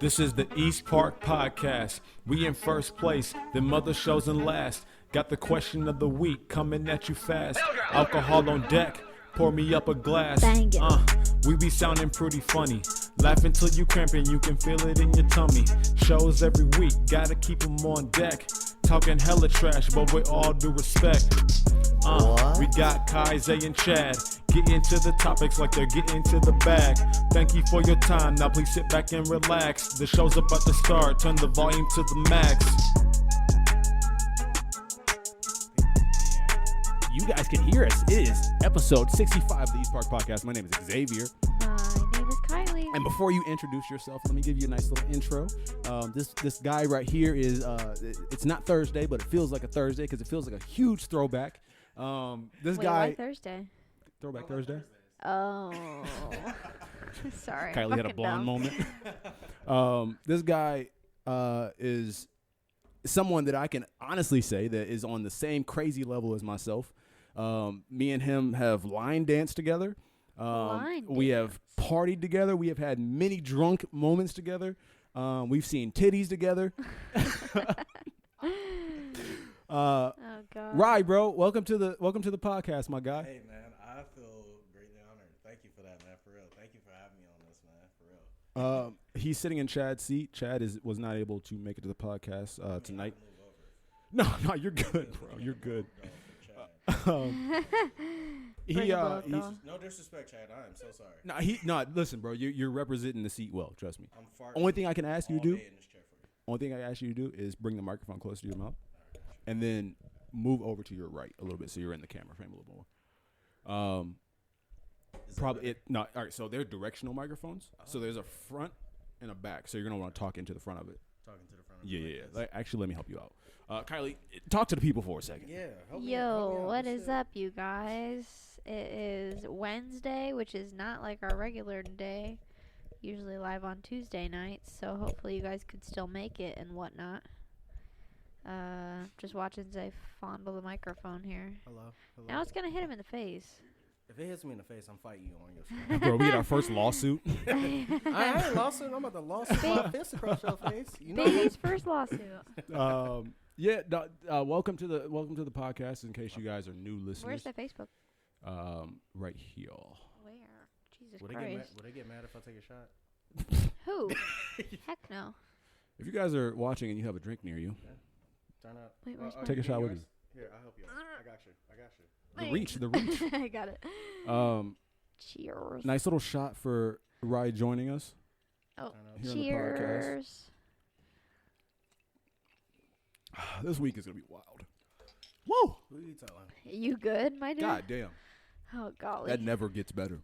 This is the East Park Podcast. We in first place, then mother shows in last. Got the question of the week coming at you fast. Alcohol on deck, pour me up a glass. We be sounding pretty funny. Laugh until you cramping, you can feel it in your tummy. Shows every week, gotta keep them on deck. Talking hella trash, but with all due respect. We got Kai, Zay, and Chad. Get into the topics like they're getting into the bag. Thank you for your time. Now please sit back and relax. The show's about to start. Turn the volume to the max. You guys can hear us. It is episode 65 of the East Park Podcast. My name is Xavier. My name is Kylie. And before you introduce yourself, let me give you a nice little intro. This guy right here is, it's not Thursday, but it feels like a Thursday because it feels like a huge throwback. This Wait, guy. why Thursday? Throwback Thursday? Oh. Sorry. Kylie had a blonde moment. This guy is someone that I can honestly say that is on the same crazy level as myself. Me and him have line danced together. We have partied together. We have had many drunk moments together. We've seen titties together. Oh God. Right, bro. Welcome to the podcast, my guy. Hey man, I feel greatly honored. Thank you for that, man. For real. Thank you for having me on this, man. For real. He's sitting in Chad's seat. Chad was not able to make it to the podcast tonight. No, you're good, bro. You're good. He's No disrespect, Chad. I am so sorry. Listen, bro. You're representing the seat well. Trust me. I'm farting. Only thing I can ask you to do. all day in this chair for you. Only thing I ask you to do is bring the microphone closer to your mouth, and then move over to your right a little bit so you're in the camera frame a little more. All right. So they're directional microphones. So there's a front and a back. So you're gonna want to talk into the front of it. Talking to the front of Yeah. me like this. Actually, let me help you out. Kylie, talk to the people for a second. Yeah. Help me Yo, out. what This is shit- up, you guys? It is Wednesday, which is not like our regular day. Usually live on Tuesday nights, so hopefully you guys could still make it and whatnot. Just watching Zay fondle the microphone here. Hello. Now it's gonna hit him in the face. If it hits me in the face, I'm fighting you on your Bro, we get our first lawsuit. I ain't lawsuit. I'm about to lawsuit my fist across your face. You know Baby's first lawsuit. Welcome to the podcast. In case you guys are new listeners, Where's the Facebook? right here. Where? Jesus Would they Christ. get mad if I take a shot? Who? Heck no. If you guys are watching and you have a drink near you, Turn up. Wait, where's Take a shot with yours? you. Here, I'll help you. I got you. the reach. I got it. Cheers. Nice little shot for Rye joining us. Oh, here on the podcast. cheers. This week is gonna be wild. Woo! Who are you telling? You good, my dude? God damn, Oh, golly. that never gets better.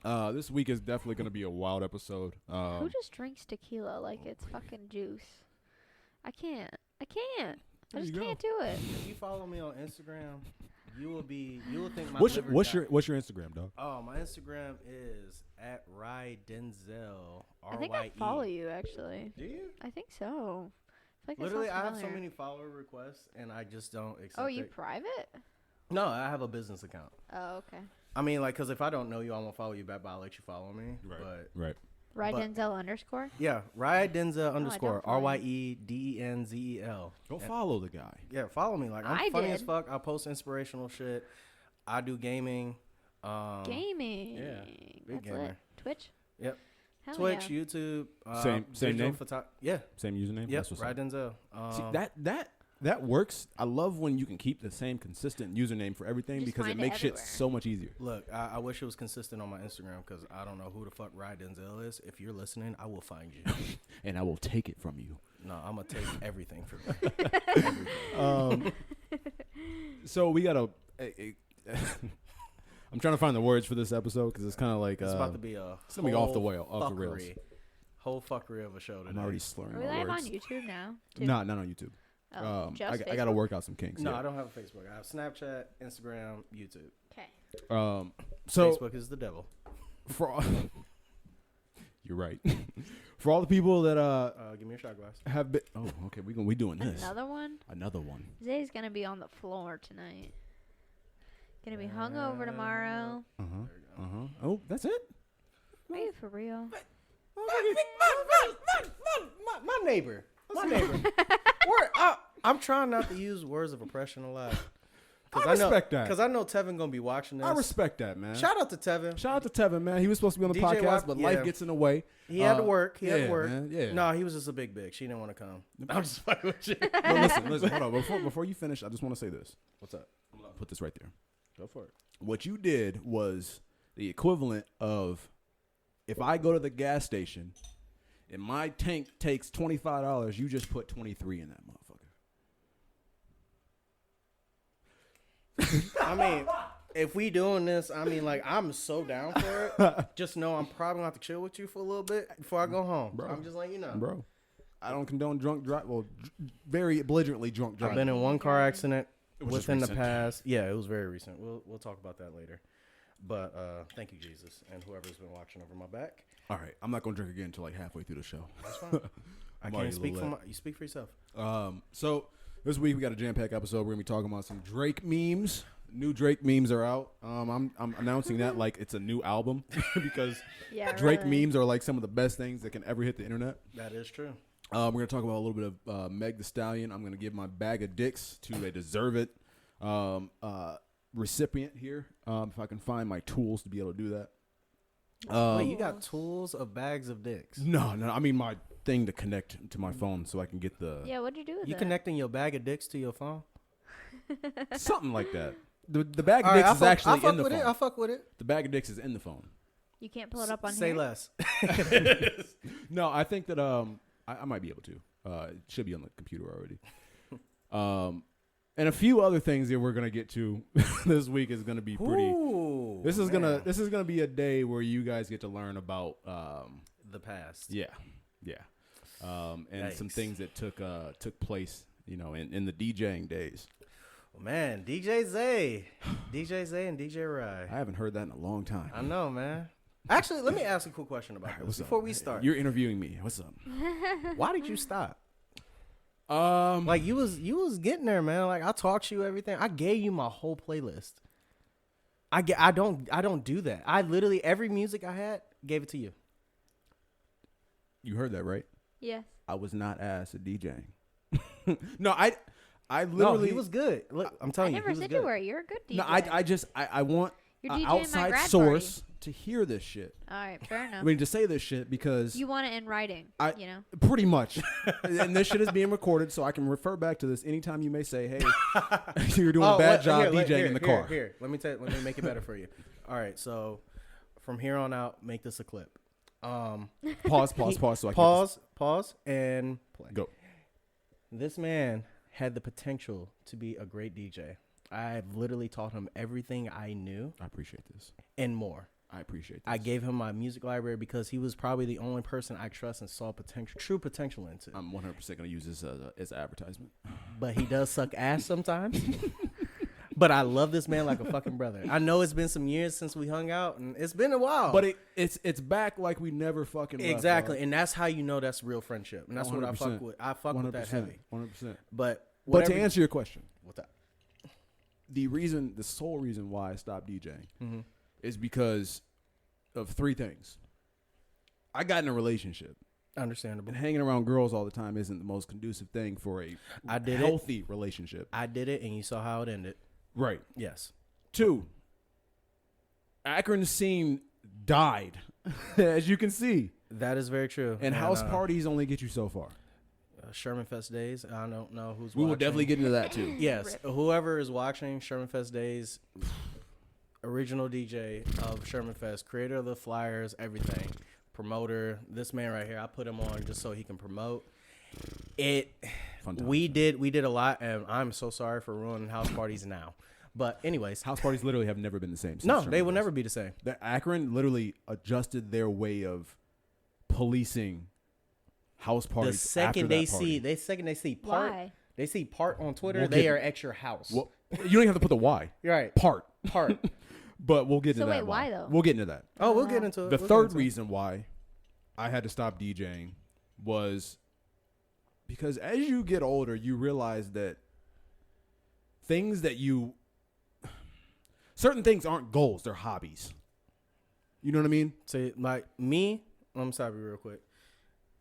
This week is definitely gonna be a wild episode. Who just drinks tequila like it's fucking juice? I can't. I There just you go. can't do it. If you follow me on Instagram, you will think my What's liver your got- Instagram, dog? Oh, my Instagram is @RyDenzel. I think I follow you, actually. Do you? I think so. I feel like Literally, that I sounds have so familiar. many follower requests, and I just don't accept Oh, you it. private? No, I have a business account. Oh, okay. I mean, like, because if I don't know you, I won't follow you back, but I'll let you follow me. But Right. Rydenzel underscore? yeah, Ryedenzel underscore follow you. RYEDENZEL. Go follow the guy. Yeah, follow me. Like, I'm I funny as did. fuck. I post inspirational shit. I do gaming. Gaming. yeah, big That's gamer. lit. Twitch? Yep. Hell Twitch, yeah. YouTube. Same digital name? Yeah. Same username. Yep. That's what's up. Ryedenzel. See, that works. I love when you can keep the same consistent username for everything Just because it find it makes shit everywhere. so much easier. Look, I wish it was consistent on my Instagram because I don't know who the fuck Ryedenzel is. If you're listening, I will find you. And I will take it from you. No, I'm gonna take everything from you. So we got I'm trying to find the words for this episode because it's kind of like It's about to be a it's gonna be off the rails. Whole fuckery of a show today. I'm already slurring Are we my live on words. YouTube now? too? Not on YouTube. Oh, just I got to Facebook? work out some kinks. No, yeah. I don't have a Facebook. I have Snapchat, Instagram, YouTube. Okay. So Facebook is the devil. for all, you're right. For all the people that Give me a shot glass. have been. Oh, okay. We doing this. Another one? Another one. Zay's gonna be on the floor tonight. Gonna be hungover tomorrow. Oh, that's it. Are you for real? My neighbor. My neighbor. I'm trying not to use words of oppression a lot. I respect that. Because I know Tevin gonna be watching this. I respect that, man. Shout out to Tevin. Shout out to Tevin, man. He was supposed to be on the DJ podcast, but life gets in the way. He had to work. He had to yeah, work. man, yeah. No, he was just a big. She didn't want to come. I'm just fucking with you. But listen, hold on. Before you finish, I just want to say this. What's up? I'm gonna put this right there. Go for it. What you did was the equivalent of if I go to the gas station and my tank takes $25, you just put 23 in that motherfucker. I mean, if we doing this, I mean, like, I'm so down for it. Just know I'm probably gonna have to chill with you for a little bit before I go home. Bro. I'm just letting you know. Bro, I don't condone drunk drive. Well, very belligerently drunk I've driving. been in one car accident was just within the recent. past. Yeah, it was very recent. We'll talk about that later. But thank you, Jesus, and whoever's been watching over my back. All right, I'm not gonna drink again until like halfway through the show. That's fine. I I'm already can't a speak little for you. Speak for yourself. So this week we got a jam-packed episode. We're gonna be talking about some Drake memes. New Drake memes are out. I'm announcing that like it's a new album because Yeah, Drake really. memes are like some of the best things that can ever hit the internet. That is true. We're gonna talk about a little bit of Meg Thee Stallion. I'm gonna give my bag of dicks to a deserve it recipient here. If I can find my tools to be able to do that. Wait, you got tools of bags of dicks? No. I mean my thing to connect to my phone so I can get the Yeah, what'd you do with You it? connecting your bag of dicks to your phone? something like that. The bag of All right, dicks is actually I fuck in the with phone. it. I fuck with it. The bag of dicks is in the phone. You can't pull it up on Say here. less. No, I think that I might be able to. It should be on the computer already. And a few other things that we're gonna get to this week is gonna be pretty. Ooh, This is man. gonna be a day where you guys get to learn about The past. and some Yikes. things that took place, you know, in the DJing days. Man, DJ Zay and DJ Rye. I haven't heard that in a long time. I know, man. Actually, let me ask a cool question about this What's before up? we start. You're interviewing me. What's up? Why did you stop? Like You was getting there, man. Like I talked to you everything. I gave you my whole playlist. I don't do that. I literally every music I had gave it to you. you heard that right? Yes. I was not asked at DJing. No, I No, literally he was good. Look, I'm I telling you, never he was said good. you were. You're a good DJ. No, I want You're an DJing my outside grad source to hear this shit. All right, fair enough. I mean, to say this shit because You want it in writing, I- you know? pretty much, and this shit is being recorded, so I can refer back to this anytime you may say, "Hey, you're doing a bad job DJing in the car." Here, let me make it better for you. All right, so from here on out, make this a clip. Pause. So I can Pause, and play. go. This man had the potential to be a great DJ. I've literally taught him everything I knew I appreciate this. and more. I appreciate this. I gave him my music library because he was probably the only person I trust and saw true potential into. I'm 100% gonna use this as advertisement. But he does suck ass sometimes. But I love this man like a fucking brother. I know it's been some years since we hung out, and it's been a while. But it's back like we never fucking left, exactly, dog. and that's how you know that's real friendship, and that's what I fuck 100%. with. I fuck with that heavy. 100%. But But whatever, to answer your question, what's that? the sole reason why I stopped DJing Mm-hmm. is because of three things. I got in a relationship, Understandable. and hanging around girls all the time isn't the most conducive thing for a I did it. healthy relationship. I did it, and you saw how it ended. Right. Yes. 2, Akron's scene died, as you can see, That is very true. and house parties only get you so far. Sherman Fest Days. I don't know who's We will watching. definitely get into that too. Yes, whoever is watching Sherman Fest Days, original DJ of Sherman Fest, creator of the flyers, everything, promoter. This man right here, I put him on just so he can promote it. Fun times. We did a lot, and I'm so sorry for ruining house parties now. But anyways, House parties literally have never been the same. Since no, Sherman they will Fest. never be the same. The Akron literally adjusted their way of policing house parties. The second after they that party. see part, Why? they see part on Twitter, We'll they get- are at your house. Well, you don't even have to put the Y. You're right. Part. Part. But we'll get into So that. wait, why though? We'll get into that. Oh, we'll get into it. The We'll get third into it. reason why I had to stop DJing was because as you get older, you realize that certain things aren't goals, they're hobbies. You know what I mean? So like me, stop you real quick.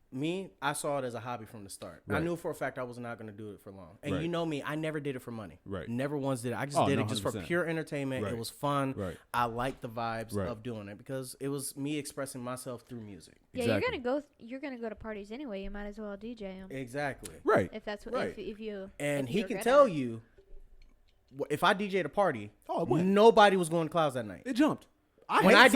Me, I saw it as a hobby from the start. I Right. knew for a fact I was not going to do it for long. And Right. you know me, I never did it for money. Right. Never once did it. I just Oh, did no, it just for 100%. pure entertainment. Right. It was fun. Right. I liked the vibes Right. of doing it because it was me expressing myself through music. Yeah, Exactly. you're gonna go to parties anyway. You might as well DJ them Exactly. Right. if that's what Right. if you. And if he you're can good tell at it. you, if I DJ'd a party, Oh, it went. nobody was going to Clouds that night. It jumped. When I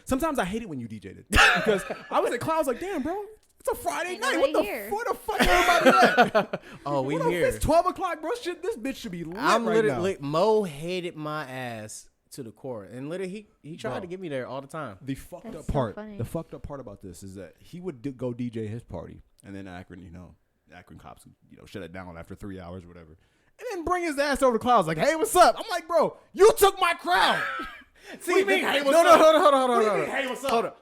sometimes I hate it when you DJ'd it because I was at Clouds like, damn, bro, it's a Friday Ain't night. nobody What here. the fuck everybody at? Oh, we What the- here. It's 12 o'clock, bro. Shit, this bitch should be lit I'm right literally now. Mo hated my ass to the core, and literally he tried Bro. to get me there all the time. The fucked That's up so part. funny. The fucked up part about this is that he would go DJ his party, and then Akron cops would, shut it down after 3 hours or whatever, and then bring his ass over to Clouds like, hey, what's up? I'm like, bro, you took my crowd. See, What do you mean, hey, what's no, up? hold on. What do you mean, hey, what's up? Hold on.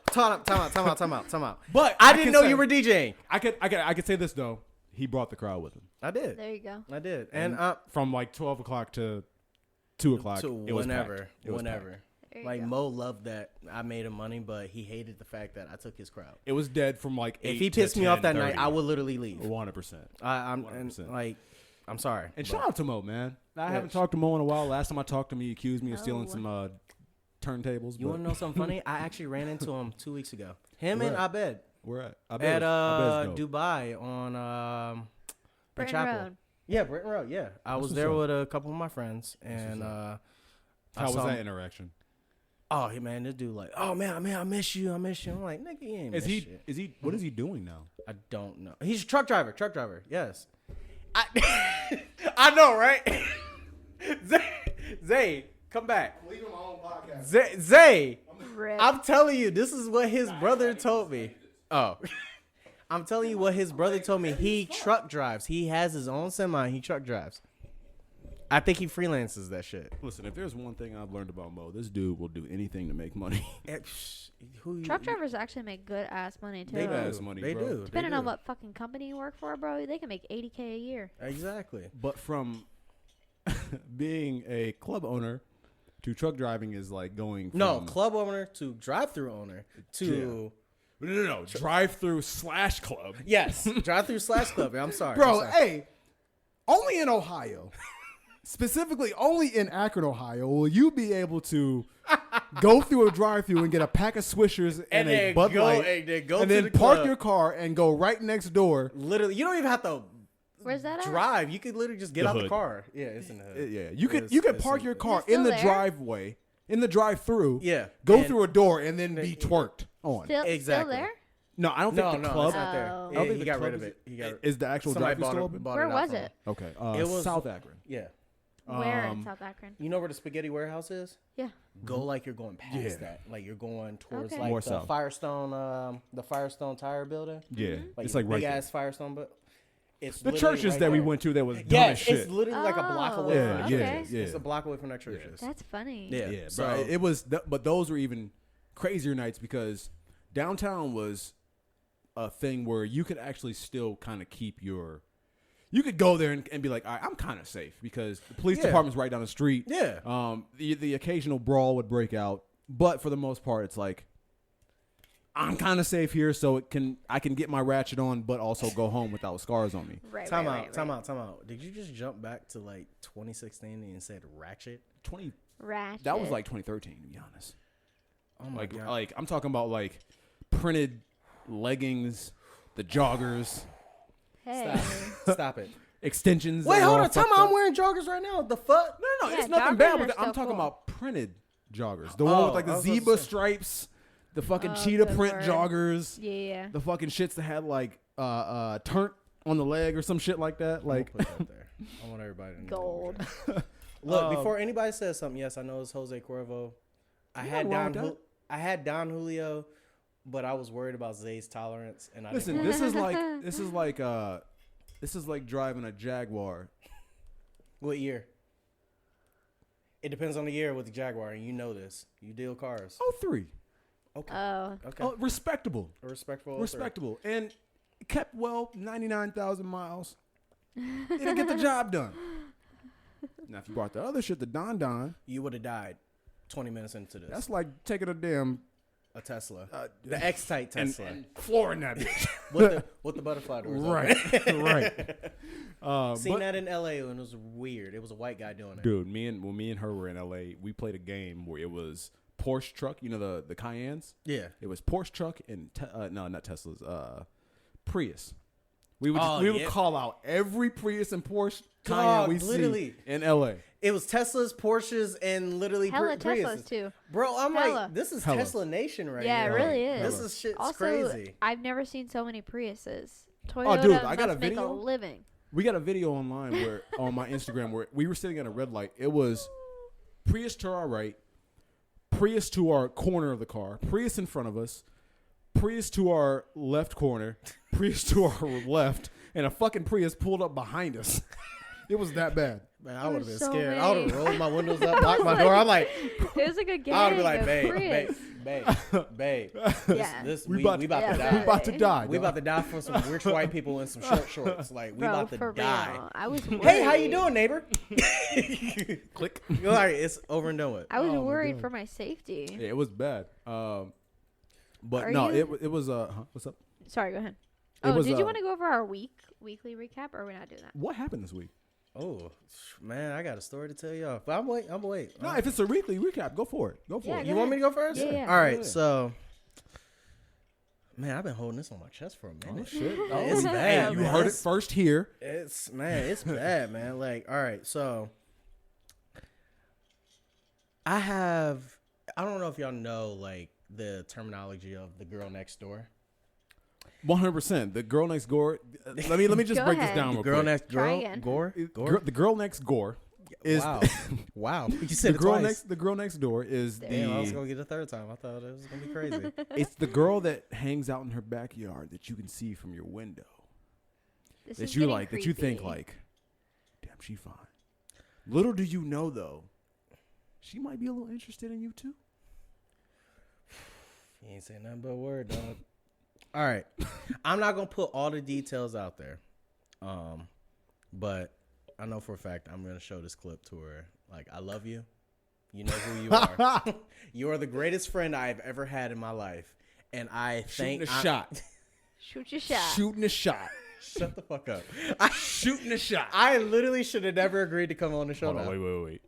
Time out. But I I didn't can know say- you were DJing. I could say this though. He brought the crowd with him. I did. There you go. I did. And From like 12 o'clock to 2 o'clock. to it was whenever, packed. It was packed. There you Like go. Mo loved that I made him money, but he hated the fact that I took his crowd. It was dead from like 8 If he to pissed me off that 10:30. night, I would literally leave. 100%. I'm 100%. and, like, I'm sorry. And but- shout out to Mo, man. I Yeah, haven't talked to Mo in a while. Last time I talked to him, he accused me of stealing Oh. some turntables. You but want to know something funny? I actually ran into him 2 weeks ago. Him Where and at? Abed Where at? I at bet it's dope. Dubai on in Britton Chapel. Road. Yeah, Britton Road. Yeah, I was what's there up. with a couple of my friends, and what's I How was saw that him- interaction? Oh, hey man, this dude like, oh man, I miss you. I'm like, nigga, you ain't Is miss he? shit. Is he? What is he doing now? I don't know. He's a truck driver. Yes. I I know, right? Zay, come back. Leaving my own podcast. Zay, Rip. I'm telling you, this is what his brother told me. Oh. I'm telling you what his brother told me. He truck drives. He has his own semi. He truck drives. I think he freelances that shit. Listen, if there's one thing I've learned about Mo, this dude will do anything to make money. Truck drivers actually make good ass money too. They Good do. ass money, They bro. do. Depending They on do. what fucking company you work for, bro, they can make $80K a year. Exactly. But from being a club owner to truck driving is like going from No, club owner to drive-through owner to no. Drive-through / club. yes, drive-through / club. I'm sorry, Bro, I'm sorry. hey, only in Ohio, specifically only in Akron, Ohio, will you be able to go through a drive-through and get a pack of Swishers and a then Bud go- Light, and then go and to then the park club. your car and go right next door. Literally, you don't even have to Where's that at? drive. You could literally just get The out the hood. car. Yeah, it's in the hood. Yeah, you could It's- park it's- your car Is it in the still there? driveway, in the drive-through. Yeah, go and- through a door and then be twerked on. Still Exactly. there? No, I don't think No, the no, club it's not there. Oh. I Yeah, don't think he the got club rid of it. He got Is the actual somebody drive-through still open? bought Where it out was from him. it? Okay, It was- South Akron. Yeah. Where in Um, South Akron? You know where the spaghetti warehouse is? Yeah. Go like you're going past Yeah. that. Like you're going towards Okay. like More the south. Firestone tire building. Yeah, Like it's like right big there. ass Firestone, but it's The literally churches right that we there. went to that was dumb Yeah, as shit. it's literally like a block Oh, away. Yeah, from that yeah, churches. yeah. It's a block away from that churches. That's funny. Yeah, Yeah, so bro. It was, but those were even crazier nights because downtown was a thing where you could actually still kind of keep your. You could go there and be like, all right, I'm kind of safe because the police Yeah. department's right down the street. Yeah. The occasional brawl would break out, but for the most part, it's like I'm kind of safe here, so I can get my ratchet on, but also go home without scars on me. Right, Time right, out. Did you just jump back to like 2016 and said ratchet? 20. Ratchet. That was like 2013, to be honest. Oh my god. Like I'm talking about like printed leggings, the joggers, Hey. Stop it. extensions. Wait, that hold were all on. Time fucked out. up. I'm wearing joggers right now. The fuck? No, Yeah, it's nothing joggers bad are with it. I'm still talking cool. about printed joggers. The one with like I the was about to zebra say. stripes, the fucking Oh, cheetah good print word. joggers, Yeah. the fucking shits that had like turnt on the leg or some shit like that. Like Put that there. I want everybody to know. Gold. Look, before anybody says something, yes, I know it's Jose Cuervo. I You had not wrong Don. with that. I had Don Julio, but I was worried about Zay's tolerance, and I listen, didn't. this is like driving a Jaguar. What year? It depends on the year with the Jaguar, and you know this. You deal cars. 03. Okay. Oh. Okay. Oh, respectable. A respectful. Respectable. And kept well 99,000 miles. It'll get the job done. Now, if you brought the other shit, the Don, You would have died 20 minutes into this. that's like taking a damn a Tesla, the X-Type Tesla, and flooring that bitch. with the butterfly doors. Right, right. Seen But- that in LA and it was weird. It was a white guy doing it. Dude, when me and her were in LA, we played a game where it was Porsche truck, you know the Cayennes. Yeah. It was Porsche truck and no, not Teslas, Prius. We would Oh, we would yeah. call out every Prius and Porsche Cayenne Dog, we literally. see in LA. It was Teslas, Porsches, and literally Hella Priuses. Teslas too. Bro, I'm Hella. like, this is Hella. Tesla Nation right Yeah, here. it really is. This is shit's Also, crazy. I've never seen so many Priuses. Toyota Oh, dude, I got must a make video. a living. We got a video online where on my Instagram where we were sitting at a red light. It was Prius to our right, Prius to our corner of the car, Prius in front of us, Prius to our left corner, Prius to our left, and a fucking Prius pulled up behind us. It was that bad. Man, I would have been so scared. I would many. have rolled my windows up, locked my door. I'm like, It was like a gang I would be like, of babe, Prius. babe. Yeah. We about about yeah, to we die. We about to die. We dog. about to die from some rich white people in some short shorts. Like, we Bro, about for to die. real. I was worried. Hey, how you doing, neighbor? Click. You're like, it's over and done with. I was Oh, my worried God. for my safety. Yeah, it was bad. But Are no, you? it was what's up? Sorry, go ahead. It Oh, was, did you want to go over our weekly recap, or are we not doing that? What happened this week? Oh, man, I got a story to tell y'all. But I'm wait. No, if it's a weekly recap, go for it. Go for Yeah, it. You want me to go first? Yeah, yeah. All right, Yeah. so, man, I've been holding this on my chest for a minute. shit. It's bad. You man. heard it It's- first here. It's bad, man. Like, all right, so I don't know if y'all know like the terminology of the girl next door. 100%. The girl next door. Let me just Go break this ahead. down The real girl quick. next Try girl, again. gore. The girl next door is Wow, wow. You the said it girl twice. the girl next door is Damn, I was the gonna get a third time. I thought it was gonna be crazy. it's the girl that hangs out in her backyard that you can see from your window. This That is you getting like, that you think creepy. like, damn, she fine. Little do you know though, she might be a little interested in you too. You ain't saying nothing but a word, dog. All right, I'm not gonna put all the details out there, but I know for a fact I'm gonna show this clip to her. Like, I love you. You know who you are. You are the greatest friend I've ever had in my life, and I Shooting think a shot. Shoot your shot. Shooting a shot. Shut the fuck up. Shooting a shot. I literally should have never agreed to come on the show. Hold on, now. wait.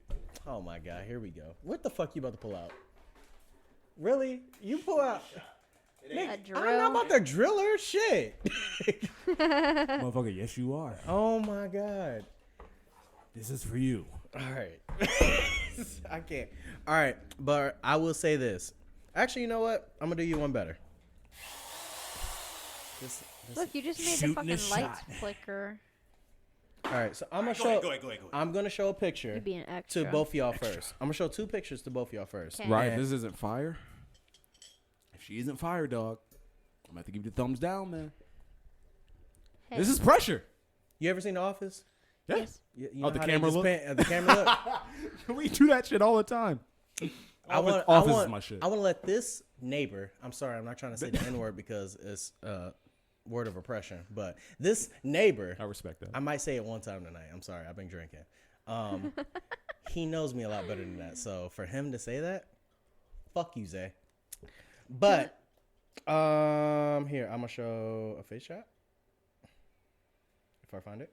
Oh my god, here we go. What the fuck you about to pull out? Really? You pull out? A Nick, I'm drill. not about to drill her. Shit. Motherfucker, yes you are. Oh my god. This is for you. All right. I can't. All right, but I will say this. Actually, you know what? I'm gonna do you one better. This. Look, you just made the Shooting fucking a lights shot. flicker. All right, so I'm gonna show. Go ahead. I'm gonna show a picture You being extra. to both of y'all first. I'm gonna show two pictures to both of y'all first. Okay. Right, And- if this isn't fire. If she isn't fire, dog, I'm gonna have to give you the thumbs down, man. Hey. This is pressure. You ever seen The Office? Yeah. Yes. You Oh, the camera look? The camera look. We do that shit all the time. Office is my shit. I want to let this neighbor. I'm sorry, I'm not trying to say the N word because it's a word of oppression. But this neighbor, I respect that. I might say it one time tonight. I'm sorry, I've been drinking. He knows me a lot better than that. So for him to say that, fuck you, Zay. But here I'm gonna show a face shot. If I find it,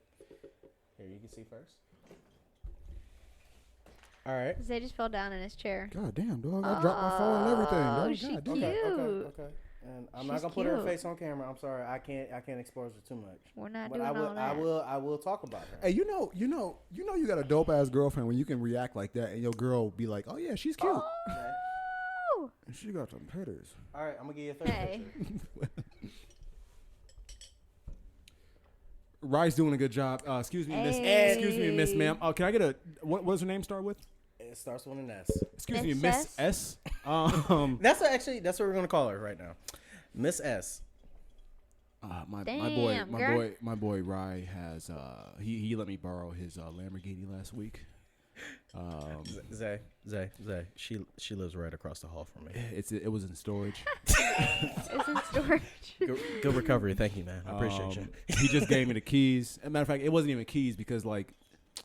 here you can see first. All right. Zay just fell down in his chair. God damn, dog. I dropped my phone and everything, Oh, dog. she God damn. cute. Okay. And I'm not She's gonna put her cute. face on camera. I'm sorry. I can't expose her too much. We're not But doing all that. I will talk about her. Hey, you know, you got a dope ass girlfriend when you can react like that, and your girl be like, "Oh yeah, she's cute. Okay. Oh, And she got some hitters." All right, I'm gonna give you a third Hey. picture. Rye's doing a good job. Excuse me, miss. Hey. Excuse me, miss, ma'am. Can I get a what does her name start with? It starts with an S. Excuse me, Miss Miss S. That's what we're gonna call her right now, Miss S. My Damn, girl. boy Rye has he let me borrow his Lamborghini last week. Zay. She lives right across the hall from me. It was in storage. it's in storage. Good recovery, thank you, man. I appreciate you. He just gave me the keys. As a matter of fact, it wasn't even keys because like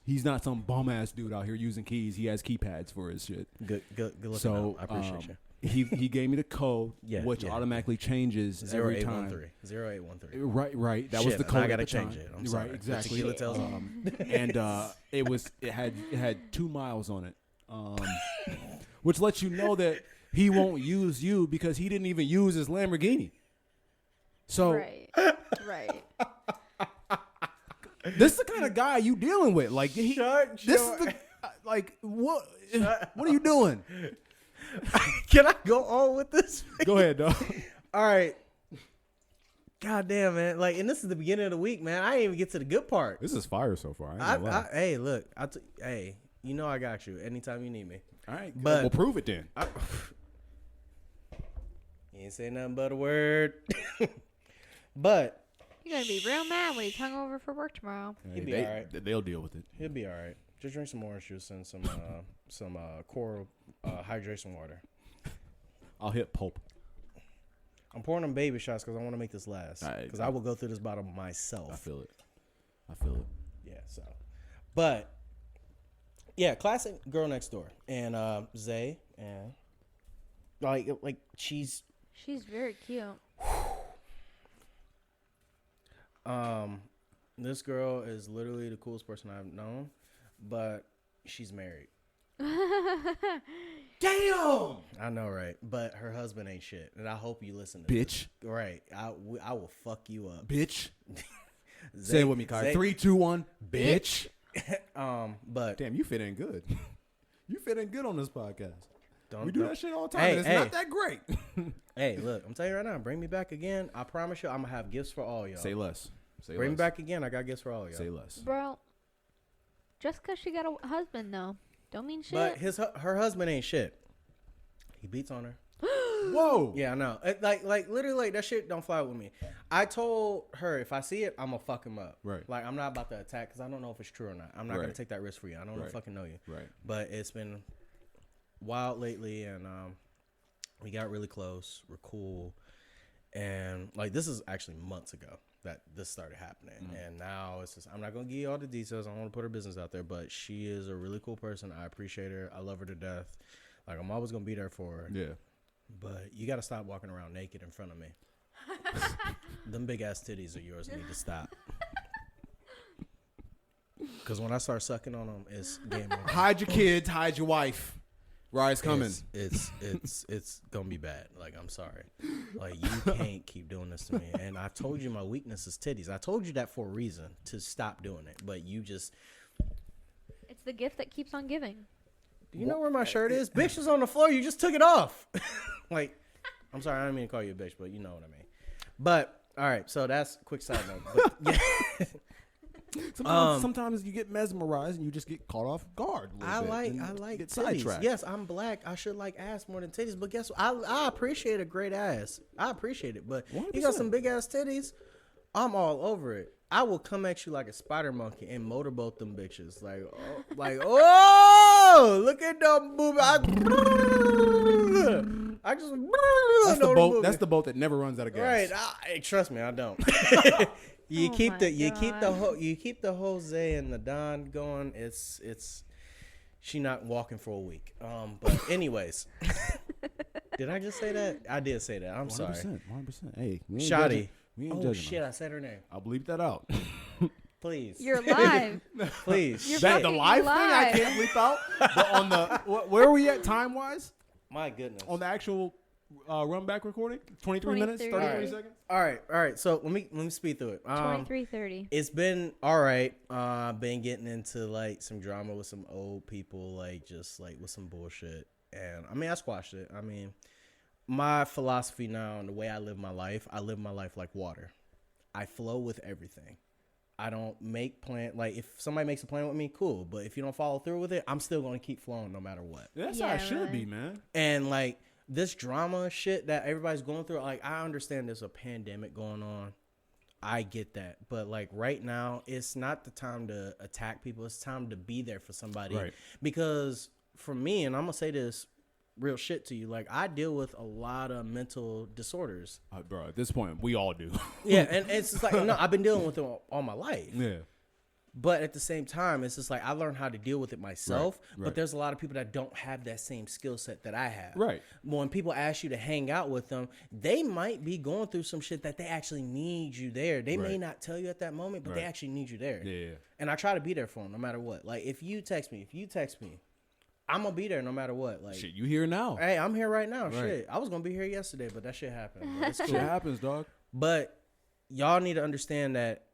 he's not some bum ass dude out here using keys. He has keypads for his shit. Good looking So out. I appreciate you. he gave me the code, Yeah, which yeah. automatically changes every time. 0813. Right. That was Shit, the and code. I gotta at the change time. it. I'm sorry. Right, exactly. The tequila tells and it had 2 miles on it, which lets you know that he won't use you because he didn't even use his Lamborghini. So Right. this is the kind of guy you dealing with. Like this is the like what are you doing? Can I go on with this? Go ahead, dog. All right. God damn, man. Like, and this is the beginning of the week, man. I didn't even get to the good part. This is fire so far. I ain't gonna lie. Hey, look. Hey, you know I got you anytime you need me. All right, but- we'll prove it then. You ain't say nothing but a word. But You're gonna be real mad when he's hungover for work tomorrow. He'll be all right. They'll deal with it. he'll be all right. Just drink some orange juice and some coral hydration water. I'll hit pulp. I'm pouring them baby shots because I want to make this last. All right. Because I will go through this bottle myself. I feel it. Yeah, so. But, yeah, classic Girl Next Door. And Zay, and like she's very cute. this girl is literally the coolest person I've known, but she's married. Damn, I know, right? But her husband ain't shit, and I hope you listen to bitch. this. Right. I will fuck you up. Bitch. Zay- Say it with me, Kai. Zay- 3, 2, 1. Bitch. But Damn, you fit in good. You fit in good on this podcast. don't We do that shit all the time. Hey, and it's hey. not that great. Hey, look, I'm telling you right now, bring me back again. I promise you, I'm gonna have gifts for all y'all. Say less. Say Bring me less. back again. I got gifts for all y'all. Say less. Bro, just because she got a husband, though, don't mean shit. But her husband ain't shit. He beats on her. Whoa. Yeah, I know. Like literally, that shit don't fly with me. I told her if I see it, I'm gonna fuck him up. Right. Like I'm not about to attack because I don't know if it's true or not. I'm not gonna Right. take that risk for you. I don't Right. fucking know you. Right. But it's been wild lately, and we got really close. We're cool, and like this is actually months ago that this started happening, and now it's just I'm not gonna give you all the details. I don't want to put her business out there, but she is a really cool person. I appreciate her. I love her to death. Like I'm always gonna be there for her. Yeah. But you got to stop walking around naked in front of me. Them big ass titties of yours need to stop. Because when I start sucking on them, it's game over. Hide your kids. Hide your wife. Ride's coming. It's gonna be bad. Like I'm sorry. Like you can't keep doing this to me. And I told you my weakness is titties. I told you that for a reason to stop doing it. But you just. It's the gift that keeps on giving. Do you know where my shirt is? Bitch is on the floor. You just took it off. Like, I'm sorry. I didn't mean to call you a bitch, but you know what I mean. But, all right. So that's a quick side note. But, yeah. Sometimes you get mesmerized and you just get caught off guard. I like get titties. sidetracked. Yes, I'm black. I should like ass more than titties. But guess what? I appreciate a great ass. I appreciate it. But you got 100%. some big ass titties. I'm all over it. I will come at you like a spider monkey and motorboat them bitches. Like, oh, look at them boobies. I just. That's the boat. That's the boat that never runs out of gas. Right. Hey, trust me, I don't. You Oh keep my the you keep the God. you keep the Jose and the Don going. It's she not walking for a week. But anyways, did I just say that? I did say that. I'm sorry. 100%. Hey, we ain't Shoddy. judging. We ain't Oh judging shit! her. I said her name. I'll bleep that out. Please. You're live. Please. You're That the fucking live thing I live. can't bleep out. But on the where are we at time wise? My goodness. On the actual run back recording, 23 minutes, 23. 33 Alright. seconds. All right. So let me speed through it. 23:30. It's been all right. Been getting into like some drama with some old people, like just like with some bullshit. And I mean, I squashed it. I mean, my philosophy now and the way I live my life like water. I flow with everything. I don't make plan. Like if somebody makes a plan with me, cool. But if you don't follow through with it, I'm still going to keep flowing no matter what. That's Yeah, how it should really. be, man. And like this drama shit that everybody's going through, like I understand there's a pandemic going on. I get that. But like right now, it's not the time to attack people. It's time to be there for somebody. Right. Because for me, and I'm going to say this real shit to you, like I deal with a lot of mental disorders. Bro, at this point, we all do. Yeah. And it's just like, no, I've been dealing with it all my life. Yeah. But at the same time, it's just like I learned how to deal with it myself. Right. But there's a lot of people that don't have that same skill set that I have. Right. When people ask you to hang out with them, they might be going through some shit that they actually need you there. They may Right. not tell you at that moment, but they Right. actually need you there. Yeah. And I try to be there for them no matter what. Like if you text me, I'm gonna be there no matter what. Like, Shit, you here now? hey, I'm here right now. Right. Shit, I was gonna be here yesterday, but that shit happened. But it's Shit cool. happens, dog. But y'all need to understand that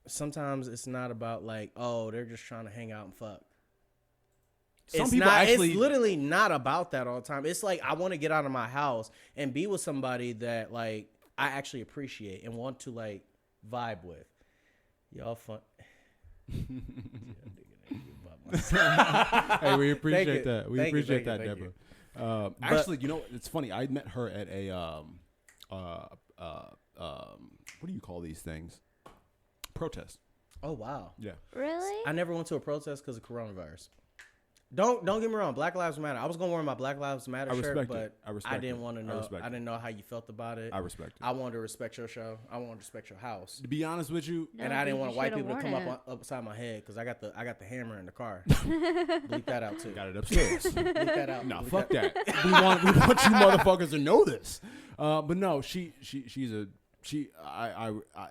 sometimes it's not about like, oh, they're just trying to hang out and fuck. Some people actually- it's literally not about that all the time. It's like I want to get out of my house and be with somebody that like I actually appreciate and want to like vibe with. Y'all fun. Hey, we appreciate you. that. We Thank you, appreciate thank that, you, Deborah. thank Actually, you know, it's funny. I met her at a what do you call these things? Protest. Oh wow. Yeah. Really? I never went to a protest because of coronavirus. Don't get me wrong. Black Lives Matter. I was gonna wear my Black Lives Matter I shirt, respect but it. I respect didn't it. want to I know. respect I it. didn't know how you felt about it. I respect it. I wanted to respect your show. I wanted to respect your house. To be honest with you, No, And I didn't dude, want you white should've people to come worn up upside my head because I got the hammer in the car. it. Bleep that out too. got it upstairs. Bleep that out. No, Bleep fuck that. we want you motherfuckers to know this. But no, I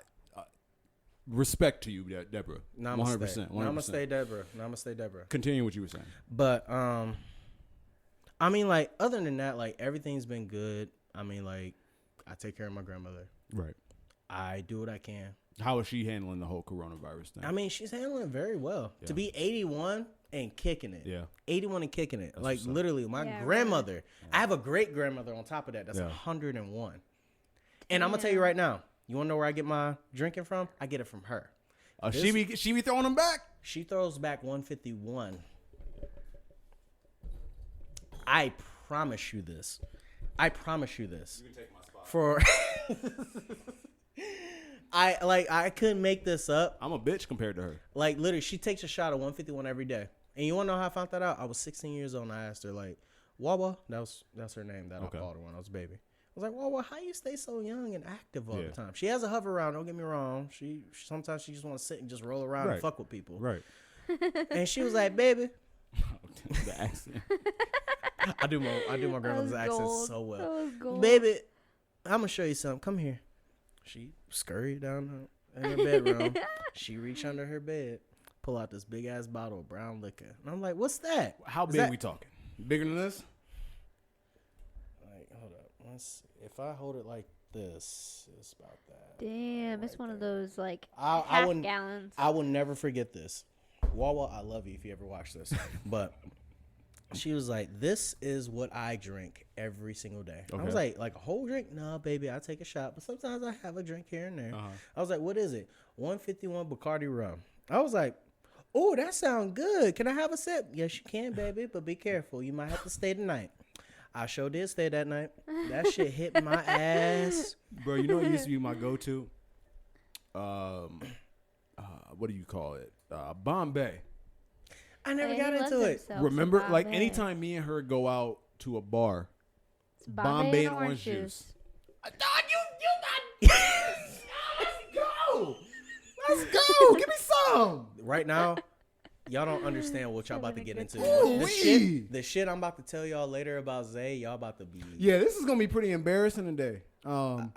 respect to you, Deborah. Namaste. 100%. 100%. Namaste, Deborah. Namaste, Deborah. Continue what you were saying. But I mean, like other than that, like everything's been good. I mean, like I take care of my grandmother. Right. I do what I can. How is she handling the whole coronavirus thing? I mean, she's handling it very well. Yeah. To be 81 and kicking it. Yeah. 81 and kicking it. Like what's up. literally, my Yeah, grandmother. I have a great grandmother on top of that. That's Yeah. 101. And I'm gonna tell you right now. You wanna know where I get my drinking from? I get it from her. She be throwing them back. She throws back 151. I promise you this. I promise you this. You can take my spot. For I couldn't make this up. I'm a bitch compared to her. Like literally, she takes a shot of 151 every day. And you wanna know how I found that out? I was 16 years old and I asked her like, Wawa, that's her name that Okay. I called her when I was a baby. I was like, Wawa, how you stay so young and active all Yeah. the time? She has a hover around. Don't get me wrong. She sometimes she just want to sit and just roll around Right. and fuck with people. Right. And she was like, baby, The accent. I do my grandmother's That was accent gold. so well. That was gold. Baby, I'm gonna show you something. Come here. She scurried down in her bedroom. She reached under her bed, pull out this big ass bottle of brown liquor, and I'm like, "What's that? How Is big that-" we talking? Bigger than this? Like, hold up. Let's see. If I hold it like this, it's about that. Damn, it's one of those like I half wouldn't. gallons. I will never forget this. Wawa, I love you if you ever watch this. But she was like, "This is what I drink every single day." I was Okay. like a whole drink? No, baby, I take a shot, but sometimes I have a drink here and there. Uh-huh. I was like, "What is it?" 151 Bacardi rum. I was like, "Oh, that sounds good. Can I have a sip?" Yes, you can, baby, but be careful. You might have to stay the night. I sure did stay that night. That shit hit my ass. Bro, you know it used to be my go-to? What do you call it? Bombay. I never Hey, got he loves into it. himself some Remember, like Bombay. anytime me and her go out to a bar, It's Bombay and and orange juice. Let's go. Give me some. Right now, y'all don't understand what y'all about to get into. Ooh-wee. The shit I'm about to tell y'all later about Zay, y'all about to be Yeah, this is gonna be pretty embarrassing today.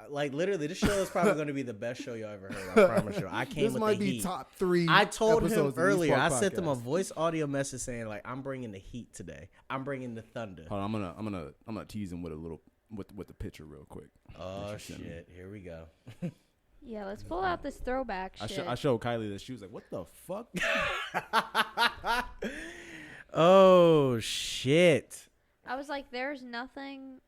like literally. This show is probably going to be the best show y'all ever heard. I promise you. I came This with might the be heat. top 3. I told him episodes of the earlier. East I Park sent him a Podcast. voice audio message saying like, "I'm bringing the heat today. I'm bringing the thunder." Hold on, I'm gonna tease him with a little with the picture real quick. Oh you sent me. shit! Here we go. Yeah, let's pull out this throwback shit. I showed Kylie this. She was like, "What the fuck?" Oh shit! I was like, there's nothing.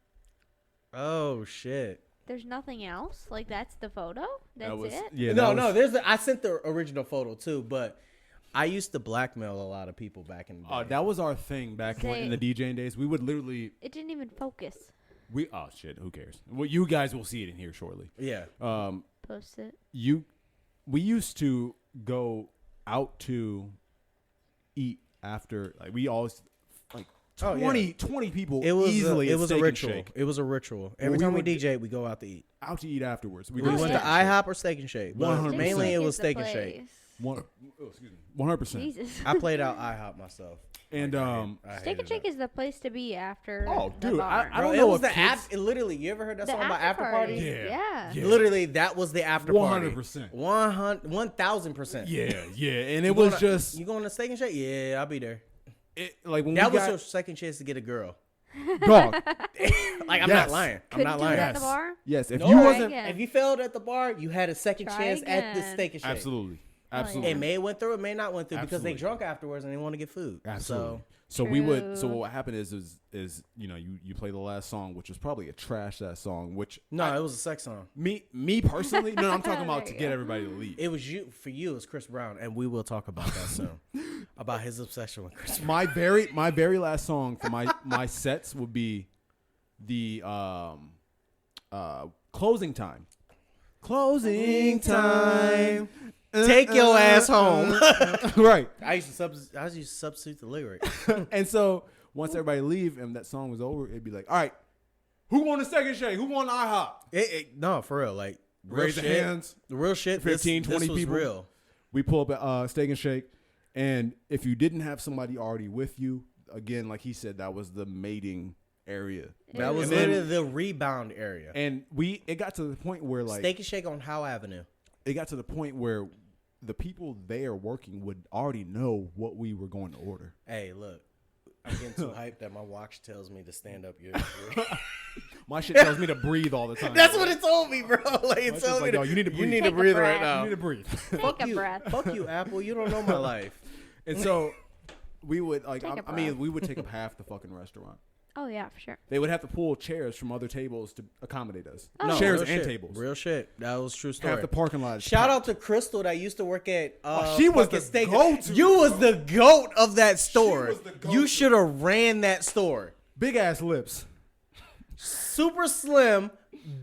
Oh shit! There's nothing else. Like that's the photo. That's That was, it. Yeah, no, that no. was- There's I sent the original photo too, but I used to blackmail a lot of people back in the day. that was our thing back in the DJing days. We would literally It didn't even focus. oh shit, who cares? Well, you guys will see it in here shortly. Yeah. Post it. We used to go out to eat after, like we always like Oh, yeah. 20 people It was easily. it at was a Steak and ritual. Shake. It was a ritual. When Every we time we would- DJ, we go out to eat. Out to eat afterwards. We Oh, went to yeah. IHOP or Steak and Shake. 100%. Mainly it was Steak Steak and is the Shake. place. 100%. Jesus. I played out IHOP myself. And I Steak hated and Shake that. is the place to be after. Oh, the dude, bar. I Bro, don't it know was if the kids- literally, you ever heard that The song about after party? Yeah. Yeah. Literally, that was the after party. 100%. 1000%. Yeah, and it You was going to- just you going to Steak and Shake? Yeah, I'll be there. like when That we was got your second chance to get a girl. dog. Like I'm Yes. not lying. I'm Couldn't not do lying. that at the Yes. bar. Yes, if No. you Try wasn't again. If you failed at the bar, you had a second Try chance at the again. Steak and Shake. absolutely, yeah. absolutely, It may went through, it may not went through because they Absolutely. drunk afterwards and they want to get food. absolutely. So we would. So True. what happened is you know you play the last song, which was probably a trash ass song. Which No, it was a sex song. me personally, no, I'm talking about There to you get go. everybody to leave. It was you for you. It was Chris Brown, and we will talk about that soon. About his obsession with Chris Brown. my very last song for my sets would be the closing time. Closing time. Take your ass home. Right. I used to substitute the lyric. And so once everybody leave and that song was over, it'd be like, all right, who won the second shake? Who won the IHOP? No, for real. Like real Raise the shit. hands. The real shit. 15, this 20 was people. real. We pull up at Steak and Shake, and if you didn't have somebody already with you, again, like he said, that was the mating area. That was And then- literally the rebound area. And it got to the point where like Steak and Shake on Howe Avenue. it got to the point where the people there working would already know what we were going to order. Hey, look. I'm getting too hyped that my watch tells me to stand up. My shit tells me to breathe all the time. That's what it told me, bro. Like it just told like, me yo, you need to breathe. You need to Take a breathe breath. right now. You need to breathe. Take a you. breath. Fuck you, Apple. You don't know my life. And so we would like Take a I mean breath. we would take up half the fucking restaurant. Oh yeah, for sure. They would have to pull chairs from other tables to accommodate us. Oh. Chairs real and shit. tables. Real shit. That was true story. Half the parking lot. is Shout packed. out to Crystal that used to work at. she was fucking the Steak- go-to. You was the goat of that store. was the go-to. You should have ran that store. Big ass lips. Super slim,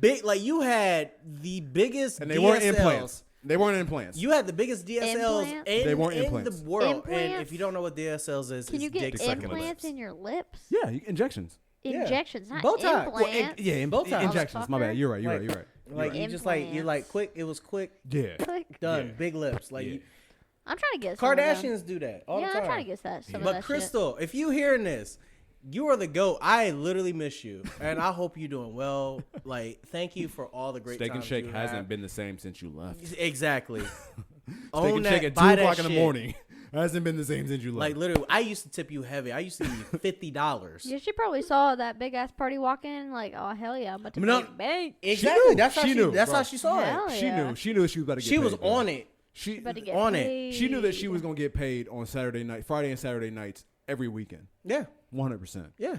big. Like you had the biggest. And they DSLs. weren't implants. They weren't implants. You had the biggest DSLs Implants? in, They weren't in implants. the world. And Implants? if you don't know what DSLs is, Can it's you get dick sucking implants lips. in your lips? Yeah, injections. Yeah. Injections, not Bow tie. implants. Yeah, Bow tie. injections. My bad. You're right. You're right. You're right. Like you just like you like Implants. quick. It was quick, Yeah. Click. done. Yeah. Big lips. Like Yeah. you, I'm trying to get some of them. Kardashians do that all Yeah, the time. I'm trying to get that. Some of But that Crystal, if you hearing this, you are the GOAT. I literally miss you, and I hope you're doing well. Like, thank you for all the great Steak and times Shake you hasn't have. been the same since you left. Steak Exactly. and Shake at 2 buy that o'clock in the shit. morning hasn't been the same since you left. Like literally, I used to tip you heavy. I used to give you $50. shit. Yeah, she probably saw that big ass party walk in. Like, oh hell yeah, I'm about to No. make bank. Exactly. knew. That's how She she. knew, That's bro. how she saw Hell it. she yeah. knew. She knew she was about to get She paid. was bro. on it. She About to get on it. paid. She knew that she was gonna get paid on Saturday night, Friday and Saturday nights every weekend. Yeah. 100%. Yeah.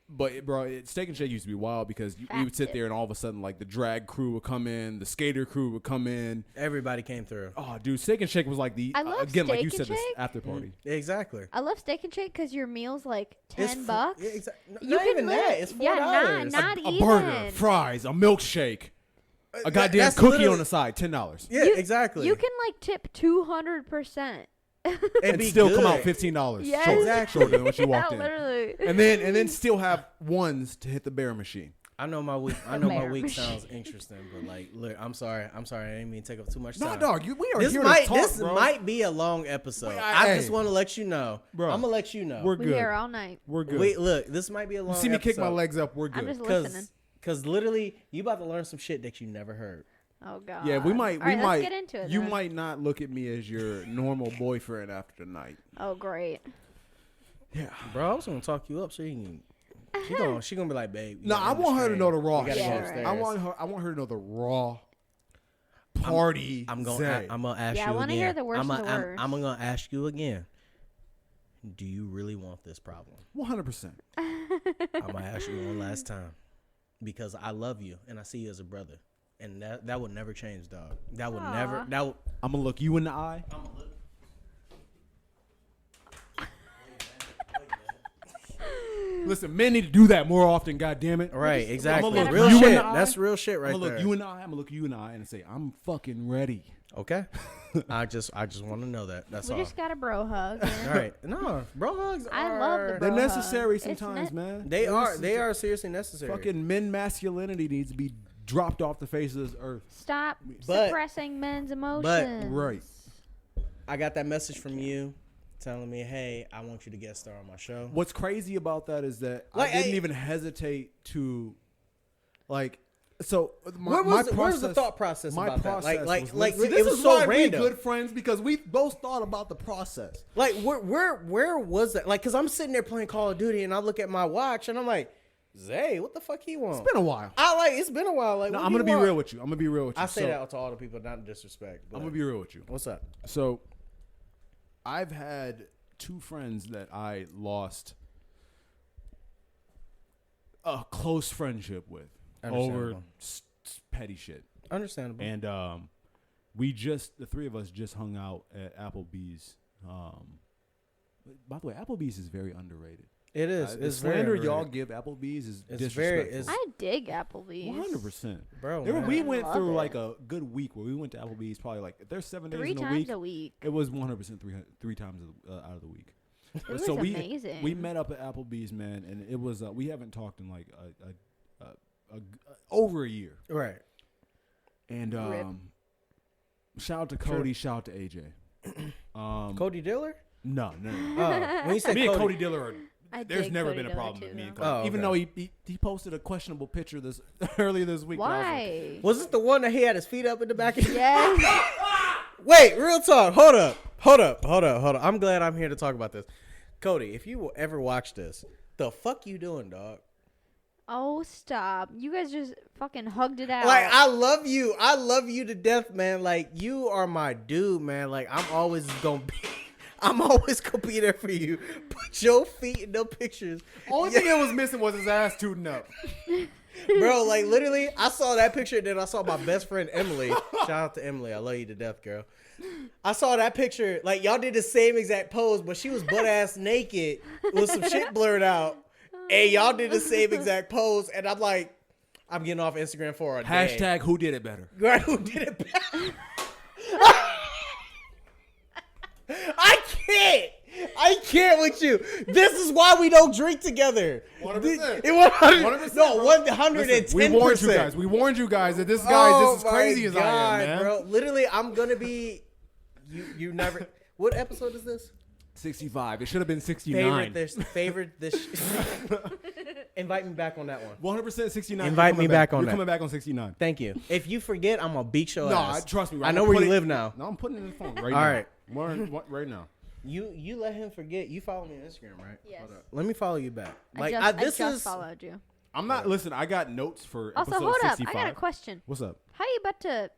But bro, Steak and Shake used to be wild because you would sit there and all of a sudden like the drag crew would come in, the skater crew would come in. Everybody came through. Oh, dude, Steak and Shake was like the I love again, like you Steak and said, this Shake. after party. Exactly. I love Steak and Shake because your meal's like It's $10. Yeah, exactly. You Not can even that. lit- It's $4. yeah, not A even. burger, fries, a milkshake, a goddamn that's cookie literally- on the side, $10, Yeah, You- exactly. You can like tip 200%. and be still come good. out $15 Yes. short, Exactly. shorter than when you walked Yeah, in, literally. and then still have ones to hit the bear machine. I know my week. I know my Bear week machine. sounds interesting, but like, look, I'm sorry. I didn't mean to take up too much No, time. dog, we are This here might to talk, this bro. might be a long episode. Wait, I just hey. want to let you know, Bro. I'm gonna let you know. We're We're good. here all night. We're good. Wait, look, this might be a long. You see me kick my episode. legs up. We're good. I'm just listening. Cause literally, you about to learn some shit that you never heard. Oh god. Yeah, we might. All we right, might. Let's get into it. You then. might not look at me as your normal boyfriend after tonight. Oh great. Yeah. Bro, I was gonna talk you up so you can. She gonna be like, babe. you No, gotta I want her to understand. know the raw You gotta Yeah, go right. upstairs. I want her to know the raw party. I'm gonna Zay. ask Yeah, you I wanna again. hear the worst I'm of the worst. I'm gonna ask you again. Do you really want this problem? 100%. I'm gonna ask you one last time because I love you and I see you as a brother, and that would never change, dog. That would never. Aw. That would. I'm gonna look you in the eye. Listen, men need to do that more often. God damn it. Right, exactly. look Real you in shit. the eye. That's real shit right I'm gonna there. look you in the eye. I'm gonna look you in the eye and say, I'm fucking ready. Okay. I just want to know that. That's We all. just got a bro hug. All right. No, bro hugs. I love the are- bro They're necessary hug. It's sometimes, ne- man. They They're are. They necessary. are seriously necessary. Fucking men masculinity needs to be dropped off the face of this earth. Stop But- suppressing men's emotions. Right. I got that message from you, telling me, "Hey, I want you to guest star on my show." What's crazy about that is that Like, I didn't hey- even hesitate to, like, so my, What my was, process, what was the thought process my about that? process Like, was, like see, it this was is so why random. we good friends because we both thought about the process. Like, where was that? Like, cause I'm sitting there playing Call of Duty and I look at my watch and I'm like, Zay, what the fuck he want? It's been a while. It's been a while. Like, No, what I'm do gonna you be want? real with you. I'm gonna be real with you. I say So, that to all the people, not disrespect. But I'm gonna be real with you. what's up? So, I've had 2 friends that I lost a close friendship with over Understandable. petty shit. Understandable. And the 3 of us just hung out at Applebee's. By the way, Applebee's is very underrated. It is. The It's very slander underrated. y'all give Applebee's is It's very- disrespectful. I dig Applebee's. 100%. Bro, There were- man. we I went love through it. like a good week where we went to Applebee's probably like if there's 7 days 3 in a times week. a week. It was 100% three times out of the week. It was so amazing. we met up at Applebee's, man, and it was we haven't talked in like over a year. Right. And Rip. shout out to Sure. Cody, shout out to AJ. Cody Diller? No. Oh, when you said Me and Cody, Cody Diller are. I There's dig never Cody been a Diller problem too, with me and though. Cody. Oh, Even okay. though he posted a questionable picture this earlier this week. and I was like, Why? was it the one that he had his feet up in the back? Of Yes. Wait, real talk. Hold up. I'm glad I'm here to talk about this. Cody, if you will ever watch this, the fuck you doing, dog? Oh, stop. You guys just fucking hugged it out. Like, I love you. I love you to death, man. Like, you are my dude, man. Like, I'm always gonna be there for you. Put your feet in the pictures. only thing that was missing was his ass tooting up. Bro, like, literally, I saw that picture, and then I saw my best friend, Emily. Shout out to Emily. I love you to death, girl. I saw that picture. Like, y'all did the same exact pose, but she was butt-ass naked with some shit blurred out. And y'all did the same exact pose. And I'm like, I'm getting off Instagram for a day. Hashtag who did it better. Right, who did it better? I can't with you. This is why we don't drink together. 100%. It 100, 100%, no, bro. 110%. Listen, we warned you guys. We warned you guys that this guy's just as crazy as I am, man. Bro. Literally, I'm gonna be. You never. What episode is this? 65. It should have been 69. Favorite this. Invite me back on that one. 100% 69. Invite You're coming me back on You're that. coming back on 69. Thank you. If you forget, I'm gonna beat your No, ass. trust me. Bro. I I'm know gonna where put you it- live now. No, I'm putting it in the phone right All now. right. Right now. You let him forget. You follow me on Instagram, right? Yes. Hold up. Let me follow you back. Like I this just is. followed you. I'm not. Listen, I got notes for Also, episode hold up. 65. I got a question. What's up? How you about to?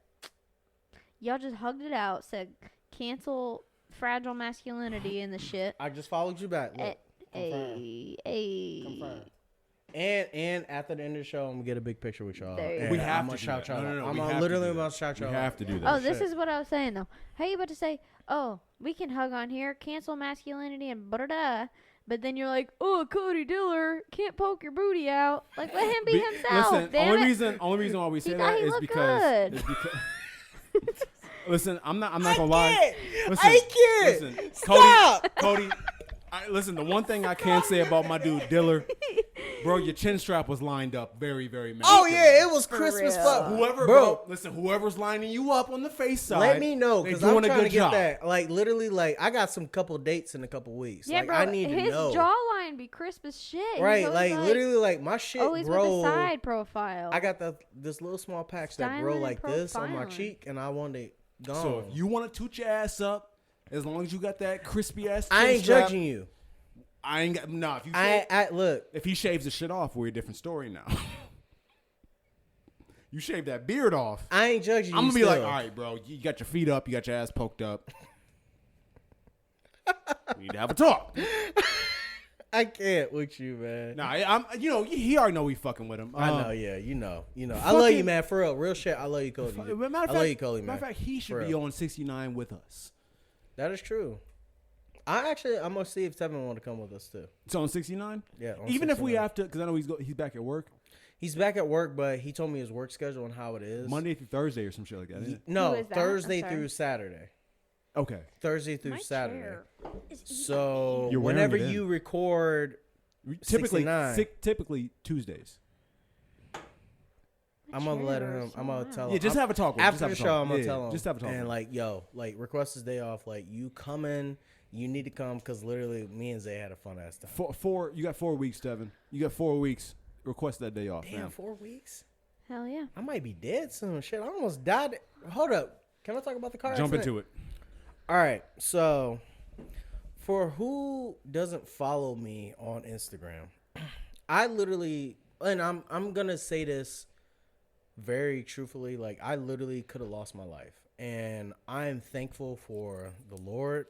Y'all just hugged it out. Said cancel fragile masculinity and the shit. I just followed you back. Look, Hey. confirm. And after the end of the show, I'm gonna get a big picture with y'all. There you And We go. have I'm to gonna do shout that. y'all No, out. no, I'm we have to literally do about that. to shout y'all We out. have to do that. Oh, this Shit. is what I was saying though. How you about to say, oh, we can hug on here, cancel masculinity and da. But then you're like, oh, Cody Diller can't poke your booty out. Like, let him be himself. Listen, damn only it. reason why we say thought that he is looked because. good. Is because listen, I'm not gonna lie. Can't. Listen, I can't. Listen, Stop. Cody. Listen, the one thing I can say about my dude Diller, bro, your chin strap was lined up very, very Oh masculine. yeah, it was For crisp as real. fuck. Whoever, Bro. bro, listen, whoever's lining you up on the face side, Let me know they because I'm doing a trying good to get job. that. Like literally, like I got some couple dates in a couple weeks. Yeah, like bro. I need to his know. jawline be crisp as shit. He's Right, always like literally, like my shit always grow. with a side profile. I got this little small patch that grow Styling like this on my profiling. cheek, and I want it gone. So if you want to toot your ass up, as long as you got that crispy ass, I chin ain't strap, judging you. I ain't got no. If you I look. if he shaves the shit off, we're a different story now. You shave that beard off, I ain't judging you. I'm gonna be like, still. all right, bro, you got your feet up, you got your ass poked up. We need to have a talk. I can't with you, man. Nah, I'm. You know, he already know we fucking with him. I know, yeah, you know. I love you, fucking- man. For real shit. I love you, Cody. Matter of I fact, love you, Cody, man. Matter of fact, he should For be real. on 69 with us. That is true. I'm gonna see if Tevin want to come with us too. It's on 69. Yeah. on Even if we 69. have to, because I know he's back at work. He's back at work, but he told me his work schedule and how it is. Monday through Thursday or some shit like that. Isn't it? No, Who is that? Thursday I'm sorry. through Saturday. Okay. Thursday through My Saturday. chair is eating So You're wearing whenever it in. you record, Typically, 69. typically Tuesdays. my I'm gonna let chair him. is so I'm gonna loud. tell him. Yeah, just have a talk with him. After Just have the a show, talk. I'm gonna Yeah, tell him. just have a talk. And with him. like, yo, like request his day off. Like, you coming? You need to come because literally, me and Zay had a fun ass time. You got 4 weeks, Devin. You got 4 weeks. Request that day off, Damn, man. 4 weeks. Hell yeah. I might be dead soon. Shit, I almost died. Hold up. Can I talk about the car? Jump accident? into it. All right. So, for who doesn't follow me on Instagram, I literally, and I'm gonna say this very truthfully, like I literally could have lost my life, and I am thankful for the Lord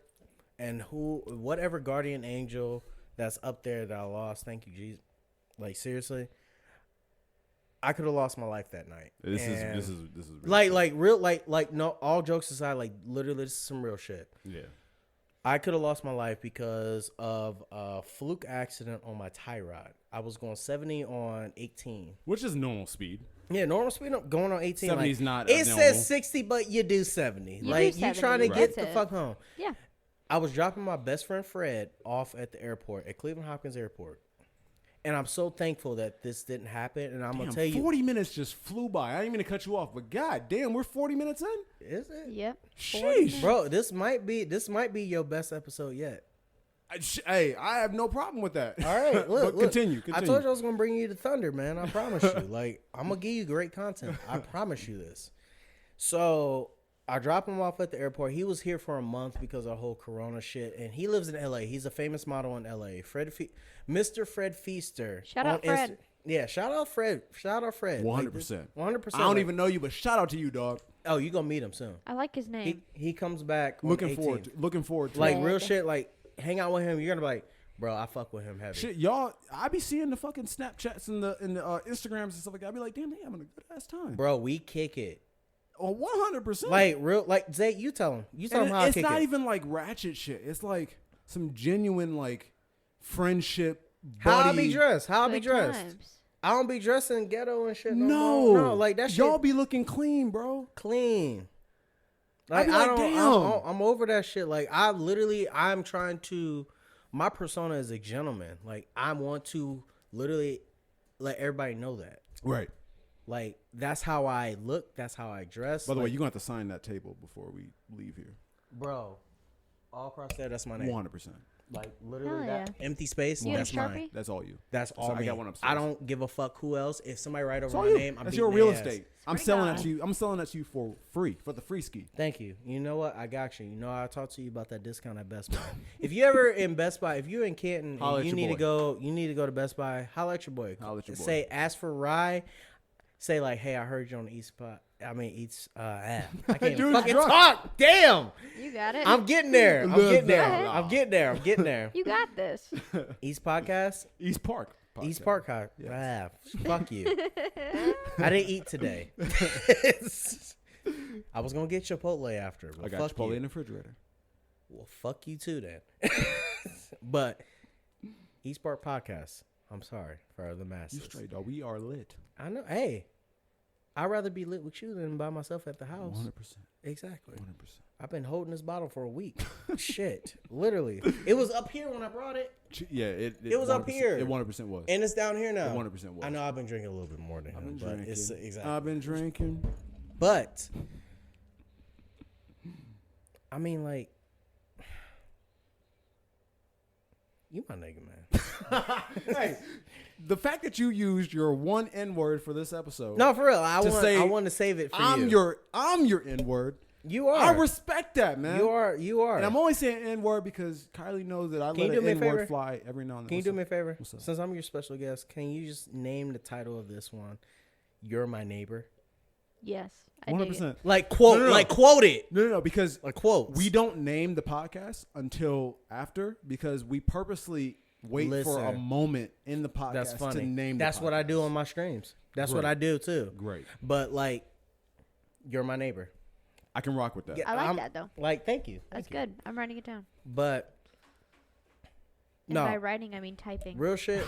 and whatever guardian angel that's up there that I lost. Thank you, Jesus. Like seriously, I could have lost my life that night. This And is really like no, all jokes aside, like literally this is some real shit. yeah. I could have lost my life because of a fluke accident on my tie rod. I was going 70 on 18. Which is normal speed. Yeah, normal speed going on 18. 70 like, is not It abnormal. says 60, but you do 70. You like do you 70, trying to get that's the it. fuck home. Yeah. I was dropping my best friend Fred off at the airport at Cleveland Hopkins Airport. And I'm so thankful that this didn't happen. And I'm Damn, gonna tell you, 40 minutes just flew by. I didn't mean to cut you off, but god damn, we're 40 minutes in? is it? Yep. Sheesh. Bro, this might be your best episode yet. Hey, I have no problem with that. All right, look, But continue. I told you I was gonna bring you to Thunder, man. I promise you. Like, I'm gonna give you great content. I promise you this. So I dropped him off at the airport. He was here for a month because of the whole Corona shit, and he lives in LA. He's a famous model in LA. Mr. Fred Feaster. Shout on out Fred. Yeah, shout out Fred. Shout out Fred. 100%. 100%. I don't even know you, but shout out to you, dog. Oh, you gonna meet him soon. I like his name. He comes back. On Looking 18th. forward to Like it. real shit. Like hang out with him. You're gonna be like, bro, I fuck with him heavy. Shit, y'all, I be seeing the fucking Snapchats and the Instagrams and stuff like that. I be like, damn, they having a good ass time. Bro, we kick it. Oh, 100%. Like real, like Zay, you tell him. You tell And him how I it's kick not it. even like ratchet shit. It's like some genuine like friendship. How I buddy. be dressed? How I be Good dressed? times. I don't be dressing ghetto and shit. No, No, like that shit. Y'all be looking clean, bro. clean. I Like be I like, don't. damn. I'm over that shit. Like I'm trying to. My persona is a gentleman. Like I want to literally let everybody know that. Right. Like that's how I look. That's how I dress. By the way, Like, you're gonna have to sign that table before we leave here. bro, all across there. That's my name. 100%. Like literally Hell that empty space. You got a That's mine. Sharpie? That's all you. That's all I me. got one upstairs. I don't give a fuck who else. If somebody write That's over all my you. name, I'm That's beating your real their ass. estate. I'm Swear to selling God. that to you. I'm selling that to you for free for the free ski. Thank you. You know what? I got you. You know I talked to you about that discount at Best Buy. If you ever in Best Buy, if you're in Canton Holla and at you your need boy. to go to Best Buy, holla at your boy. Holla at your boy. Say ask for Rye. Say like, hey, I heard you on the East Spot. I mean East I can't even Dude's fucking drunk. talk. Damn. You got it. I'm getting there. I'm getting there. Go I'm getting there. I'm getting there. You got this. East Podcast. East Park. East podcast. Park. Ah, fuck you. I didn't eat today. I was gonna get Chipotle after. But I got fuck Chipotle you. in the refrigerator. Well, fuck you too then. But East Park Podcast. I'm sorry for the masses. You straight, dog. We are lit. I know. Hey, I'd rather be lit with you than by myself at the house. 100%. Exactly. 100%. I've been holding this bottle for a week. Shit, literally. It was up here when I brought it, Yeah, It was up 100% here. It 100% was. and it's down here now. It 100% was. I know I've been drinking a little bit more than I've him, been but drinking. it's exactly. I've been drinking. But I mean, like, you my nigga, man. Hey, the fact that you used your one N word for this episode. No, for real. I say, want to save it for I'm you. your N word. You are. I respect that, man. You are. You are. And I'm only saying N word because Kylie knows that I Can you let do an me a N favor? word fly every now and then. Can you do me a favor? What's up? Since I'm your special guest, can you just name the title of this one? You're my neighbor. Yes. I dig it. 100%. Like quote. No. Like quote it. No, because Like quotes. we don't name the podcast until after because we purposely wait for a Listen. moment in the podcast That's funny. to name. That's the what I do podcast. on my streams. That's what Great. I do too. Great. But like, you're my neighbor. I can rock with that. Yeah, I like I'm- that though. Like, thank you. That's Thank you. good. I'm writing it down. But And no, by writing, I mean typing. real shit.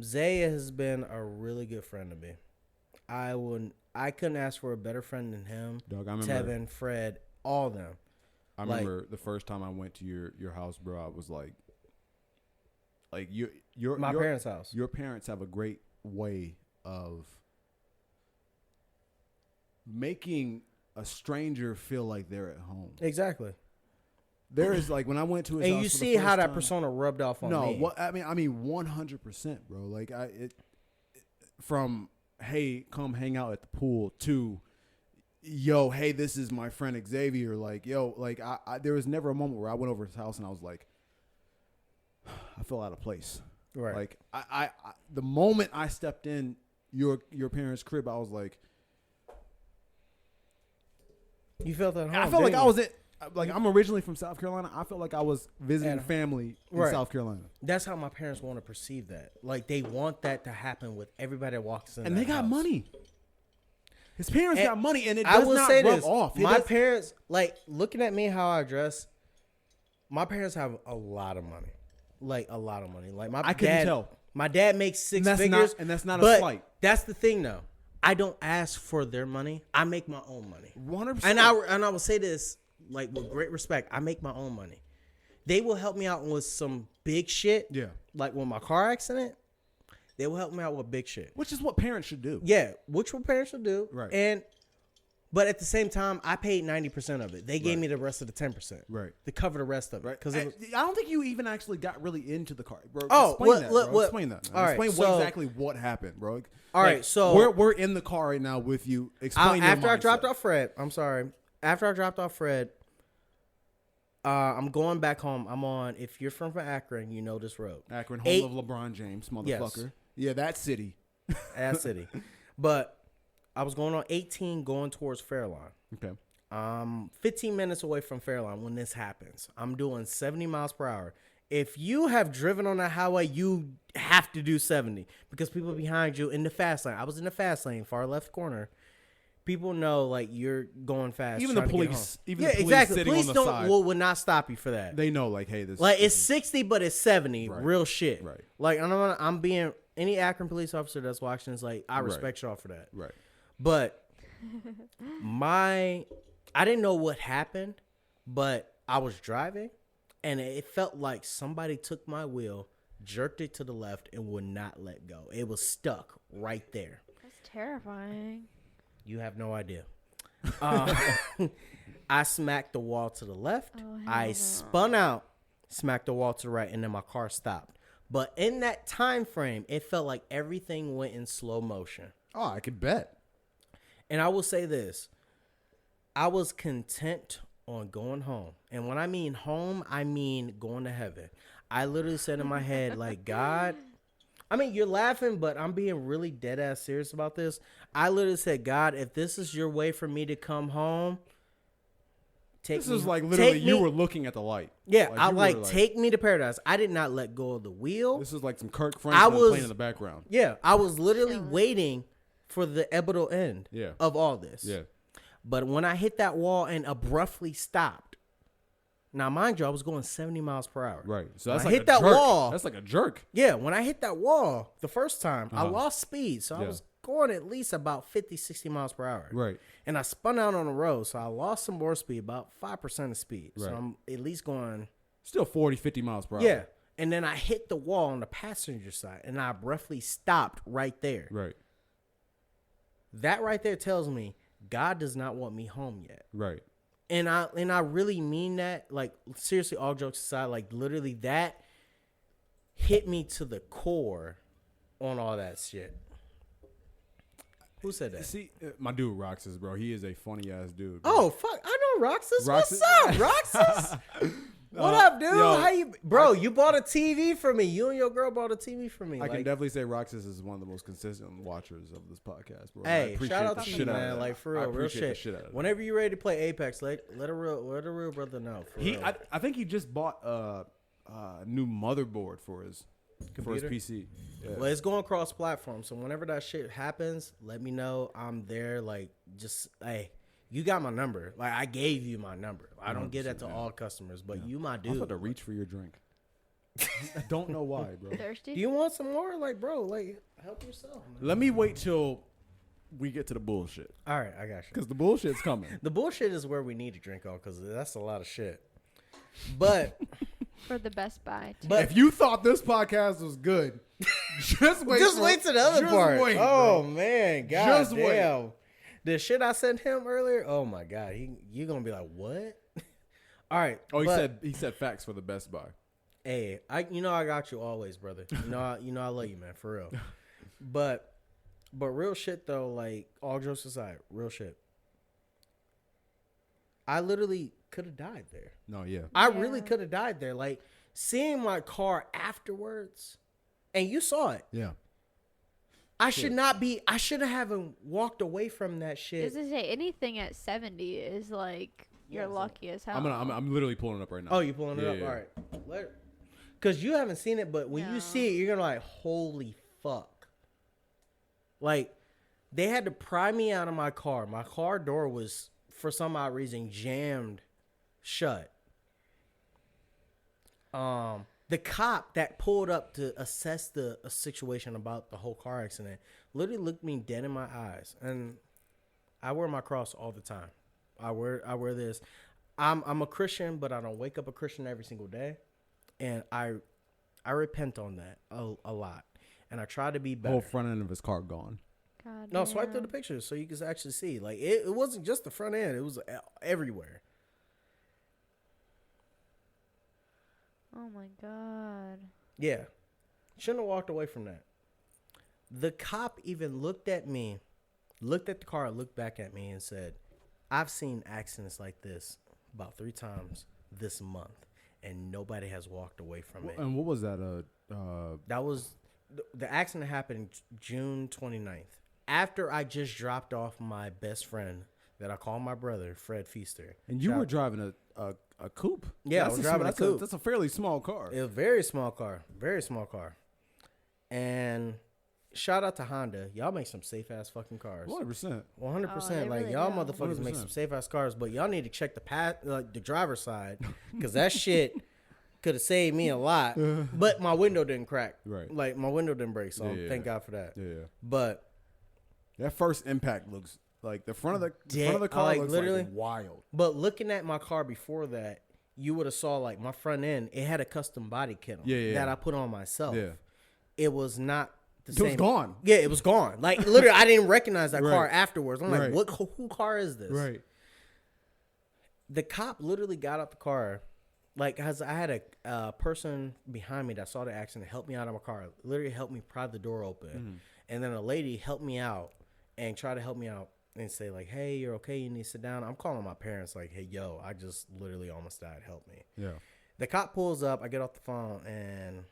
Zaya has been a really good friend to me. I couldn't ask for a better friend than him. Dog, I remember. Tevin, Fred, all of them. I remember the first time I went to your house, bro. I was like your Parents' house. Your parents have a great way of making a stranger feel like they're at home. Exactly. There is like when I went to his And house you for the see how first that time- persona rubbed off on No, me. what I mean 100%, bro. Like from hey, come hang out at the pool to yo, hey, this is my friend Xavier. Like, yo, like I there was never a moment where I went over his house and I was like, I feel out of place. Right. Like I the moment I stepped in your parents' crib, I was like, You felt at home. I felt like didn't I you? was in. Like I'm originally from South Carolina. I felt like I was visiting And- family in Right. South Carolina, That's how my parents want to perceive that. Like they want that to happen with everybody that walks in. and that they got house. money. His parents And got money, and it I does will not say rub this: off. It my does- parents, like looking at me how I dress. My parents have a lot of money, like a lot of money. Like my I couldn't dad, tell. My dad makes six And that's figures, not- and that's not a but slight. That's the thing, though. I don't ask for their money. I make my own money. 100%. And I will say this like with great respect. I make my own money. They will help me out with some big shit. Yeah. Like with my car accident, they will help me out with big shit. Which is what parents should do. Yeah, which what parents should do. Right. But at the same time, I paid 90% of it. They gave me the rest of the 10%. Right. To cover the rest of it. Right. Because I don't think you even actually got really into the car, bro. Oh, explain what- that, what- bro. what- Explain that. Man. all right, Explain so- exactly what happened, bro. All right, so- we're in the car right now with you. Explain your after I mindset. dropped off Fred, I'm sorry. After I dropped off Fred, I'm going back home. I'm on, if you're from Akron, you know this road. Akron, home 8 of LeBron James, motherfucker. Yes. Yeah, that city. Ass City. But I was going on 18 going towards Fairlawn. Okay. 15 minutes away from Fairlawn when this happens. I'm doing 70 miles per hour. If you have driven on the highway, you have to do 70 because people behind you in the fast lane. I was in the fast lane, far left corner. People know like you're going fast. Even the trying to get police, home. even yeah, the police exactly. sitting Police on the don't side, will not stop you for that. they know like, hey, this Like this it's is- 60, but it's 70. Right. Real shit. Right. Like I'm being any Akron police officer that's watching is like I Right. respect y'all for that. right. But I didn't know what happened, but I was driving and it felt like somebody took my wheel, jerked it to the left, and would not let go. It was stuck right there. That's terrifying. You have no idea. I smacked the wall to the left. Oh, hell I no. spun out, smacked the wall to the right, and then my car stopped. But in that time frame, it felt like everything went in slow motion. Oh, I could bet. And I will say this. I was content on going home. And when I mean home, I mean going to heaven. I literally said in my head, like, God, I mean, you're laughing, but I'm being really dead ass serious about this. I literally said, God, if this is your way for me to come home, take This me. is like literally take you me- were looking at the light. Yeah, Like, I you like were, take me to paradise. I did not let go of the wheel. This is like some Kirk Franklin was- playing in the background. Yeah, I was literally Chilling. waiting for the inevitable end Yeah. of all this. Yeah. But when I hit that wall and abruptly stopped, now mind you, I was going 70 miles per hour. Right. So When that's I like hit a that jerk. wall. That's like a jerk. Yeah, when I hit that wall the first time, I Uh-huh. lost speed. So I Yeah. was going at least about 50, 60 miles per hour. Right. And I spun out on the road, so I lost some more speed, about 5% of speed. So Right. I'm at least going, Still 40, 50 miles per hour. yeah. And then I hit the wall on the passenger side, and I abruptly stopped right there. Right. That right there tells me God does not want me home yet. Right. And I really mean that. Like, seriously, all jokes aside, like literally that hit me to the core on all that shit. Who said that? See, my dude Roxas, bro. He is a funny ass dude. Bro. Oh fuck, I know Roxas. Roxas? What's up, Roxas? What up, dude? yo, How you, bro? You bought a TV for me. You and your girl bought a TV for me. I can Like, definitely say Roxas is one of the most consistent watchers of this podcast, bro. I hey, appreciate shout out the to shit you, out of man. that. Like for I real, real appreciate the shit. shit out of that. Whenever you're ready to play Apex, let a real brother know. For real. I think he just bought a new motherboard for his Computer? PC. Yeah. Well, it's going cross platform, so whenever that shit happens, let me know. I'm there. Like, just hey, you got my number. Like, I gave you my number. I don't get that to 100%, all customers, but you my I was dude. about to reach for your drink. I don't know why, bro. Thirsty? Do you want some more? Like, bro, like, help yourself. Man. Let me wait till we get to the bullshit. All right, I got you. Because the bullshit's coming. The bullshit is where we need to drink on because that's a lot of shit. But For the Best Buy. Too. But- if you thought this podcast was good, just wait. wait to the other just part. Wait, oh bro. man, god Just damn. wait. The shit I sent him earlier. Oh my god, you're gonna be like, what? All right. Oh, but, he said facts for the Best Buy. hey, I got you always, brother. I love you, man, for real. But real shit though, like all jokes aside, real shit. I literally could have died there. No, yeah. I really Yeah. could have died there. Like seeing my car afterwards, and you saw it. Yeah. I should haven't walked away from that shit. Does it say anything at 70 is like you're lucky as hell? I'm literally pulling it up right now. Oh, you pulling it up? Yeah. All right. Because you haven't seen it, but when No. you see it, you're going to like, holy fuck. Like, they had to pry me out of my car. My car door was, for some odd reason, jammed shut. The cop that pulled up to assess the situation about the whole car accident literally looked me dead in my eyes. And I wear my cross all the time. I wear this. I'm a Christian, but I don't wake up a Christian every single day. And I repent on that a lot. And I try to be The better. whole front end of his car gone. God No, swipe through damn. the pictures so you can actually see. Like it wasn't just the front end; it was everywhere. Oh my god. Yeah, shouldn't have walked away from that. The cop even looked at me, looked at the car, looked back at me, and said, "I've seen accidents like this about 3 times this month, and nobody has walked away from it." And what was that? That was the accident happened June 29th. After I just dropped off my best friend that I call my brother, Fred Feaster. And you were driving a coupe. Yeah, I was driving a coupe. That's a fairly small car. It was a very small car. Very small car. And shout out to Honda. Y'all make some safe ass fucking cars. 100%. 100%. they Like really y'all do. motherfuckers make 100%. some safe ass cars, but y'all need to check the driver's side because that shit could have saved me a lot. But my window didn't crack. Right. Like my window didn't break, so Yeah. thank God for that. Yeah. But That first impact looks like the front of the Dead- front of the car like, looks literally- like wild. But looking at my car before that, you would have saw like my front end. It had a custom body kit on Yeah. that I put on myself. Yeah. It was not the It same. was gone. Yeah, it was gone. Like literally, I didn't recognize that car Right. afterwards. I'm Right. like, who car is this? Right. The cop literally got out the car. Like, cause I had a person behind me that saw the accident, helped me out of my car. Literally helped me pry the door open, and then a lady helped me out and tried to help me out and say like, "Hey, you're okay. You need to sit down." I'm calling my parents like, "Hey, yo, I just literally almost died. Help me." Yeah. The cop pulls up. I get off the phone, and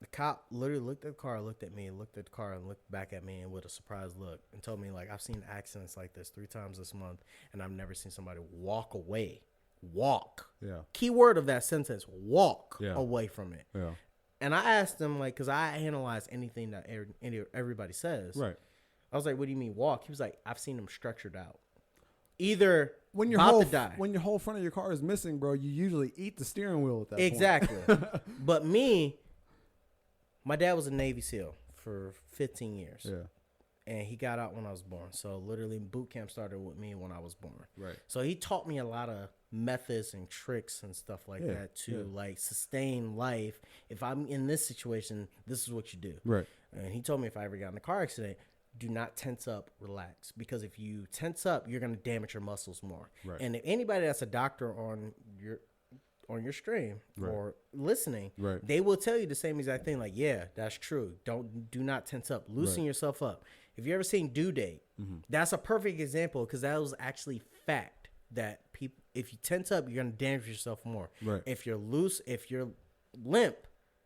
the cop literally looked at the car, looked at me, looked at the car, and looked back at me and with a surprised look and told me like, "I've seen accidents like this 3 times this month, and I've never seen somebody walk away. Walk. Yeah. Key word of that sentence: walk Yeah. away from it." Yeah. And I asked him like, cause I analyze anything that everybody says. Right. I was like, "What do you mean walk?" He was like, "I've seen them structured out. Either When your about whole to die." when your whole front of your car is missing, bro, you usually eat the steering wheel at that point. Exactly. But me, my dad was a Navy SEAL for 15 years. Yeah. And he got out when I was born. So literally boot camp started with me when I was born. Right. So he taught me a lot of methods and tricks and stuff like Yeah, that to yeah. like sustain life. If I'm in this situation, this is what you do. Right. And he told me if I ever got in a car accident, do not tense up, relax. Because if you tense up, you're going to damage your muscles more. Right. And if anybody that's a doctor on your stream Right. or listening, Right. they will tell you the same exact thing. Like, yeah, that's true. Do not tense up. Loosen Right. yourself up. If you ever seen Due Date, that's a perfect example because that was actually fact that people, if you tense up, you're gonna damage yourself more. Right. If you're loose, if you're limp,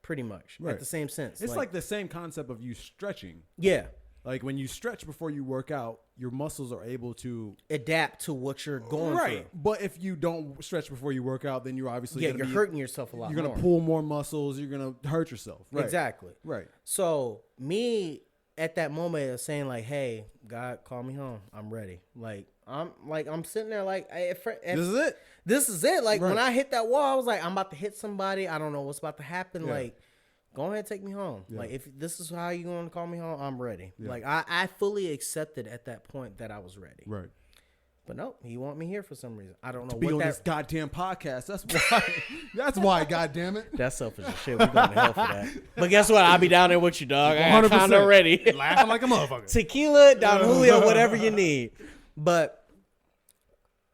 pretty much Right. at the same sense. It's like the same concept of you stretching. yeah, Like when you stretch before you work out, your muscles are able to adapt to what you're going through. But if you don't stretch before you work out, then you're obviously Yeah, gonna you're be, hurting yourself a lot. You're gonna more. pull more muscles. You're gonna hurt yourself. Right. Exactly. Right. So me at that moment of saying like, "Hey, God, call me home. I'm ready." I'm sitting there like, This is it. This is it. Like Right. when I hit that wall, I was like, I'm about to hit somebody. I don't know what's about to happen. Yeah. Like, go ahead and take me home. Yeah. Like if this is how you going to call me home, I'm ready. Yeah. Like I fully accepted at that point that I was ready. Right. But no, he want me here for some reason. I don't know Be what on that. this goddamn podcast. That's why. That's why. Goddamn it. That's selfish as shit. We going to hell for that. But guess what? I'll be down there with you, dog. I got 100%. time already. Laughing like a motherfucker. Tequila, Don Julio, whatever you need. But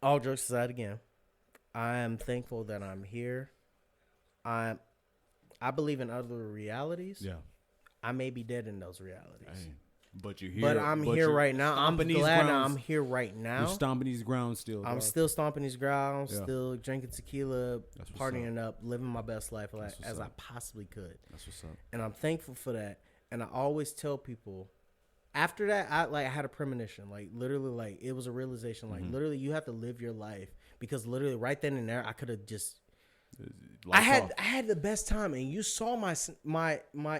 all jokes aside, again, I am thankful that I'm here. I believe in other realities. Yeah. I may be dead in those realities. Hey, but you're here. But I'm here you're right now. I'm stomping these glad grounds. I'm here right You're now. stomping these grounds still. I'm dog. still stomping these grounds, Yeah. still drinking tequila, That's what's partying up, living my best life That's what's as I up. possibly could. That's what's up. And I'm thankful for that. And I always tell people, after that, I had a premonition, like literally, like it was a realization, like Mm-hmm. literally, you have to live your life because literally, right then and there, I could have just. Lights off. I had the best time, and you saw my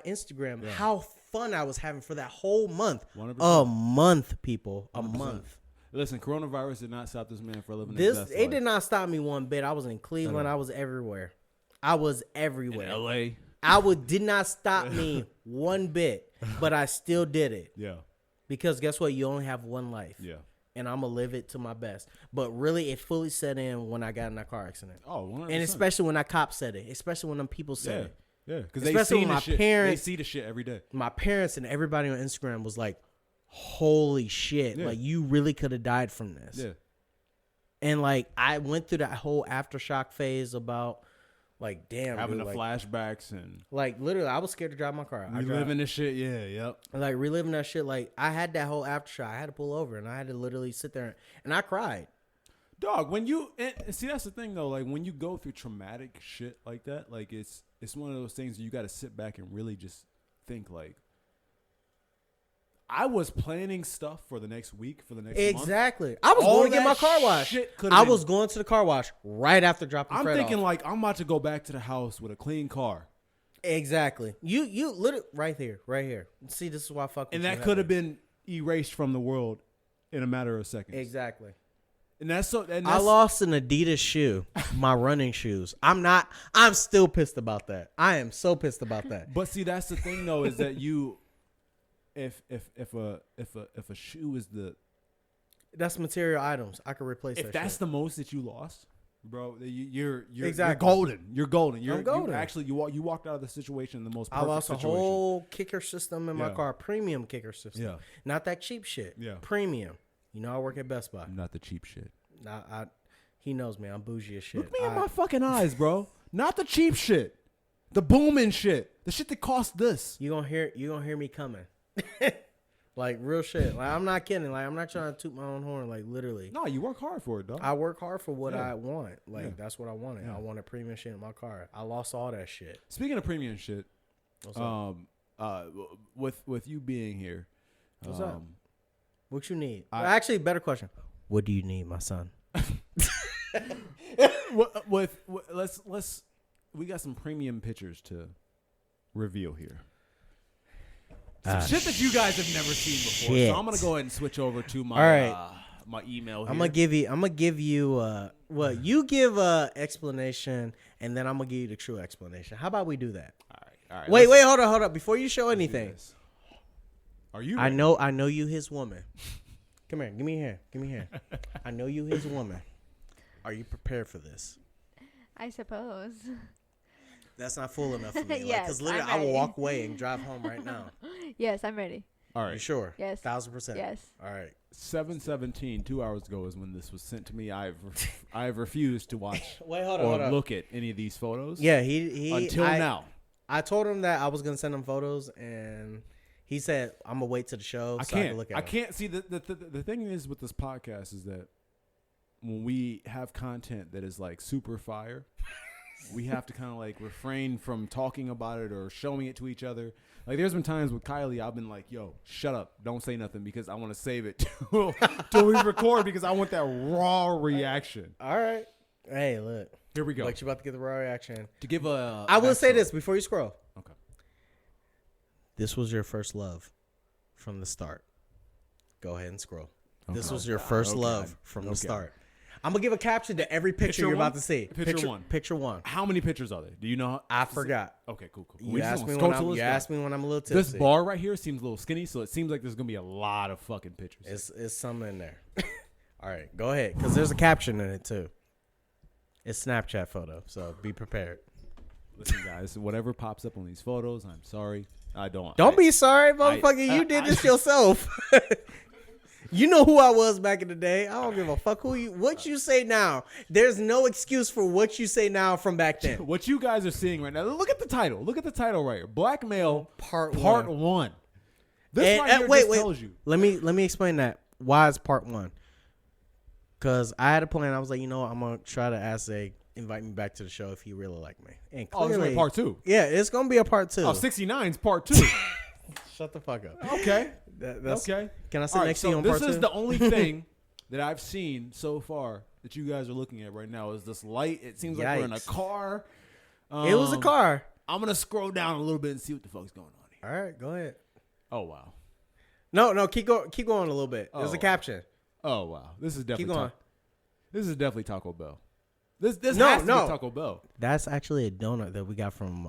Instagram how fun I was having for that whole month. 100%. A month, people, a 100%. month. Listen, coronavirus did not stop this man from living This his best it life. did not stop me one bit. I was in Cleveland. I was everywhere. I was everywhere. L.A. Did not stop me one bit, but I still did it Yeah. because guess what? You only have one life. Yeah. And I'm gonna live it to my best. But really, it fully set in when I got in that car accident, Oh, 100%. and especially when that cop said it, especially when them people said Yeah. it. Yeah. Because they Especially see when the my shit. parents- They see the shit every day. My parents and everybody on Instagram was like, "Holy shit! Yeah. Like you really could have died from this." Yeah. And like I went through that whole aftershock phase about, like, damn, Having dude, the like, flashbacks and like literally, I was scared to drive my car. reliving this shit. Yeah. Yep. Like reliving that shit. Like I had that whole aftershock. I had to pull over and I had to literally sit there and I cried. Dog, when you and see, that's the thing though. Like when you go through traumatic shit like that, like it's one of those things you got to sit back and really just think. Like, I was planning stuff for the next week, for the next month. Exactly. I was All going to get that my car washed. shit could've I been- was going to the car wash right after dropping I'm Fred thinking off. like I'm about to go back to the house with a clean car, Exactly. You literally right here. See, this is why I fuck with and you that could have heavy. been erased from the world in a matter of seconds. Exactly. And that's so. And I that's, lost an Adidas shoe, my running shoes. I'm still pissed about that. I am so pissed about that. But see, that's the thing though, is that you, if a shoe is the, That's material items. I could replace if that that's shit. the most that you lost, bro, you're Exactly. golden. You're golden. You're golden. You actually, you walked out of the situation in the most I perfect lost a situation. whole kicker system in my Yeah. car, premium kicker system. Yeah. Not that cheap shit. Yeah. Premium. You know I work at Best Buy. Not the cheap shit. He knows me. I'm bougie as shit. Look me in my fucking eyes, bro. Not the cheap shit. The booming shit. The shit that cost this. You gonna hear me coming. Like real shit. Like I'm not kidding. Like I'm not trying to toot my own horn. Like literally. No, you work hard for it, dog. I work hard for what Yeah. I want. Like Yeah. that's what I wanted. Yeah. I wanted premium shit in my car. I lost all that shit. Speaking of premium shit, What's up? with you being here, What's up? What you need? I- Actually, better question. What do you need, my son? let's we got some premium pictures to reveal here. Some shit that you guys have never seen before. shit. So I'm gonna go ahead and switch over to my All right. my email. I'm here. gonna give you what you give a explanation, and then I'm gonna give you the true explanation. How about we do that? All right. Wait, hold on. Before you show anything, Are you? I ready? know you his woman. Come here, give me here. I know you his woman. Are you prepared for this? I suppose. That's not full enough for me. Yes, Because literally, I'm I will ready. walk away and drive home right now. Yes, I'm ready. All You right. sure? Yes. 1000%. Yes. All right. 7:17, 2 hours ago is when this was sent to me. I've refused to watch Wait, hold or on. look at any of these photos. Yeah, he Until now. I told him that I was gonna send him photos, and he said I'm gonna wait to the show I so I can't. can look at I them. can't see the thing is with this podcast is that when we have content that is like super fire, we have to kind of like refrain from talking about it or showing it to each other. Like there's been times with Kylie, I've been like, "Yo, shut up, don't say nothing," because I want to save it till we record because I want that raw reaction. All right. Hey, look. Here we go. Like you're about to get the raw reaction. To give I will say backstory. this before you scroll. Okay. This was your first love from the start. Go ahead and scroll. This was your first love from the start. I'm gonna give a caption to every picture you're about to see. Picture one. Picture one. How many pictures are there? Do you know? I forgot. Okay, cool. You asked me when I'm a little tipsy. This bar right here seems a little skinny, so it seems like there's gonna be a lot of fucking pictures. It's some in there. All right, go ahead, because there's a caption in it too. It's Snapchat photo, so be prepared. Listen, guys, whatever pops up on these photos, I'm sorry. I don't. Don't be sorry, motherfucker. You did this yourself. You know who I was back in the day. I don't give a fuck what you say now. There's no excuse for what you say now from back then. What you guys are seeing right now. Look at the title. Look at the title right here. Blackmail Part 1. This right here wait. tells you. Let me explain that. Why is part 1? Because I had a plan. I was like, you know what? I'm going to try to ask Zay, invite me back to the show if he really like me. And It's gonna be part 2. Yeah, it's going to be a part 2. Oh, 69's part 2. Shut the fuck up. Okay. That's okay. Can I sit next to you on this part 2? is the only thing that I've seen so far that you guys are looking at right now is this light. It seems like we're in a car. It was a car. I'm going to scroll down a little bit and see what the fuck's going on here. All right, go ahead. Oh, wow. No, keep going a little bit. There's a caption. Oh, wow. This is definitely Keep going. This is definitely Taco Bell. This has to be Taco Bell. That's actually a donut that we got from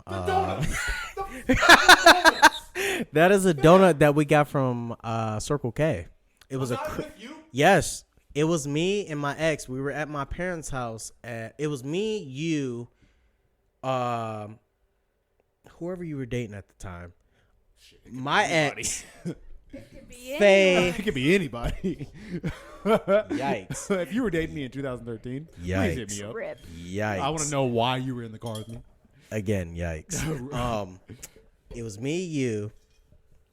that is a donut that we got from Circle K. It was with you? Yes. It was me and my ex. We were at my parents' house. It was me, you, whoever you were dating at the time. My ex. Faye. It could be anybody. Yikes. If you were dating me in 2013, please hit me up. Rip. Yikes. I want to know why you were in the car with me. Again, yikes. It was me, you,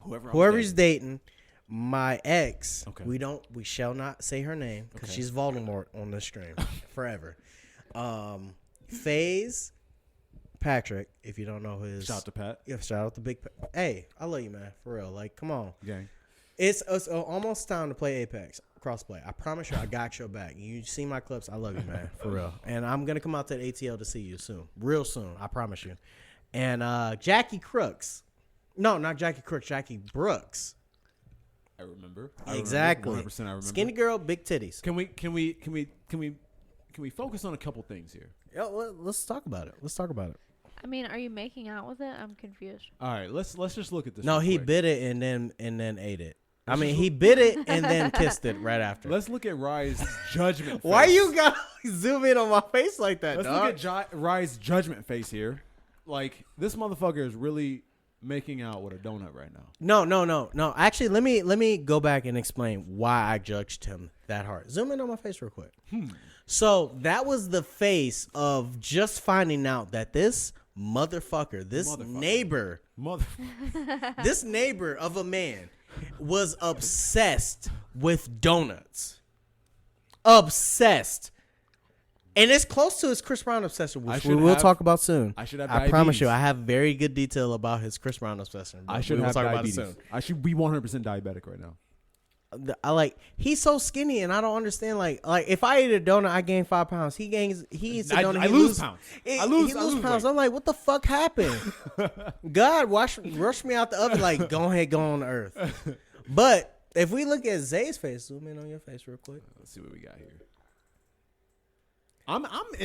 Whoever whoever's dating, my ex. Okay. We shall not say her name because she's Voldemort on this stream forever. FaZe Patrick, if you don't know who is. Shout out to Pat. Yeah, shout out to Big Pat. Hey, I love you, man. For real. Like, come on. Gang. It's almost time to play Apex crossplay. I promise you, I got your back. You see my clips. I love you, man. For real. And I'm going to come out to the ATL to see you soon. Real soon. I promise you. And Jackie Crooks. No, not Jackie Crooks. Jackie Brooks. I remember. Exactly. 100% I remember. Skinny girl, big titties. Can we focus on a couple things here? Yeah, let's talk about it. I mean, are you making out with it? I'm confused. All right, let's just look at this. No, real he quick. bit it and then ate it. I mean, he bit it and then kissed it right after. Let's look at Rye's judgment face. Why you gotta zoom in on my face like that, Let's dog? look at Rye's judgment face here. Like, this motherfucker is really making out with a donut right now. No. Actually, let me go back and explain why I judged him that hard. Zoom in on my face real quick. So that was the face of just finding out that this motherfucker, this neighbor of a man was obsessed with donuts. Obsessed. And it's close to his Chris Brown obsession, which we will talk about soon. I should have I promise you, I have very good detail about his Chris Brown obsession. I should have diabetes. I should be 100% diabetic right now. He's so skinny and I don't understand like if I eat a donut I gain 5 pounds. He eats a donut. I lose pounds. I lose pounds. weight. I'm like, what the fuck happened? God, rush me out the oven. Like, go ahead, go on the earth. But if we look at Zay's face, zoom in on your face real quick. Let's see what we got here.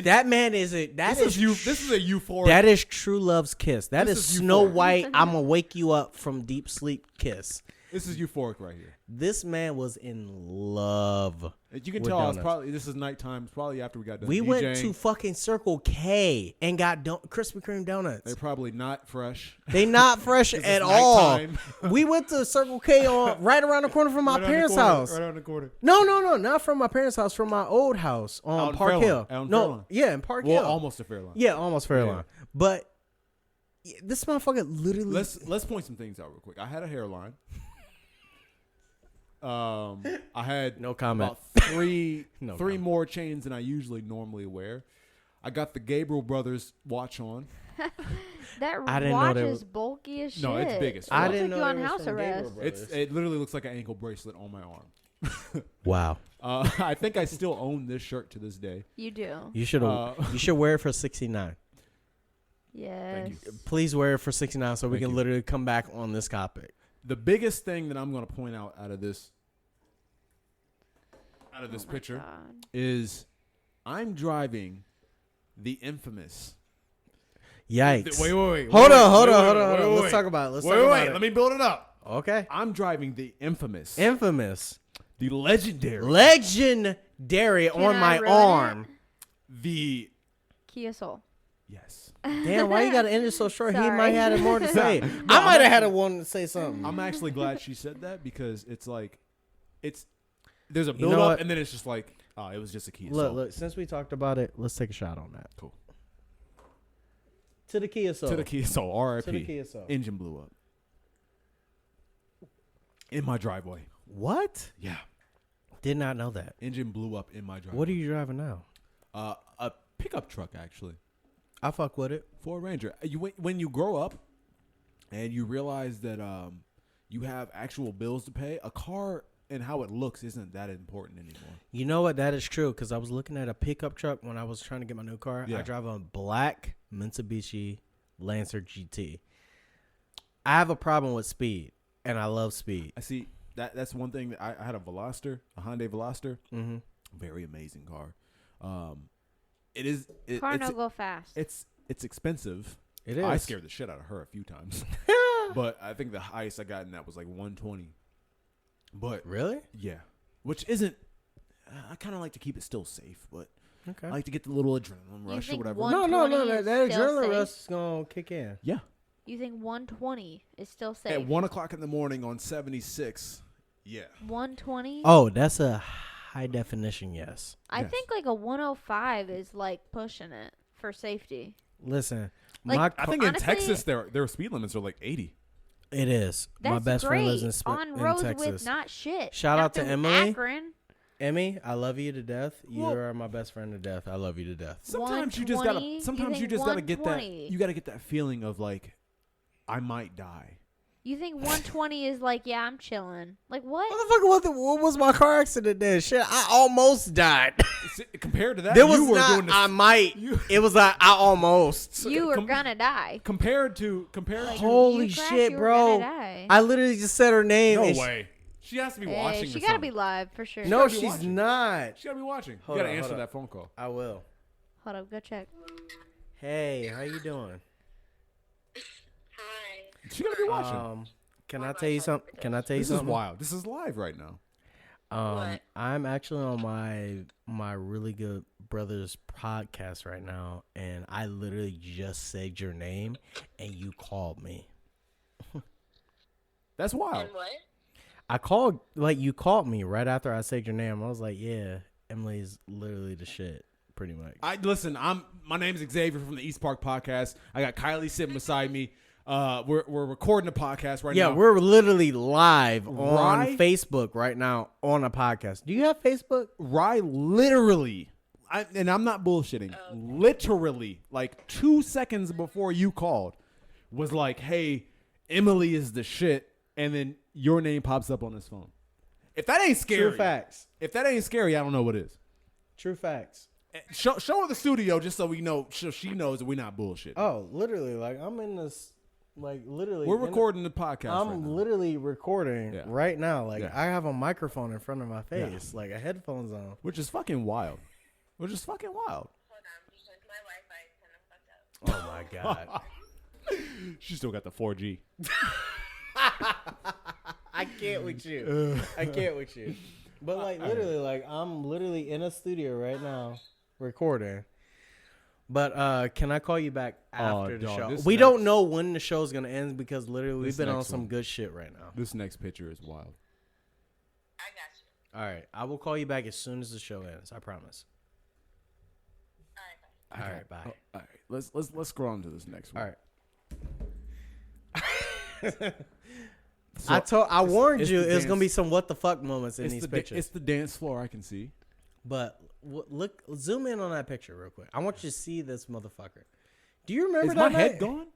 That man is a This is a euphoric. That is true love's kiss. That This is is Snow euphoric. White. I'm gonna wake you up from deep sleep kiss. This is euphoric right here. This man was in love. You can with tell donuts. this is nighttime. It's probably after we got done We DJing. went to fucking Circle K and got Krispy Kreme donuts. They're probably not fresh. They not fresh This at is all. nighttime. We went to Circle K right around the corner from my Right on the parents' corner, house. Right on the corner. No, not from my parents' house. From my old house on Out in Park Fairlawn. Hill. Out in No, Fairlawn. yeah, in Park Well, Hill. almost a Fairlawn. Yeah, almost Fairlawn. Yeah. But this motherfucker literally. Let's point some things out real quick. I had a hairline. I had No comment. about three No three comment. more chains than I normally wear. I got the Gabriel Brothers watch on. That I didn't know watch they is were- bulky as shit. No, it's big as fuck. I Looks didn't like know you on they was house from Gabriel arrest. Brothers. It literally looks like an ankle bracelet on my arm. Wow. I think I still own this shirt to this day. You do. You should you should wear it for 69. Yes. you. Please wear it for 69 so we Thank can you. literally come back on this topic. The biggest thing that I'm going to point out of this Oh my picture God. is I'm driving the infamous. Yikes. Wait. Hold on. Let's talk about it. Let me build it up. Okay. I'm driving the infamous, the legendary, legendary Can on I my ruin arm. the Kia Soul. yes. Damn, why you got to end it so short? He Sorry. might have had more to say. No, I might I'm have had a one to say something. I'm actually glad she said that because it's like there's a know build up what? and then it's just like it was just a Kia Look, Soul. since we talked about it, let's take a shot on that. Cool. To the Kia Soul. To the Kia Soul, To the R.I.P. Kia Soul. Engine blew up in my driveway. What? Yeah, Did not know that. engine blew up in my driveway. What are you driving now? A pickup truck actually. I fuck with it. Ford Ranger. When you grow up and you realize that you have actual bills to pay, a car and how it looks isn't that important anymore. You know what? That is true because I was looking at a pickup truck when I was trying to get my new car. Yeah. I drive a black Mitsubishi Lancer GT. I have a problem with speed, and I love speed. I see that's one thing that I had a Veloster, a Hyundai Veloster. Mm-hmm. Very amazing car. Car no go fast. It's expensive. It is. I scared the shit out of her a few times. But I think the highest I got in that was like 120. But Really? yeah, which isn't. I kind of like to keep it still safe, but Okay. I like to get the little adrenaline rush or think whatever. one- No. 120 That is still adrenaline safe? rush is gonna kick in. Yeah, You think 120 is still safe? at 1:00 in the morning on 76. Yeah, 120? Oh, that's a high definition. Yes. I yes. think like a 105 is like pushing it for safety. Listen, Like, my I car, think in Honestly- Texas their speed limits are like 80. it is. That's My best great. friend lives in, on in roads Texas. with not shit. Shout Not out to through Emily. Akron. Emmy, I love you to death. You Well- are my best friend to death. I love you to death. Sometimes you just 120? gotta. Sometimes You you think just gotta get that. 120? You gotta get that feeling of like, I might die. You think 120 is like, yeah, I'm chilling. Like what? Motherfucker, what was my car accident then? Shit, I almost died. Compared to that, There was you were not, doing this. I might. It was like, I almost. You were com- gonna die. compared to Like, Holy you crash, shit, you were bro. gonna die. I literally just said her name. no and way. She has to be Hey, watching. she or gotta something. be live for sure. No, gotta be she's watching. not. She gotta be watching. Hold you gotta on, answer hold that phone call. I will. Hold up, go check. Hey, how you doing? Hi. She gotta be watching. Can I tell you something? Can I tell you This is something? wild. This is live right now. What? I'm actually on my really good brother's podcast right now, and I literally just said your name, and you called me. That's wild. And what? I called, like, you called me right after I said your name. I was like, yeah, Emily's literally the shit, pretty much. My name's Xavier from the East Park Podcast. I got Kylie sitting beside me. We're recording a podcast right now. Yeah, we're literally live on Right? Facebook right now on a podcast. Do you have Facebook? Rye literally, and I'm not bullshitting, literally like 2 seconds before you called was like, hey, Emily is the shit. And then your name pops up on his phone. If that ain't scary, True facts. If that ain't scary, I don't know what is. True facts. Show her the studio just so we know, so she knows that we're not bullshit. Oh, literally, like, I'm in this, like, literally. We're recording the podcast. I'm right now. literally recording Yeah. right now. Like, Yeah. I have a microphone in front of my face, like a headphones on. Which is fucking wild. Which is fucking wild. Hold on, because my Wi-Fi is kind of fucked up. Oh my god. She still got the 4G. I can't with you. I can't with you. But like literally, like I'm literally in a studio right now recording. But can I call you back after the dog, show? this We next- don't know when the show's gonna end because literally we've This been on next some one. good shit right now. This next picture is wild. I got you. All right, I will call you back as soon as the show ends. I promise. All right, bye. All right, bye. All right, let's scroll on to this next one. All right. So, I warned it's you the it was gonna dance- be some what the fuck moments in it's these the pictures. it's the dance floor I can see. But look, zoom in on that picture real quick. I want you to see this motherfucker. Do you remember Is that my head night? gone?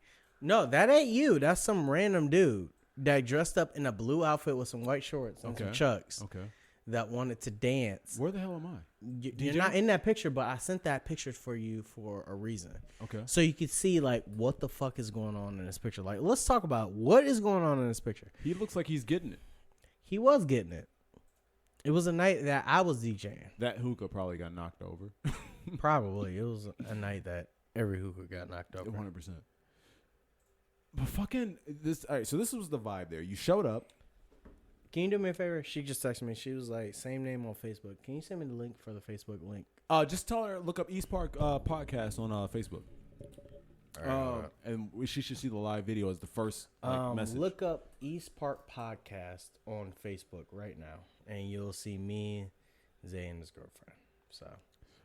No, that ain't you. That's some random dude that dressed up in a blue outfit with some white shorts and some Okay. chucks. Okay. that wanted to dance. Where the hell am I? You're DJ? not in that picture, but I sent that picture for you for a reason. Okay. So you could see like what the fuck is going on in this picture. Like, let's talk about what is going on in this picture. He looks like he's getting it. He was getting it. It was a night that I was DJing. That hookah probably got knocked over. Probably. It was a night that every hookah got knocked over. 100%. But fucking this. All right, so this was the vibe there. You showed up. Can you do me a favor? She just texted me. She was like, same name on Facebook. Can you send me the link for the Facebook link? Just tell her look up East Park podcast on Facebook. And she should see the live video as the first message. Look up East Park Podcast on Facebook right now, and you'll see me, Zay, and his girlfriend. So,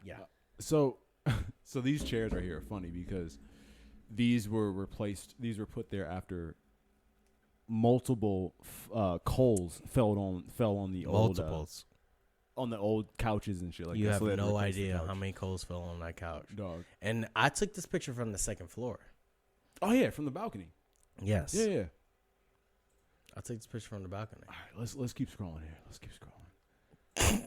yeah. So these chairs right here are funny because these were replaced. These were put there after multiple coals fell on the Multiples. on the old couches and shit like You that. have So they had to no replace the idea couch. how many coals fell on that couch. Dog. And I took this picture from the second floor. Oh yeah, from the balcony. Yes. Yeah. I took this picture from the balcony. All right, let's keep scrolling here. Let's keep scrolling.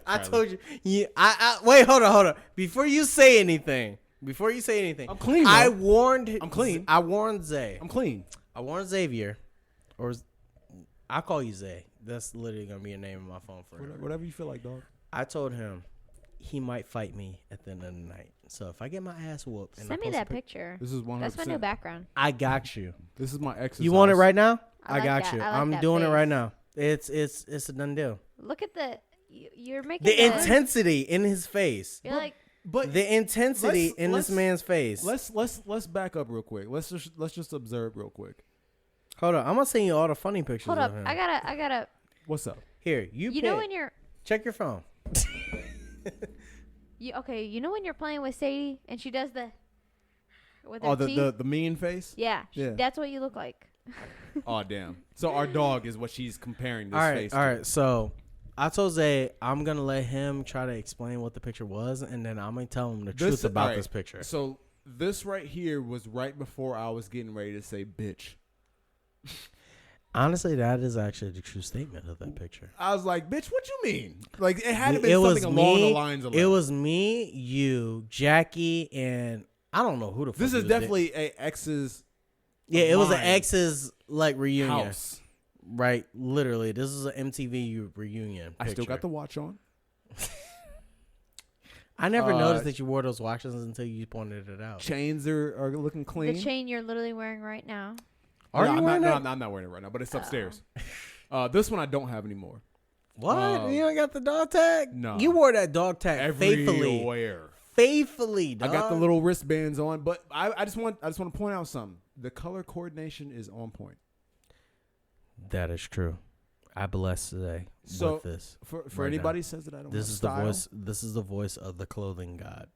I told you. I wait. Hold on. Before you say anything. I'm clean. Bro. I'm clean. I warned Zay. I'm clean. I warned Xavier, or I'll call you Zay. That's literally gonna be a name in my phone forever. Whatever you feel like, dog. I told him he might fight me at the end of the night. So if I get my ass whooped, and I Send me post a that pic- picture. This is 100%. That's my new background. I got you. This is my ex's. You want it house. right now? I I like got that. you. I like I'm that doing it right face. now. It's a done deal. Look at you're making The intensity in his face. You're like, But The intensity in this let's- man's face. let's back up real quick. Let's just observe real quick. Hold on. I'm gonna send you all the funny pictures. hold up. of him. I gotta. What's up? Here, you You know pick. when you're. Check your phone. You know when you're playing with Sadie and she does the. With her Oh, teeth? the mean face. Yeah, Yeah. that's what you look like. Oh damn. So our dog is what she's comparing this All right, face all to. right. So I told Zay I'm gonna let him try to explain what the picture was, and then I'm gonna tell him the truth about all right, this picture. So this right here was right before I was getting ready to say bitch. Honestly, that is actually the true statement of that picture. I was like, bitch, what you mean? Like it had to be something along the lines of It that. was me, you, Jackie, and I don't know who the fuck. This he is was definitely a ex's Yeah, it was an mine. ex's like reunion. house. Right, literally. This is an MTV reunion. I still got picture. the watch on. I never noticed that you wore those watches until you pointed it out. Chains are looking clean. The chain you're literally wearing right now. Are No, you I'm wearing not, it? No, I'm not wearing it right now, but it's upstairs. This one I don't have anymore. What? You don't got the dog tag? No. You wore that dog tag faithfully. Everywhere. Faithfully, dog. I got the little wristbands on, but I just want to point out something. The color coordination is on point. That is true. I bless today So with this. for right anybody says that I don't This have is style, the voice. This is the voice of the clothing god.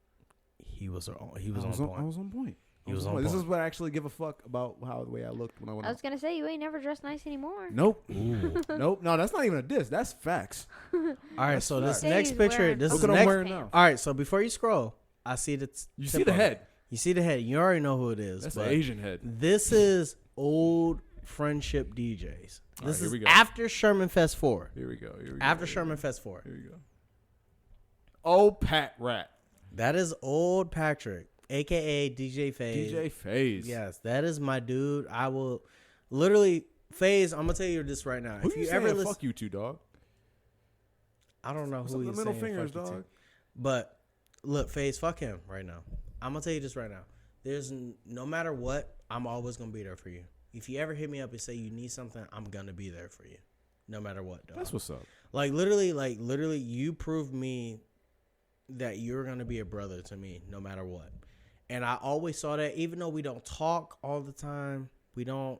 He was on I point. was on point. He was on This point. is what I actually give a fuck about how the way I looked when I went I out. was gonna say you ain't never dressed nice anymore. Nope. Ooh. Nope. No, that's not even a diss. That's facts. All right, That's so this facts. next He's picture. wearing This Look is what I'm next. wearing now. All right, so before you scroll, I see the. You tip see the on it. head. You see the head. You already know who it is. That's but an Asian head. This is old friendship DJs. All This right, here is we go. after Sherman Fest 4. Here we go. After Sherman Fest 4. Here we go. Oh, Pat Rat. That is old Patrick, aka DJ FaZe. DJ FaZe. Yes, that is my dude. I will literally FaZe. I'm gonna tell you this right now. Who if you you ever saying listen, fuck you to, dog? I don't know What's who up he's the middle saying fingers, fuck you to. dog? But look, FaZe, fuck him right now. I'm gonna tell you this right now. There's no matter what, I'm always gonna be there for you. If you ever hit me up and say you need something, I'm gonna be there for you, no matter what, dog. That's what's up. Like literally, you proved me that you're gonna be a brother to me, no matter what. And I always saw that, even though we don't talk all the time, we don't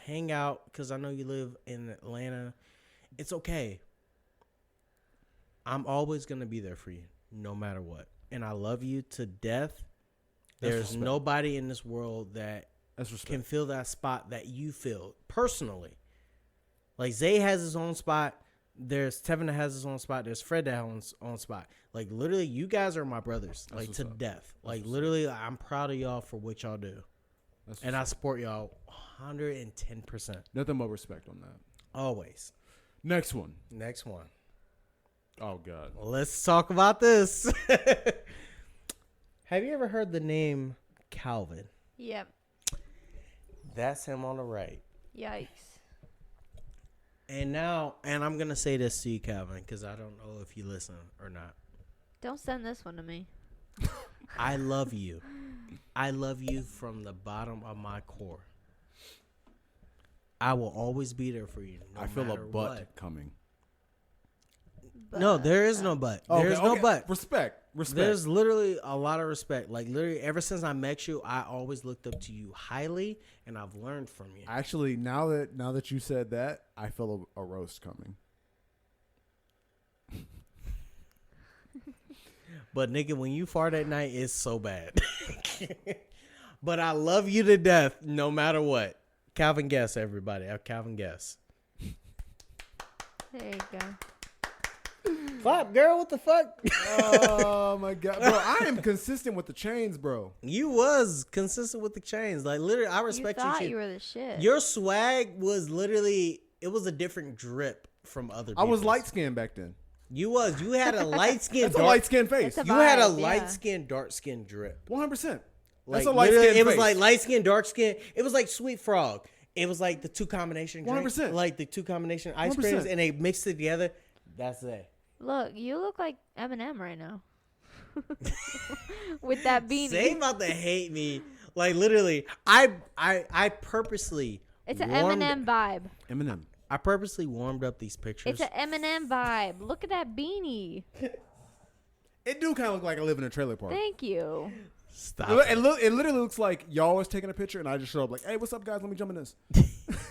hang out because I know you live in Atlanta. It's okay. I'm always gonna be there for you, no matter what. And I love you to death. That's There's respect. nobody in this world that That's respect. can fill that spot that you filled personally. Like Zay has his own spot. There's Tevin that has his own spot. There's Fred that has his own spot. Like literally, you guys are my brothers, That's like what's to up. death. Like literally, I'm proud of y'all for what y'all do, That's and I what's up. support y'all 110%. Nothing but respect on that. Always. Next one. Next one. Oh God. Let's talk about this. Have you ever heard the name Calvin? Yep. That's him on the right. Yikes. And I'm going to say this to you, Calvin, because I don't know if you listen or not. Don't send this one to me. I love you. I love you from the bottom of my core. I will always be there for you. No I feel a matter butt what. coming. No, there is no but. There's no but. Respect. There's literally a lot of respect. Like, literally, ever since I met you, I always looked up to you highly, and I've learned from you. Actually, now that you said that, I feel a roast coming. But, nigga, when you fart at night, it's so bad. But I love you to death, no matter what. Calvin Guess, everybody. Calvin Guess. There you go. Clap, girl. What the fuck? Oh my God, bro! I am consistent with the chains, bro. You was consistent with the chains. Like, literally, I respect You thought you. you were the shit. Your swag was literally, it was a different drip from other people. I was light skinned back then. You had a light skin. That's a light skinned face. That's You had a vibe, yeah. light skin, dark skin drip. 100%. Like, That's a light literally, skinned it was face. like light skin, dark skin. It was like Sweet Frog. It was like the two combination drinks, 100%. like the two combination ice 100%. creams, and they mixed it together. That's it. Look, you look like Eminem right now. With that beanie. They about to hate me. Like, literally, I purposely It's an warmed- Eminem vibe. Eminem. I purposely warmed up these It's pictures. an Eminem vibe. Look at that beanie. It do kind of look like I live in a trailer park. Thank you. Stop. It literally looks like y'all was taking a picture and I just show up like, hey, what's up, guys? Let me jump in this.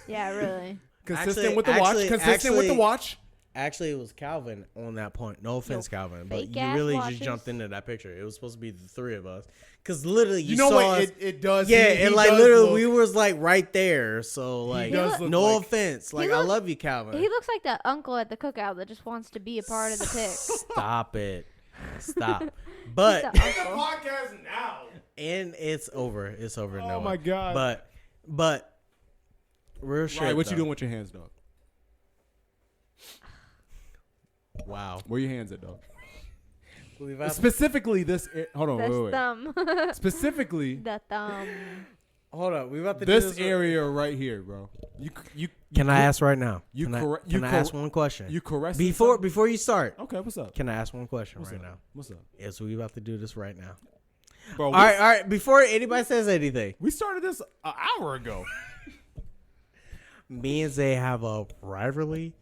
Yeah, really. Consistent Actually- with the watch. actually- Consistent with the actually- watch. Actually, it was Calvin on that point. No offense, Calvin, but fake you ass really watches. just jumped into that picture. It was supposed to be the three of us, because literally you You know saw what? us. It does. Yeah, he and like does literally look- we was like right there. So like, does look no like- offense. Like, I looks- love you, Calvin. He looks like that uncle at the cookout that just wants to be a part of the pic. Stop it. Stop. He's But the uncle. podcast now. and it's over. It's over. Oh my God. But real shit. Right, what you though. doing with your hands, dog? Wow. Where your hands at, dog? We've had- Specifically, this. Hold on, That's wait. thumb. Specifically, The thumb. Hold up. We about to do this this area right here, bro. You Can I ask right now? you Can I, corre- can you I cor- ask one question? you caress before you start? Okay, what's up? Can I ask one question What's right up? now? What's up, Yes, we about to do this right now. bro? All right. Before anybody says anything, We started this an hour ago. me and Zay have a rivalry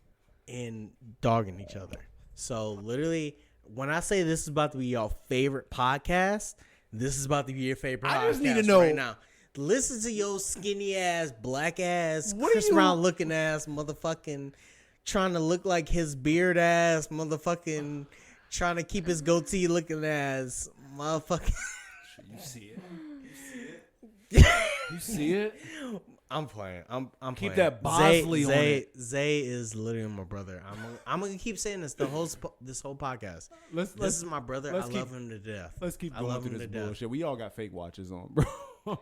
in dogging each other. So literally, when I say this is about to be your favorite podcast, this is about to be your favorite podcast I just need to know- right now. Listen to your skinny ass, black ass, What are Chris you- Brown looking ass, motherfucking trying to look like his beard ass, motherfucking trying to keep his goatee looking ass, motherfucking. You see it? You see it? I'm playing. I'm Keep playing. that Bosley on it. Zay is literally my brother. I'm gonna keep saying this this whole podcast. Let's This is my brother. I let's love keep- him to death. Let's keep I going love through him this to death. bullshit. We all got fake watches on, bro.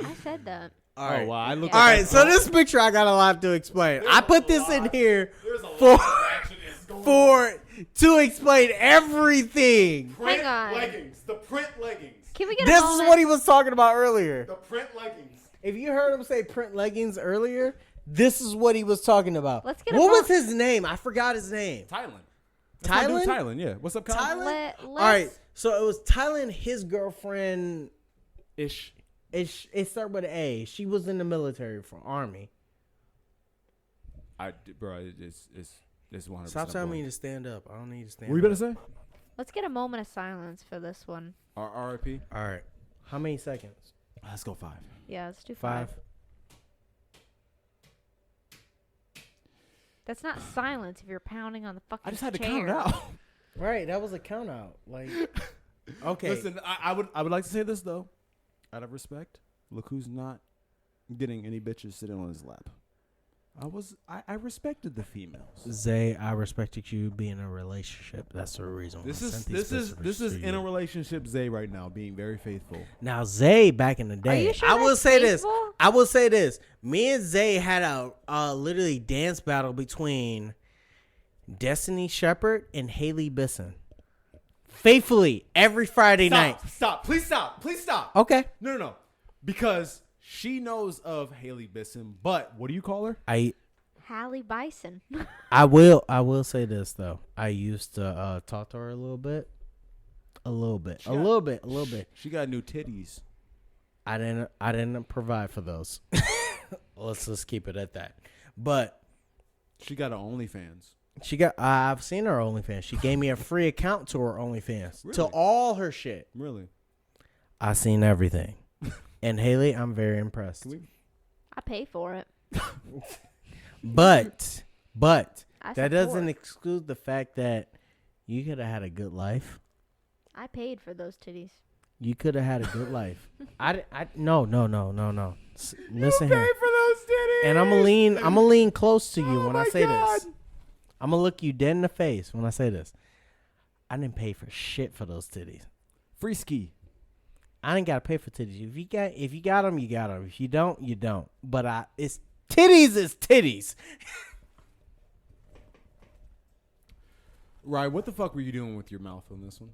I said that. All right. Oh, wow. I look All at right. that So phone. this picture, I got a lot to explain. I put this in here to explain everything. Hang on. leggings. The print leggings. Can we get This a is moment? what he was talking about earlier. The print leggings. If you heard him say print leggings earlier, this is what he was talking about. Let's get a What was mo- his name? I forgot his name. Thailand. Thailand? Thailand, yeah. What's up, Kyle? Thailand? Let's, All right. So it was Thailand, his girlfriend. Ish. It started with an A. She was in the military for Army. Bro, it's 100%. Stop telling me blank. to stand up. I don't need to stand What you up. better say? Let's get a moment of silence for this one. RIP. All right. How many seconds? Let's go 5. Yeah, let's do 5. 5. That's not silence if you're pounding on the fucking I just had to chair. count it out. Right. That was a count out. Like, okay. Listen, I would like to say this though, out of respect. Look who's not getting any bitches sitting on his lap. I respected the females. Zay, I respected you being in a relationship. That's the reason. This I is sent these this pictures is to in a you. relationship Zay right now, being very faithful. Now Zay back in the day. you sure I will that's say this. faithful? I will say this. Me and Zay had a literally dance battle between Destiny Shepherd and Haley Bisson. Faithfully every Friday night. Stop. Please stop. Please stop. Okay. No. Because she knows of Haley Bisson, but what do you call her? Hallie Bison. I will say this though. I used to talk to her a little bit. A little bit. She got new titties. I didn't provide for those. Let's just keep it at that. But She got an OnlyFans. she got I've seen her OnlyFans. She gave me a free account to her OnlyFans. To Really? all her shit. Really? I seen everything. And Haley, I'm very impressed. I pay for it. But I that support. doesn't exclude the fact that you could have had a good life. I paid for those titties. You could have had a good life. No. Listen here. for those titties. And I'm gonna lean close to you Oh when I my say God. this. I'm gonna look you dead in the face when I say this. I didn't pay for shit for those titties. Free ski. I ain't gotta pay for titties. If you got them, you got them. If you don't, you don't. But it's titties is titties. Right, what the fuck were you doing with your mouth on this one?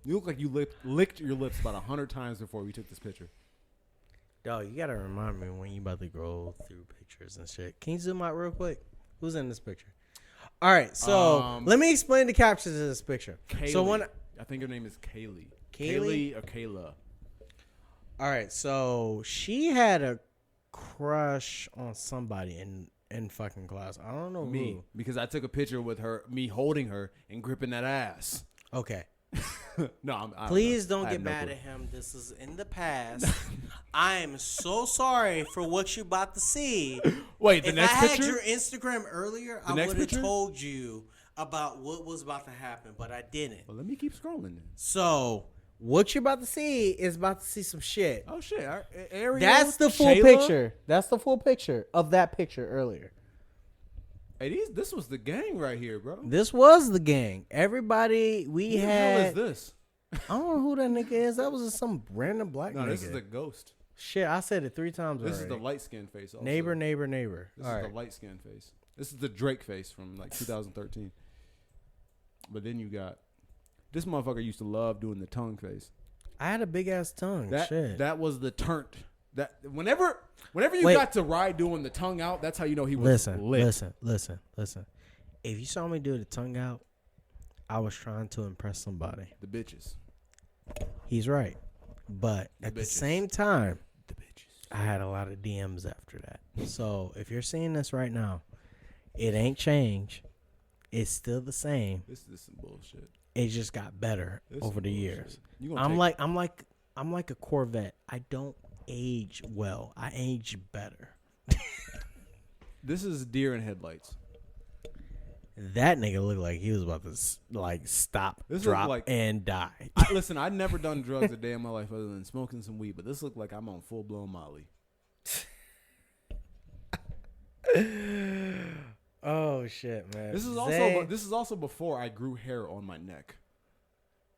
You look like you licked your lips about 100 times before we took this picture. Yo, you gotta remind me when you about to go through pictures and shit. Can you zoom out real quick? Who's in this picture? All right, so let me explain the captions of this picture. Kaylee. So I think her name is Kaylee. Kaylee? Or Kayla. all right, so she had a crush on somebody in fucking class. I don't know Me. who. Because I took a picture with her, me holding her and gripping that ass. Okay. No, Please I don't have get no mad clue. at him. This is in the past. I am so sorry for what you about to see. Wait, the If next I picture? had your Instagram earlier, I next would have picture? told you about what was about to happen, but I didn't. Well, let me keep scrolling then. So what you're about to see is about to see some shit. Oh, shit. Ariel, That's the full Shayla? picture. That's the full picture of that picture earlier. Hey, this was the gang right here, bro. This was the gang. Everybody we Who the had. hell is this? I don't know who that nigga is. That was just some random black No, nigga. this is the ghost. Shit, I said it 3 times This already. is the light skin face. Also. Neighbor. This All is right. the light skin face. This is the Drake face from like 2013. But then you got this motherfucker used to love doing the tongue face. I had a big ass tongue. Shit. That was the turnt. That whenever you Wait. got to ride doing the tongue out, that's how you know he was lit. Listen. If you saw me do the tongue out, I was trying to impress somebody. The bitches. He's right. But at the bitches. same time, The bitches. I had a lot of DMs after that. So if you're seeing this right now, it ain't changed. It's still the same. This is some bullshit. It just got better This over is the bullshit. years. You gonna I'm like a Corvette. I don't age well. I age better. This is deer in headlights. That nigga looked like he was about to stop, This drop, looked like- and die. Listen, I'd never done drugs a day in my life other than smoking some weed, but this looked like I'm on full blown Molly. Oh shit, man! This is also before I grew hair on my neck,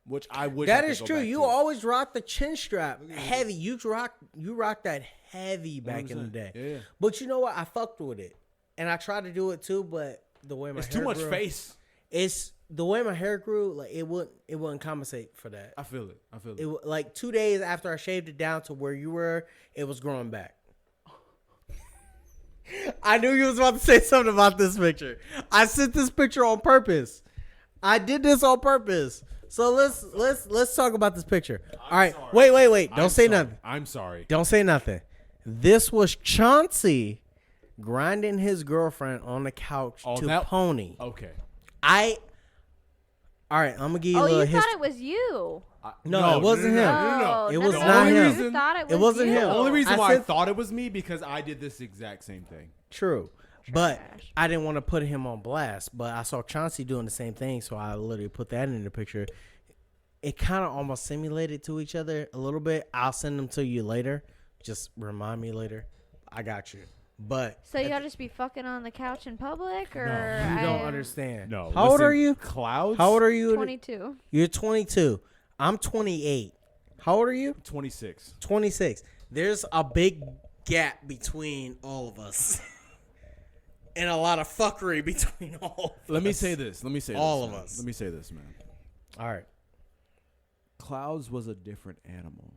which I wish That I could is go true. back You to. always rock the chin strap Look at heavy. You rock that heavy back in the 100%. day. Yeah. But you know what? I fucked with it, and I tried to do it too. But the way my It's hair too much grew, face. It's the way my hair grew. Like it wouldn't compensate for that. I feel it. Like 2 days after I shaved it down to where you were, it was growing back. I knew you was about to say something about this picture. I sent this picture on purpose. I did this on purpose. So let's talk about this picture. All right. sorry. Wait. Don't say nothing. I'm sorry. Don't say nothing. This was Chauncey grinding his girlfriend on the couch Oh, to that- pony. Okay. All right, I'm gonna give you a Oh, little you history. thought it was you. No, it wasn't him. Oh, It was never not mind. him. I just thought it was wasn't you. him. The only reason I why I said- thought it was me because I did this exact same thing. True. But Trash. I didn't want to put him on blast. But I saw Chauncey doing the same thing, so I literally put that in the picture. It kind of almost simulated to each other a little bit. I'll send them to you later. Just remind me later. I got you. But So you gotta just be fucking on the couch in public, or you don't understand. No. How old listen, are you? Clouds? How old are you? 22. You're 22. I'm 28. How old are you? 26. 26. There's a big gap between all of us. and a lot of fuckery between all of Let me us. say this. Let me say All this, of man. us. Let me say this, man. All right. Clouds was a different animal.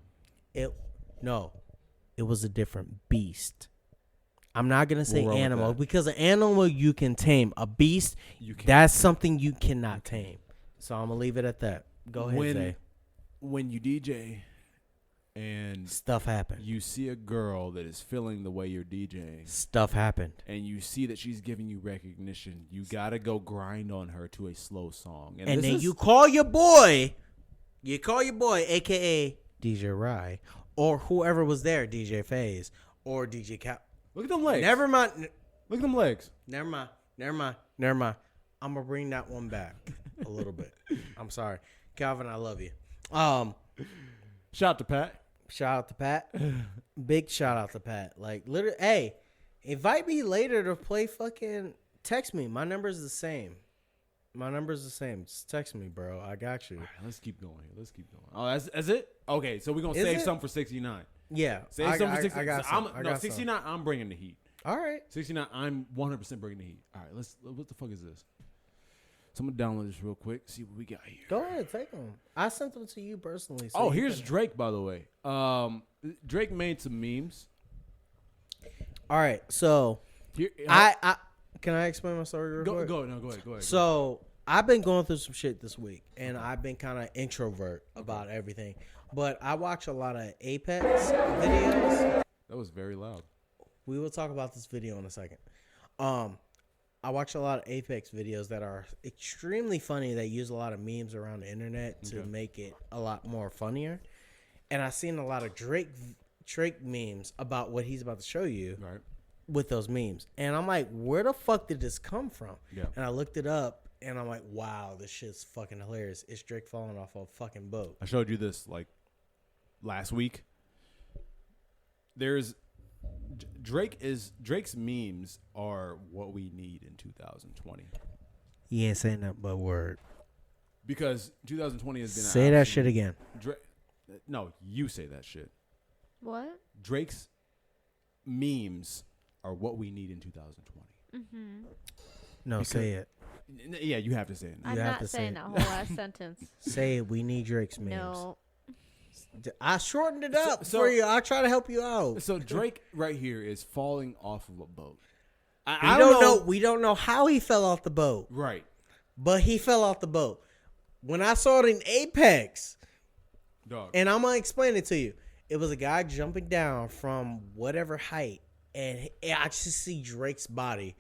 It was a different beast. I'm not gonna say We'll roll with animal that. because an animal you can tame. A beast, You can't. that's something you cannot tame. So I'm gonna leave it at that. Go ahead, Zay. When you DJ and Stuff happened. you see a girl that is feeling the way you're DJing, Stuff happened. and you see that she's giving you recognition, you gotta go grind on her to a slow song. And this then is- you call your boy, aka DJ Rye, or whoever was there, DJ FaZe, or DJ Cap. look at them legs. Never mind. Look at them legs. Never mind. I'm gonna bring that one back a little bit. I'm sorry, Calvin. I love you. Shout out to Pat. Shout out to Pat. Big shout out to Pat. Like literally, hey, invite me later to play fucking. Text me. My number's the same. Just text me, bro. I got you. All right, let's keep going here. Let's keep going. Oh, that's it? Okay, so we're going to Is save it? some for 69. Yeah. Save some for 69. I got So some. I'm, no, 69, I'm bringing the heat. All right. 69, I'm 100% bringing the heat. All right, what the fuck is this? So I'm going to download this real quick, see what we got here. Go ahead, take them. I sent them to you personally. So Oh, you here's can- Drake, by the way. Drake made some memes. All right. So Here, I can I explain my story real go quick? ahead. So I've been going through some shit this week, and I've been kind of introvert about everything. But I watch a lot of Apex videos. That was very loud. We will talk about this video in a second. I watch a lot of Apex videos that are extremely funny. They use a lot of memes around the internet to make it a lot more funnier. And I've seen a lot of Drake memes about what he's about to show you Right. with those memes. And I'm like, where the fuck did this come from? Yeah. And I looked it up, and I'm like, wow, this shit's fucking hilarious. It's Drake falling off a fucking boat. I showed you this like last week. There's Drake's memes are what we need in 2020 He ain't saying that but word. because 2020 has been Say that shit again. No, you say that shit. What? Drake's memes are what we need in 2020. Mm-hmm. No, Because- say it. Yeah, you have to say it. I'm have not to say saying it. that whole last sentence. Say it. We need Drake's memes. No. I shortened it up So- for you. I try to help you out. So Drake right here is falling off of a boat. We I don't know. We don't know how he fell off the boat, Right. but he fell off the boat. When I saw it in Apex, Dog. and I'm gonna explain it to you, it was a guy jumping down from whatever height, and I just see Drake's body,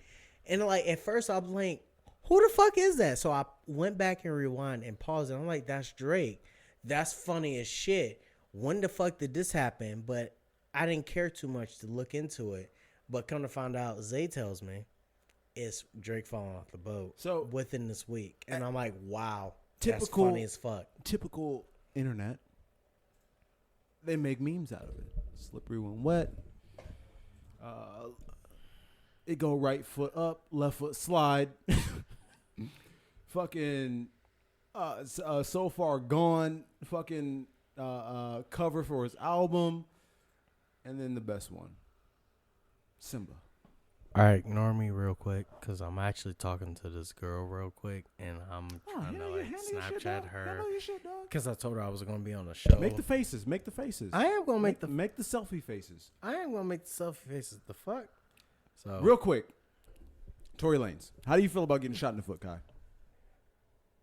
and like at first I was like, "Who the fuck is that?" So I went back and rewind and paused it. I'm like, "That's Drake. That's funny as shit. When the fuck did this happen?" But I didn't care too much to look into it. But come to find out, Zay tells me it's Drake falling off the boat. So- within this week, and I'm like, "Wow, Typical- that's funny as fuck." Typical internet. They make memes out of it. Slippery when wet. It go right foot up, left foot slide. Fucking so far gone. Fucking cover for his album, and then the best one, Simba. All right, ignore me real quick because I'm actually talking to this girl real quick, and I'm trying to like Snapchat her because I told her I was gonna be on the show. Make the faces. Make the faces. I am gonna make the make the selfie faces. I am gonna make the selfie faces. The fuck. So Real quick, Tory Lanez. How do you feel about getting shot in the foot, Kai?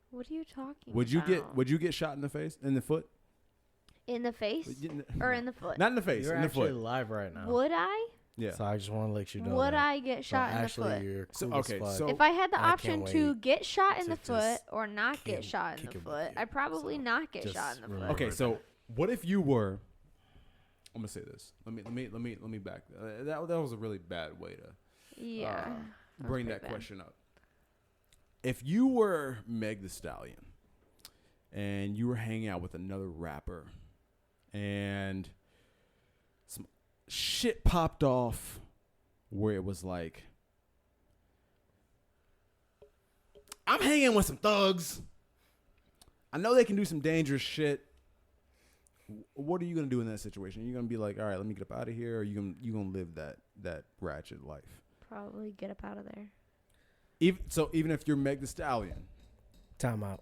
What are you talking Would you about? get shot in the face, in the foot? In the face or in the foot? Not in the face, you're in the actually foot. live right now. Would I? Yeah. So I just want to let you know. Would that. I get So shot in the actually, foot? you're So- cool as okay, fuck. so- If I had the I option can't to wait get shot in to the foot just or not get kick shot in it the with foot, you. I'd probably So not get just shot in the remember foot. Okay, so what if you were? I'm gonna say this. Let me back. That was a really bad way to Yeah. bring pretty that bad. question up. If you were Meg Thee Stallion and you were hanging out with another rapper and some shit popped off where it was like, I'm hanging with some thugs. I know they can do some dangerous shit. What are you gonna do in that situation? Are you gonna be like, all right, let me get up out of here, or you gonna live that ratchet life? Probably get up out of there. Even if you're Meg Thee Stallion, Time out.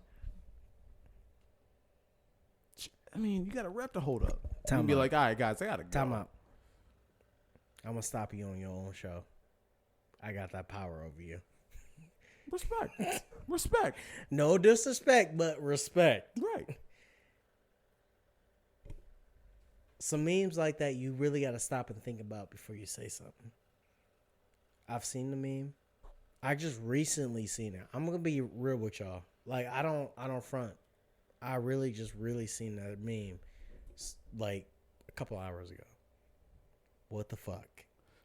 I mean, you got a rep to hold up. Time And be out. like, all right, guys, I gotta go. Time out. I'm gonna stop you on your own show. I got that power over you. Respect. Respect. No disrespect, but respect. Right. Some memes like that you really got to stop and think about before you say something. I've seen the meme. I just recently seen it. I'm gonna be real with y'all. Like I don't front. I really seen that meme like a couple hours ago. What the fuck?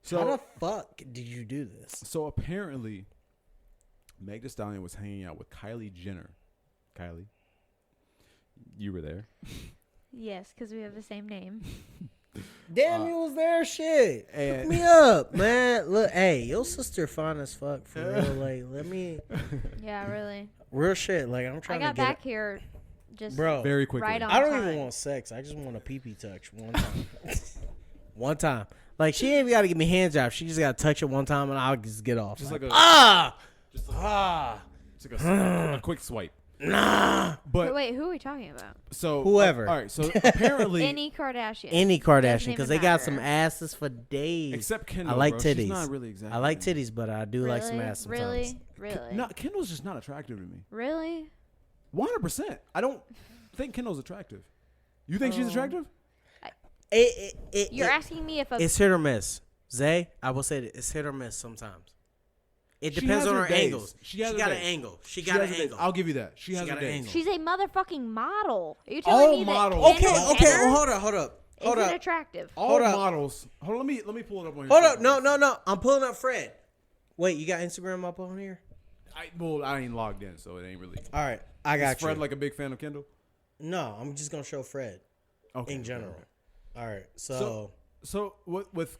So How the fuck did you do this? So apparently, Meg Thee Stallion was hanging out with Kylie Jenner. Kylie, you were there. Yes, because we have the same name. Damn, you was there, shit. Hook and- me up, man. Look, hey, your sister fine as fuck for real. Like, let me Yeah, really. real shit. Like, I'm I trying got to get back here just bro. Very quickly. right on I don't time. even want sex. I just want a pee-pee touch one time. One time. Like, she ain't even got to give me hand jobs. She just got to touch it one time, and I'll just get off. Just like, like a- ah, Just like, ah, just like a quick swipe. nah. But Wait, who are we talking about? so Whoever. all right. So apparently, Any Kardashian. Any Doesn't Kardashian, even because they got some matter. asses for days. except Kendall, I like bro. titties. She's not really exactly. I like titties, but I do like some Really? ass sometimes. Really? Really? No, Kendall's just not attractive to me. Really? 100%. I don't think Kendall's attractive. You think she's Oh. attractive? You're asking me if a It's hit or miss. Zay, I will say that it's hit or miss sometimes. It She depends has on her her days. angles. She She has her got an days. angle. She She got has an her days. angle. I'll give you that. She has got her an days. angle. she's a motherfucking model. Are you telling All me models. that Okay, Kendall okay. Jenner Well, hold up. Hold isn't up. attractive? All Hold up. models. Hold on, let me pull it up on your Hold up. phone. No. I'm pulling up Fred. Wait, you got Instagram up on here? I ain't logged in, so it ain't really. All right, I got Is Fred you. like a big fan of Kendall? No, I'm just gonna show Fred Okay. in general. okay. All right, so So with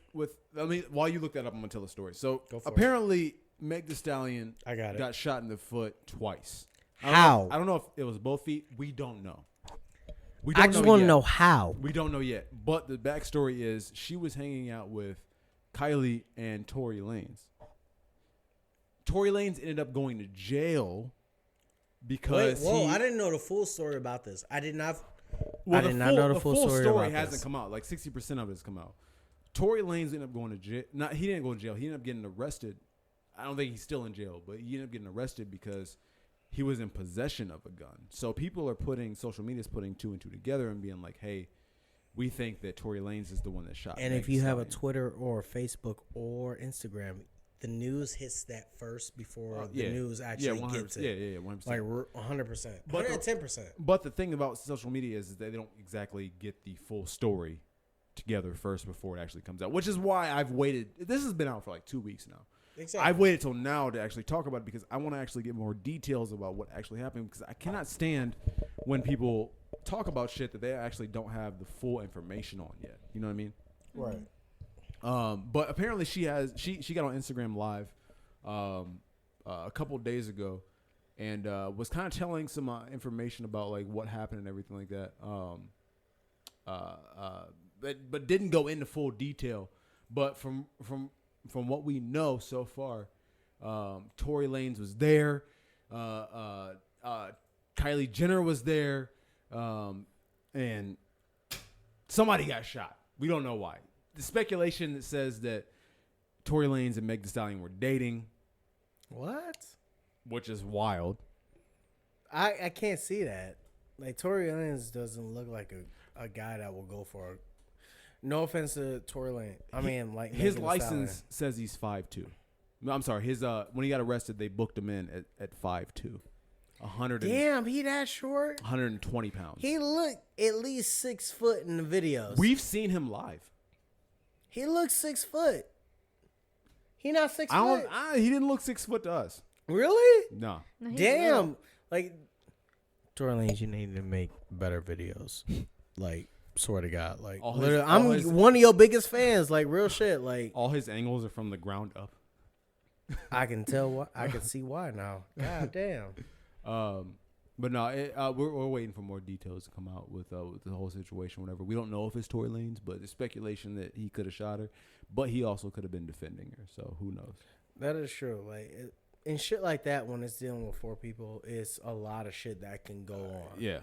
I mean, while you look that up, I'm gonna tell a story. So Go for it. apparently, Meg Thee Stallion I got it. got shot in the foot twice. How? I don't know if it was both feet. We don't know. We I just want to yet. know how. We don't know yet. But the backstory is she was hanging out with Kylie and Tory Lanez. Tory Lanez ended up going to jail Wait, because whoa! he, I didn't know the full story about this. I did not. well, I did not know the full story about hasn't this. come out. Like 60% of it has come out. Tory Lanez ended up going to jail. He didn't go to jail. He ended up getting arrested. I don't think he's still in jail, but he ended up getting arrested because he was in possession of a gun. So people are social media is putting two and two together and being like, hey, we think that Tory Lanez is the one that shot. And Meg if Thee you have a Stallion. Twitter or Facebook or Instagram, the news hits that first before the news actually 100%. gets it. Yeah, 100%. Like 100%, But the- 110%. But the thing about social media is that they don't exactly get the full story together first before it actually comes out, which is why I've waited. This has been out for like 2 weeks now. Exactly. I've waited till now to actually talk about it because I want to actually get more details about what actually happened because I cannot stand when people talk about shit that they actually don't have the full information on yet. You know what I mean? Right. But apparently she got on Instagram Live a couple of days ago and was kind of telling some information about like what happened and everything like that. But didn't go into full detail. But from what we know so far, Tory Lanez was there. Kylie Jenner was there. And somebody got shot. We don't know why. The speculation that says that Tory Lanez and Meg Thee Stallion were dating, What? which is wild. I can't see that. Like Tory Lanez doesn't look like a guy that will go for. No offense to Tory Lanez. I mean, like His Megan Thee license says he's 5'2". No, I'm sorry. His when he got arrested, they booked him in at 5'2", 100 Stallion. Damn, he that short. 120 pounds. He looked at least 6 foot in the videos. We've seen him live. He looks 6 foot. He not 6 I foot. don't. He didn't look 6 foot to us. Really? No. No, he's Damn. little. Like Tory Lanez, you need to make better videos. Like, swear to God. Like, All his- literally, all I'm his- one of your biggest fans. Like, real shit. Like, All his angles are from the ground up. I can tell why. I can see why now. God damn. But no, we're waiting for more details to come out with the whole situation. Whatever, we don't know if it's Tory Lanez, but there's speculation that he could have shot her, but he also could have been defending her. So who knows? That is true. And shit like that, when it's dealing with 4 people, it's a lot of shit that can go on. Yeah.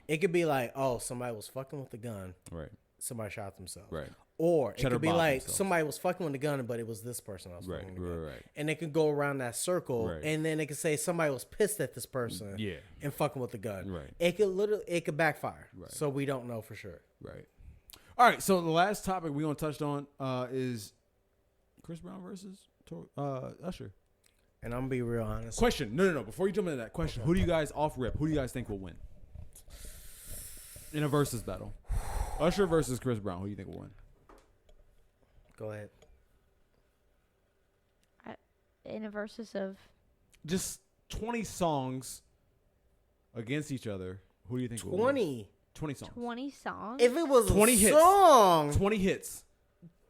It could be like, oh, somebody was fucking with the gun. Right. Somebody shot themselves. Right. Or it Cheddar could be bombed like themselves. somebody was fucking with the gun, but it was this person that was fucking with the gun. Right. And they could go around that circle, Right. and then they could say somebody was pissed at this person and fucking with the gun. Right. It could backfire. Right. So we don't know for sure. Right. All right. So the last topic we're gonna touch on is Chris Brown versus Usher. And I'm gonna be real honest. Question. No. Before you jump into that question, who do you guys off rip? Who do you guys think will win in a versus battle? Usher versus Chris Brown. Who do you think will win? Go ahead. In a versus of Just 20 songs against each other. Who do you think will win? 20. 20 songs. 20 songs. If it was 20 a hits. song, 20 hits.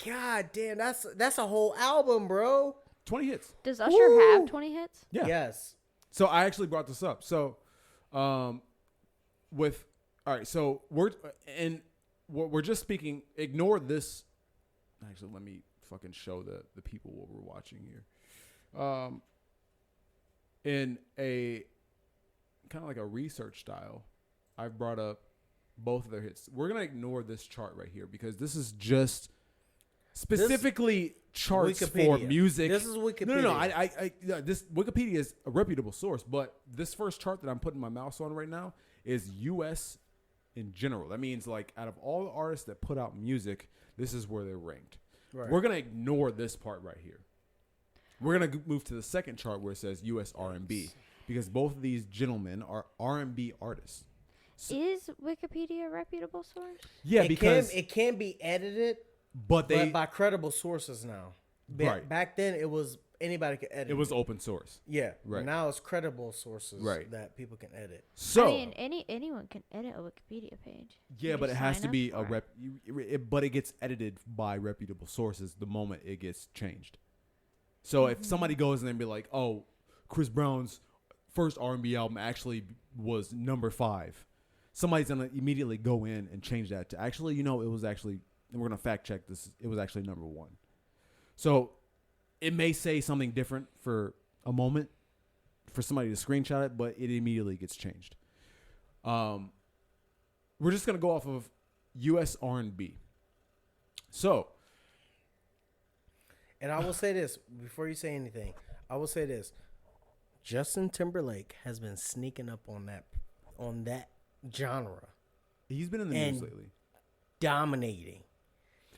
God damn, that's a whole album, bro. 20 hits. Does Usher have 20 hits? Yeah. Yes. So I actually brought this up. So, so we're just speaking. Ignore this. Actually, let me fucking show the people what we're watching here. In a kind of like a research style, I've brought up both of their hits. We're gonna ignore this chart right here because this is just specifically charts for Wikipedia. music. This is Wikipedia. No. This Wikipedia is a reputable source, but this first chart that I'm putting my mouse on right now is U.S. in general. That means like out of all the artists that put out music, this is where they're ranked. Right. We're gonna ignore this part right here. We're gonna move to the second chart where it says U.S. R&B because both of these gentlemen are R&B artists. Is Wikipedia a reputable source? Yeah, it because it can be edited, but they but by credible sources now. Right. Back then, it was anybody could edit. it was open source. Yeah. Right. Now it's credible sources Right. that people can edit. So I mean, anyone can edit a Wikipedia page. yeah, You but it just has sign to up be for a it. but it gets edited by reputable sources the moment it gets changed. So if somebody goes and they be like, "Oh, Chris Brown's first R&B album actually was number 5," somebody's gonna immediately go in and change that to actually, it was actually. And we're gonna fact check this. It was actually number 1. So it may say something different for a moment for somebody to screenshot it, but it immediately gets changed. We're just gonna go off of U.S. R&B. So. And I will say this before you say anything. I will say this: Justin Timberlake has been sneaking up on that genre, He's been in the And- news lately. dominating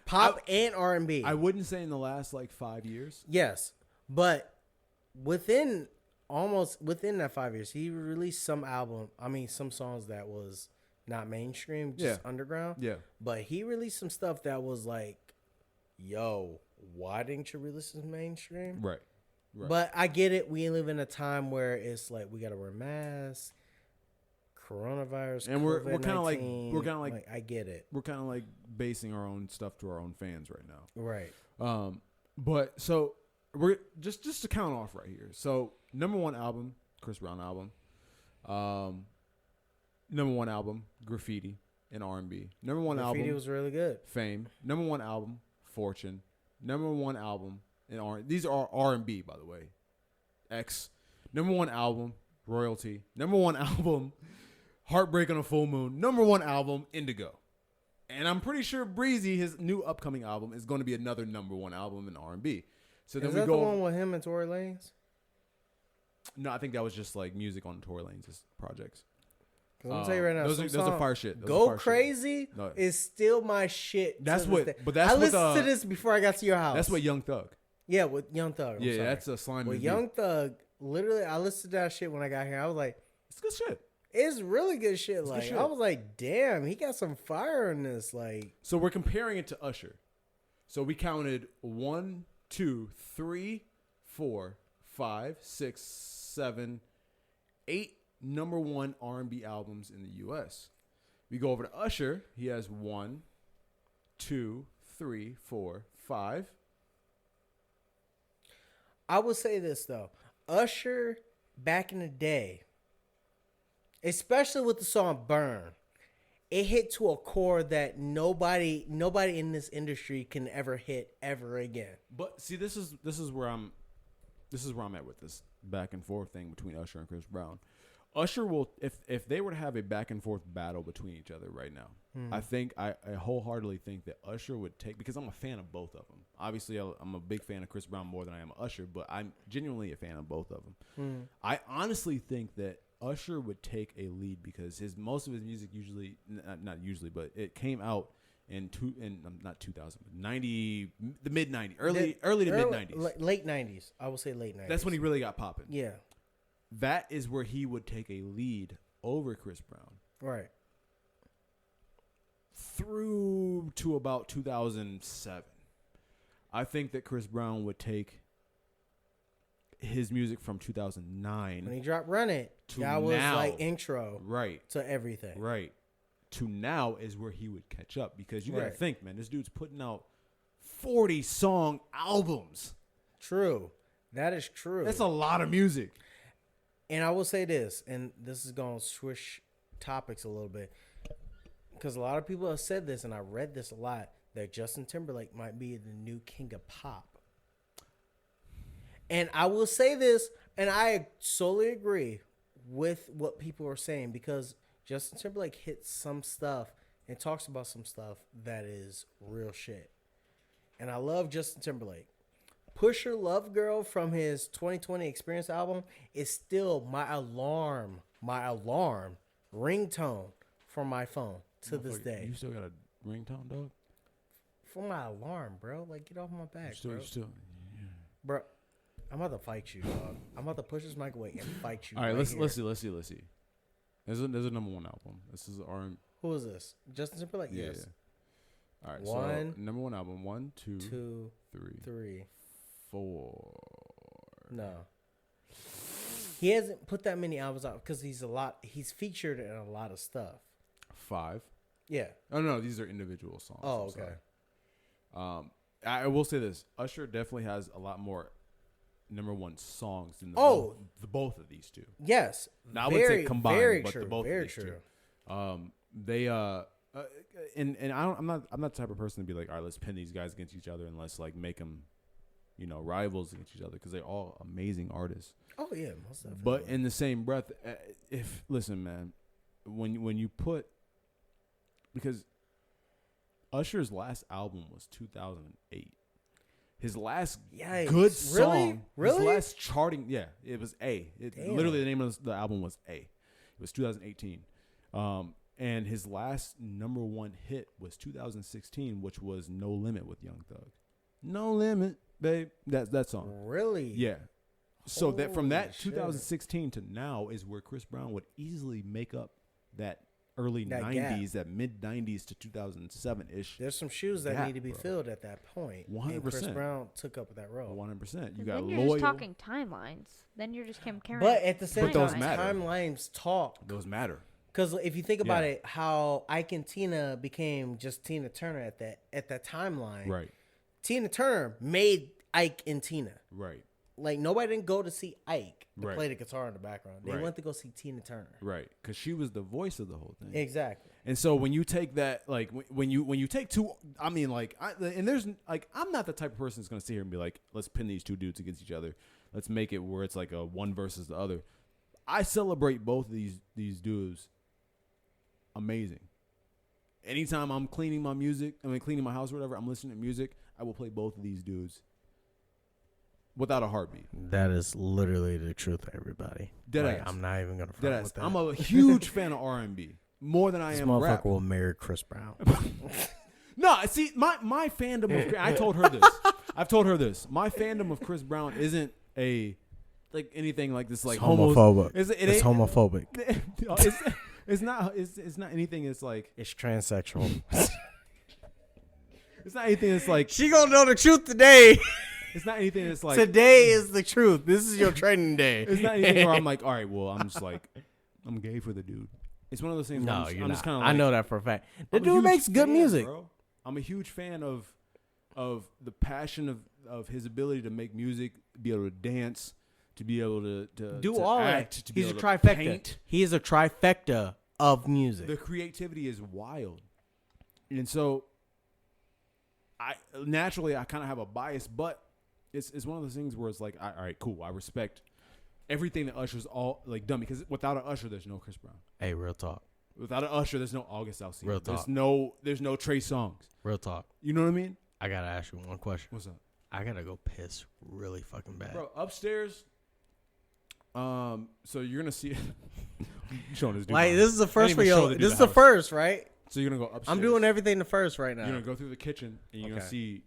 pop and R&B. I wouldn't say in the last like 5 years. Yes, but within that 5 years, he released some songs that was not mainstream, just underground. Yeah. But he released some stuff that was like, yo, why didn't you release this mainstream? Right. Right. But I get it. We live in a time where it's like we gotta wear masks, coronavirus, And we're kind of like COVID-19. I get it. we're kind of like basing our own stuff to our own fans right now. Right. But so we're just to count off right here. So number 1 album, Chris Brown album. Number 1 album, Graffiti in R&B. Number 1 Graffiti album, was really good. Fame. Number 1 album, Fortune. Number 1 album in R. These are R&B, by the way. X. Number 1 album, Royalty. Number 1 album, Heartbreak on a Full Moon. Number 1 album, Indigo. And I'm pretty sure Breezy, his new upcoming album, is going to be another number 1 album in R&B. So then Is we that go. the one with him and Tory Lanez? No, I think that was just like music on Tory Lanez's projects. 'Cause I'm gonna tell you right now, those are fire shit. Those are Go fire shit. Crazy No. is still my shit. That's to what- this day. but that's I what, listened to this before I got to your house. That's what Young Thug. Yeah, with Young Thug. I'm Yeah, sorry. that's a slime. With movie. Young Thug. Literally, I listened to that shit when I got here. I was like, It's good shit. it's really good shit. good Like, shit. I was like, damn, he got some fire in this. Like, So we're comparing it to Usher. So we counted 1, 2, 3, 4, 5, 6, 7, 8 number 1 R&B albums in the U.S. We go over to Usher. He has 1, 2, 3, 4, 5. I would say this though, Usher back in the day, especially with the song "Burn." It hit to a core that nobody in this industry can ever hit ever again. But see, this is where I'm at with this back and forth thing between Usher and Chris Brown. Usher will, if they were to have a back and forth battle between each other right now, I think I wholeheartedly think that Usher would take, because I'm a fan of both of them. Obviously, I'm a big fan of Chris Brown more than I am Usher, but I'm genuinely a fan of both of them. I honestly think that Usher would take a lead because most of his music usually, not usually, but it came out in not 2000, but the mid 90s, early to mid 90s, late 90s. I would say late 90s. That's when he really got popping. Yeah. That is where he would take a lead over Chris Brown. Right. Through to about 2007. I think that Chris Brown would take his music from 2009. When he dropped Run It, that was like intro to everything. Right. To now is where he would catch up, because you got to think, man, this dude's putting out 40 song albums. True. That is true. That's a lot of music. And I will say this, and this is going to switch topics a little bit, because a lot of people have said this, and I read this a lot, that Justin Timberlake might be the new king of pop. And I will say this, and I solely agree with what people are saying, because Justin Timberlake hits some stuff and talks about some stuff that is real shit. And I love Justin Timberlake. Pusher Love Girl from his 2020 Experience album is still my alarm ringtone for my phone to this day. You still got a ringtone, dog? For my alarm, bro. Like, get off my back, bro. Yeah. Bro, I'm about to fight you, dog. I'm about to push this mic away and fight you. All right, let's here. see. There's a number one album. This is R&B. Who is this? Justin Timberlake? Yeah, Yes. Yeah. All right, One, so number one album. 1, 2, 3, 4. No. He hasn't put that many albums out because he's featured in a lot of stuff. 5. Yeah. Oh no, these are individual songs. Oh, I'm okay. sorry. I will say this: Usher definitely has a lot more number one songs than the both of these two. Yes. Now, I would say combined, very but true, the both very of these true. two. They and I'm not the type of person to be like, all right, let's pin these guys against each other and let's like make them, rivals against each other, because they're all amazing artists. Oh yeah, most definitely. But in the same breath, listen, man, when you put, because Usher's last album was 2008. His last good song, really? his last charting, it was A. Damn. Literally, the name of the album was A. It was 2018. And his last number one hit was 2016, which was No Limit with Young Thug. No Limit, babe. That song. Really? Yeah. So that from that Holy shit. 2016 to now is where Chris Brown would easily make up that early That 90s, that mid 90s to 2007-ish. There's some shoes that gap, need to be bro. filled at that point. 100%. And Chris Brown took up that role. 100%. You And got then you're Loyal. just talking timelines. Then you're just comparing. But at the same those time, matter. timelines talk. Those matter. Because if you think about Yeah. it, how Ike and Tina became just Tina Turner at that timeline. Right. Tina Turner made Ike and Tina. Right. Like, nobody didn't go to see Ike to Right. play the guitar in the background. They Right. went to go see Tina Turner. Right. Because she was the voice of the whole thing. Exactly. And so when you take that, like when you take two, I mean, like, and there's like, I'm not the type of person that's gonna sit here and be like, let's pin these two dudes against each other. Let's make it where it's like a one versus the other. I celebrate both of these dudes. Amazing. Anytime I'm cleaning my cleaning my house or whatever, I'm listening to music, I will play both of these dudes without a heartbeat. That is literally the truth, everybody. Deadass. I'm not even going to front with that. I'm a huge fan of R&B, more than I This am motherfucker rap. will marry Chris Brown. No, see, my fandom of I told her this. I've told her this. My fandom of Chris Brown isn't like anything like this, like It's homophobic. It It's ain't homophobic. It's not anything. It's like It's transsexual. it's not anything. That's like She gonna know the truth today. it's not anything. That's like Today is the truth. This is your training day. It's not anything where I'm like, all right, well, I'm just like, I'm gay for the dude. It's one of those things. No, where you're I'm just not. kind of. I know that for a fact. The I'm a dude huge makes good fan, music. bro. I'm a huge fan of the passion of his ability to make music, be able to dance, to be able to Do to all act, that. to be He's a able to trifecta. paint. He is a trifecta of music. The creativity is wild, and so I naturally kind of have a bias, but it's one of those things where it's like, all right, cool. I respect everything that Usher's all like done, because without an Usher, there's no Chris Brown. Hey, real talk. Without an Usher, there's no August Alsina. Real talk. There's no Trey Songz. Real talk. You know what I mean? I gotta ask you one question. What's up, I gotta go piss really fucking bad. bro? Upstairs. So you're gonna see. I'm showing this dude. Like, my this house. is the I first didn't for even show you. the dude This is the the house. first, right? So you're gonna go upstairs. I'm doing everything the first right now. You're gonna go through the kitchen and you're gonna Okay. see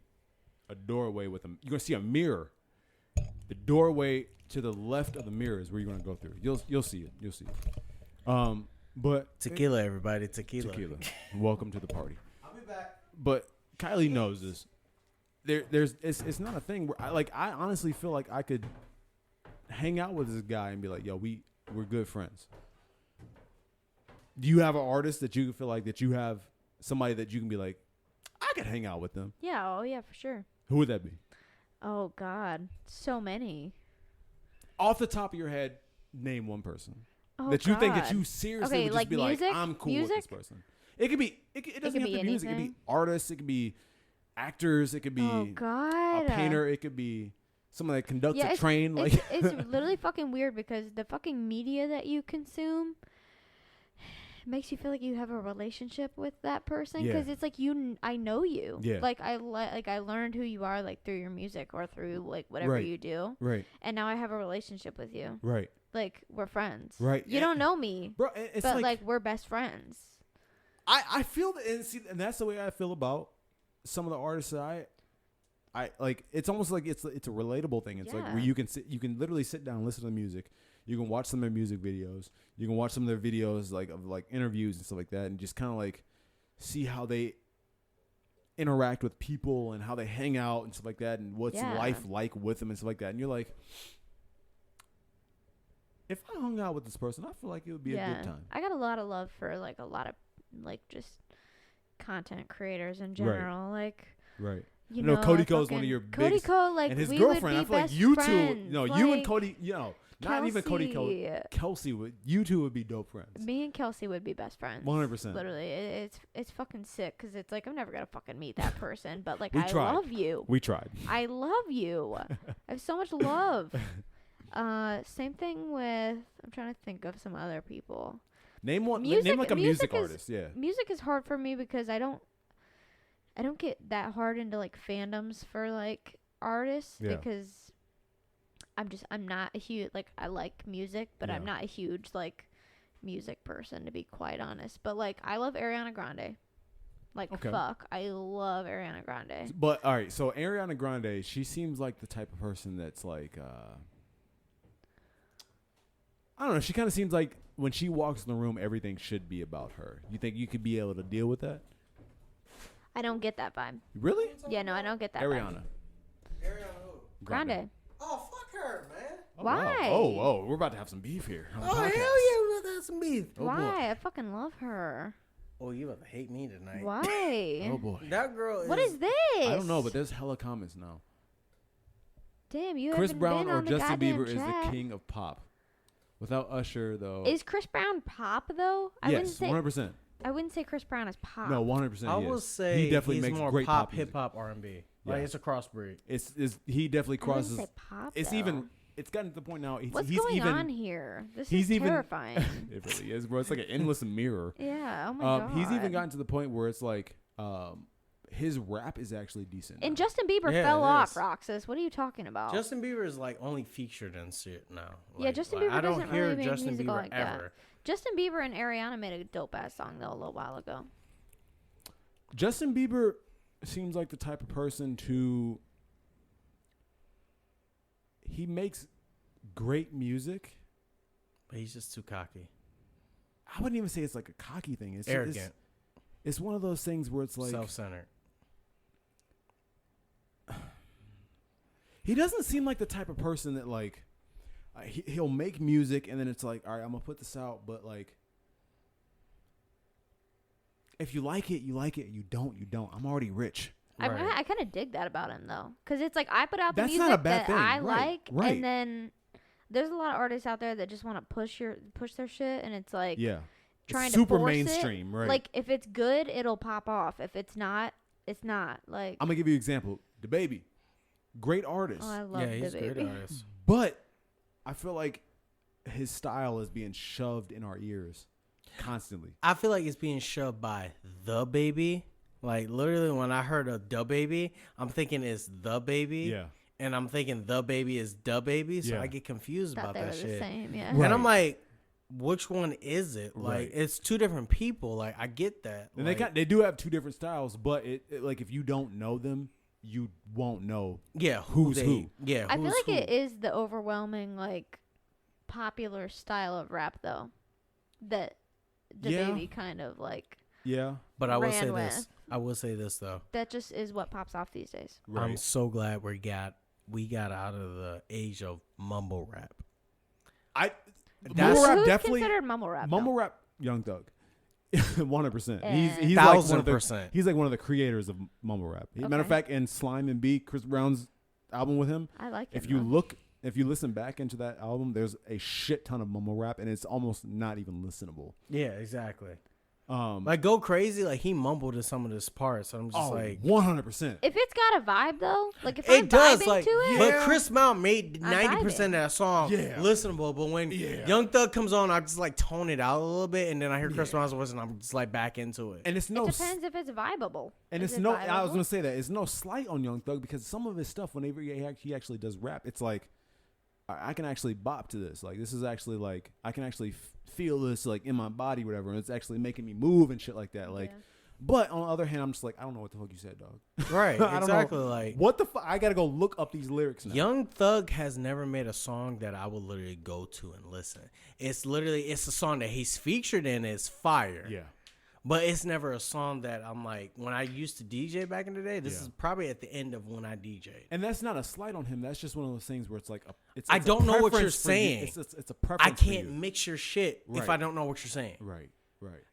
a doorway with you're gonna see a mirror. The doorway to the left of the mirror is where you're gonna go through. You'll see it. You'll see it. But Tequila, everybody. Tequila. Welcome to the party. I'll be back. But Kylie knows this. It's not a thing where I honestly feel like I could hang out with this guy and be like, yo, we're good friends. Do you have an artist that you feel like that you have somebody that you can be like, I could hang out with them? Yeah, oh yeah, for sure. Who would that be? Oh God, so many. Off the top of your head, name one person Oh, that you think that God. you seriously Okay, would just like be music? like, I'm cool with Music? this person. It could be. It doesn't could have to be be music. It could be anything. artists. It could be actors. It could be Oh God. a painter. It could be someone that conducts Yeah, a train. Like it's literally fucking weird because the fucking media that you consume makes you feel like you have a relationship with that person, Yeah. because it's like I know you. Yeah. Like I learned who you are like through your music or through like whatever Right. you do, right, and now I have a relationship with you. right, Like we're friends. right. You don't know me, bro. It's but like, like we're best friends. I feel that, and that's the way I feel about some of the artists that I like. It's almost like it's a relatable thing. It's like where Yeah. you can literally sit down and listen to the music. You can watch some of their music videos. You can watch some of their videos of interviews and stuff like that, and just kind of like see how they interact with people and how they hang out and stuff like that, and what's Yeah. life like with them and stuff like that. And you're like, if I hung out with this person, I feel like it would be a good time. I got a lot of love for like a lot of like just content creators in general. Like Right. you know, know, Cody I Co's one of fucking- your Cody biggest- Co, like And his we girlfriend, I would be feel like best you two, friends. you and Like, Cody, not even Cody, Kelsey. Kelsey would, you two would be dope friends. Me and Kelsey would be best friends. 100%. Literally, it's fucking sick because it's like I'm never gonna fucking meet that person, but like We I tried. love you. We tried. I love you. I have so much love. Same thing with I'm trying to think of some other people. Name one. Music- name like a music music is- artist. Yeah. Music is hard for me because I don't get that hard into like fandoms for like artists Yeah. because I'm not a huge like I like music, but I'm Yeah. not a huge like music person, to be quite honest. But like I love Ariana Grande. Like Okay. fuck, I love Ariana Grande. But all right, so Ariana Grande, she seems like the type of person that's like, I don't know. She kind of seems like when she walks in the room, everything should be about her. You think you could be able to deal with that? I don't get that vibe. Really? Yeah, no, I don't get that Ariana. vibe. Grande. Oh, fuck her, man. Oh, wow. Why? Oh, we're about to have some beef here. on the Oh, hell podcast. yeah, that's some beef. Oh, boy. Why? I fucking love her. Oh, you about to hate me tonight. Why? Oh boy. That girl What is this? I don't know, but there's hella comments now. Damn, you Chris haven't Brown been or on the Justin goddamn Bieber is chat. the king of pop. Without Usher, though. Is Chris Brown pop though? Yes, 100%. I wouldn't say Chris Brown is pop. No, 100%. I he will is. say he definitely he's makes more great pop, music. hip hop, R&B. Like Yeah. it's a crossbreed. It's he definitely I wouldn't crosses. say pop. It's though. even. It's gotten to the point now. What's he's going even, on here? This he's is even- terrifying. It really is, bro. It's like an endless mirror. Yeah. Oh my god. He's even gotten to the point where it's like, his rap is actually decent. And now. Justin Bieber Yeah, fell it off, is. Roxas. What are you talking about? Justin Bieber is like only featured in shit now. Yeah, Like, Justin like, Bieber I don't doesn't hear really make Justin music Bieber like that. ever. Justin Bieber and Ariana made a dope ass song though a little while ago. Justin Bieber seems like the type of person to. He makes great music. But he's just too cocky. I wouldn't even say it's like a cocky thing. It's Arrogant. It's one of those things where it's like Self-centered. he doesn't seem like the type of person that like he'll make music and then it's like, all right, I'm gonna put this out, but like if you like it, you like it. You don't, you don't. I'm already rich. I Right. kind of dig that about him though, because it's like I put out the That's music not a bad that thing. I Right, like, right. and then there's a lot of artists out there that just want to push their shit, and it's like Yeah. trying Super to force mainstream, it. right. Like if it's good, it'll pop off. If it's not, it's not. Like I'm gonna give you an example. DaBaby, great artist, oh, I love Yeah, he's a DaBaby. great artist. but I feel like his style is being shoved in our ears constantly. I feel like it's being shoved by the baby. Like literally, when I heard of the baby, I'm thinking it's the baby. Yeah. And I'm thinking the baby is the baby, so Yeah. I get confused Thought about they were that the shit. same. Yeah. Right. And I'm like, which one is it? Like, Right. it's two different people. Like, I get that. And Like, they do have two different styles, but it like if you don't know them, you won't know. yeah, who's who. Yeah, I feel who's like who. it is the overwhelming like popular style of rap though that the Yeah. baby kind of like Yeah. But I will ran say with. this. I will say this though. that just is what pops off these days. I'm so glad we got out of the age of mumble rap. That's That's- rap Who's definitely. considered mumble rap? Mumble though? rap, Young Thug, 100%. Eh. He's like one of the 1000%. he's like one of the creators of mumble rap. Matter of Okay. fact, in Slime and B, Chris Brown's album with him, I like it. if you listen back into that album, there's a shit ton of mumble rap, and it's almost not even listenable. Yeah, exactly. Um, Like, Go Crazy, like, he mumbled in some of this parts. So I'm just like, 100%. If it's got a vibe though, like if I'm it does. vibing Like, to it, but Chris Mount made I'm 90% of that song Yeah. listenable. But when Yeah. Young Thug comes on, I just like tone it out a little bit, and then I hear Chris Mount's voice, and I'm just like back into it. And it's it no depends if it's vibeable. And Is it's it no, I was vibeable? gonna say that it's no slight on Young Thug because some of his stuff, whenever he actually does rap, it's like I can actually bop to this. Like this is actually like I can actually feel this like in my body, whatever, and it's actually making me move and shit like that. Like, Yeah. but on the other hand, I'm just like I don't know what the fuck you said, dog. Right, I don't know. exactly. Like, What the fuck? I gotta go look up these lyrics now. Young Thug has never made a song that I would literally go to and listen. It's a song that he's featured in. It's fire. Yeah, But it's never a song that I'm like, when I used to DJ back in the day, this Yeah. is probably at the end of when I DJ'd. and that's not a slight on him. That's just one of those things where it's like I it's a don't know what you're preference for you. saying. It's a preference. I can't For you. mix your shit if Right. I don't know what you're saying. Right.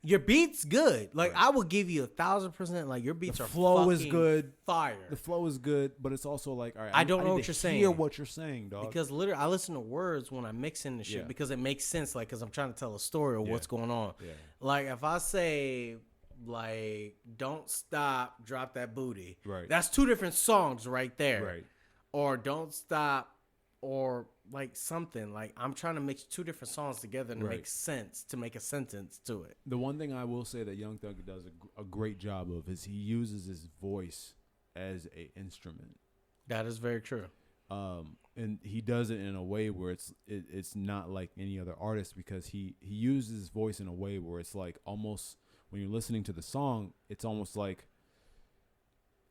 Your beat's good. Like, Right. I will give you 1,000%. Like, your beats The are flow is fucking good. fire. The flow is good, but it's also like all right. I don't know need what to you're saying. Hear what you're saying, dog. Because literally, I listen to words when I mix in the shit Yeah. because it makes sense. Like, because I'm trying to tell a story of Yeah. what's going on. Yeah. Like, if I say, like, don't stop, drop that booty. Right. That's two different songs right there. Right. Or don't stop, or like something. Like, I'm trying to mix two different songs together to Right. make sense, to make a sentence to it. The one thing I will say that Young Thug does a great job of is he uses his voice as a instrument, That is very true. and he does it in a way where it's not like any other artist because he uses his voice in a way where it's like almost when you're listening to the song, it's almost like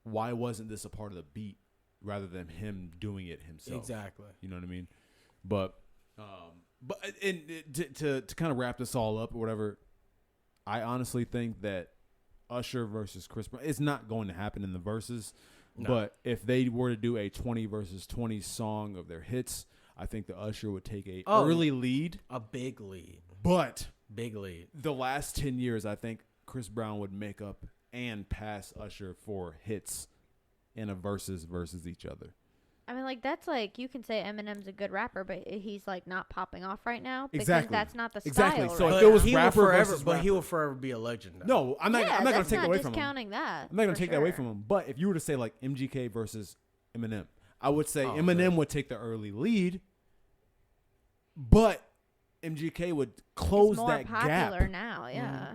why wasn't this a part of the beat rather than him doing it himself? Exactly. You know what I mean? But and to kind of wrap this all up or whatever, I honestly think that Usher versus Chris Brown, it's not going to happen in the verses. No. But if they were to do a 20 versus 20 song of their hits, I think the Usher would take a early lead. A big lead. But Big lead. the last 10 years, I think Chris Brown would make up and pass Usher for hits in a versus each other. I mean, like that's like you can say Eminem's a good rapper, but he's like not popping off right now because Exactly. that's not the Exactly. style. So right if it was now. he rapper will forever, versus but he rapper. will forever be a legend. Though. No, I'm not. yeah, I'm not going that's to take that away from him. discounting that. I'm not going for to take that away sure. from him. But if you were to say like MGK versus Eminem, I would say Oh, Eminem man. would take the early lead, but MGK would close It's more that popular gap now. Yeah,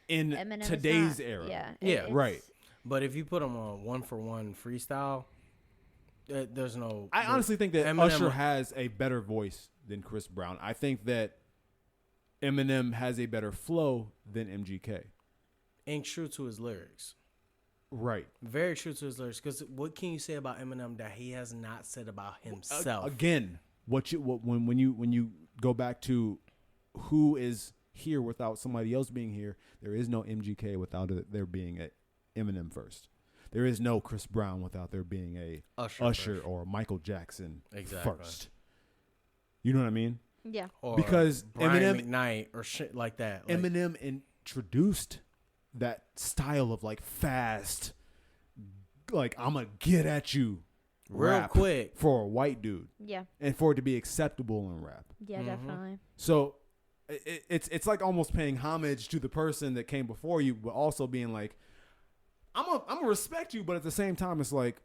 in Eminem is today's not- era. Yeah, Yeah, it's- right. But if you put him on 1-for-1 freestyle, there's no. I honestly think that Eminem Usher would- has a better voice than Chris Brown. I think that Eminem has a better flow than MGK. ain't true to his lyrics. Right. Very true to his lyrics. Because what can you say about Eminem that he has not said about himself? Again, when you go back to who is here without somebody else being here, there is no MGK without there being a Eminem first. There is no Chris Brown without there being a Usher first. or Michael Jackson Exactly. first. You know what I mean? Yeah. Or because Brian Eminem- McKnight or shit like that. Like, Eminem introduced that style of like fast, like I'm gonna get at you Real rap quick. for a white dude Yeah. and for it to be acceptable in rap. Yeah, definitely. So it's like almost paying homage to the person that came before you, but also being like, I'm gonna respect you, but at the same time, it's like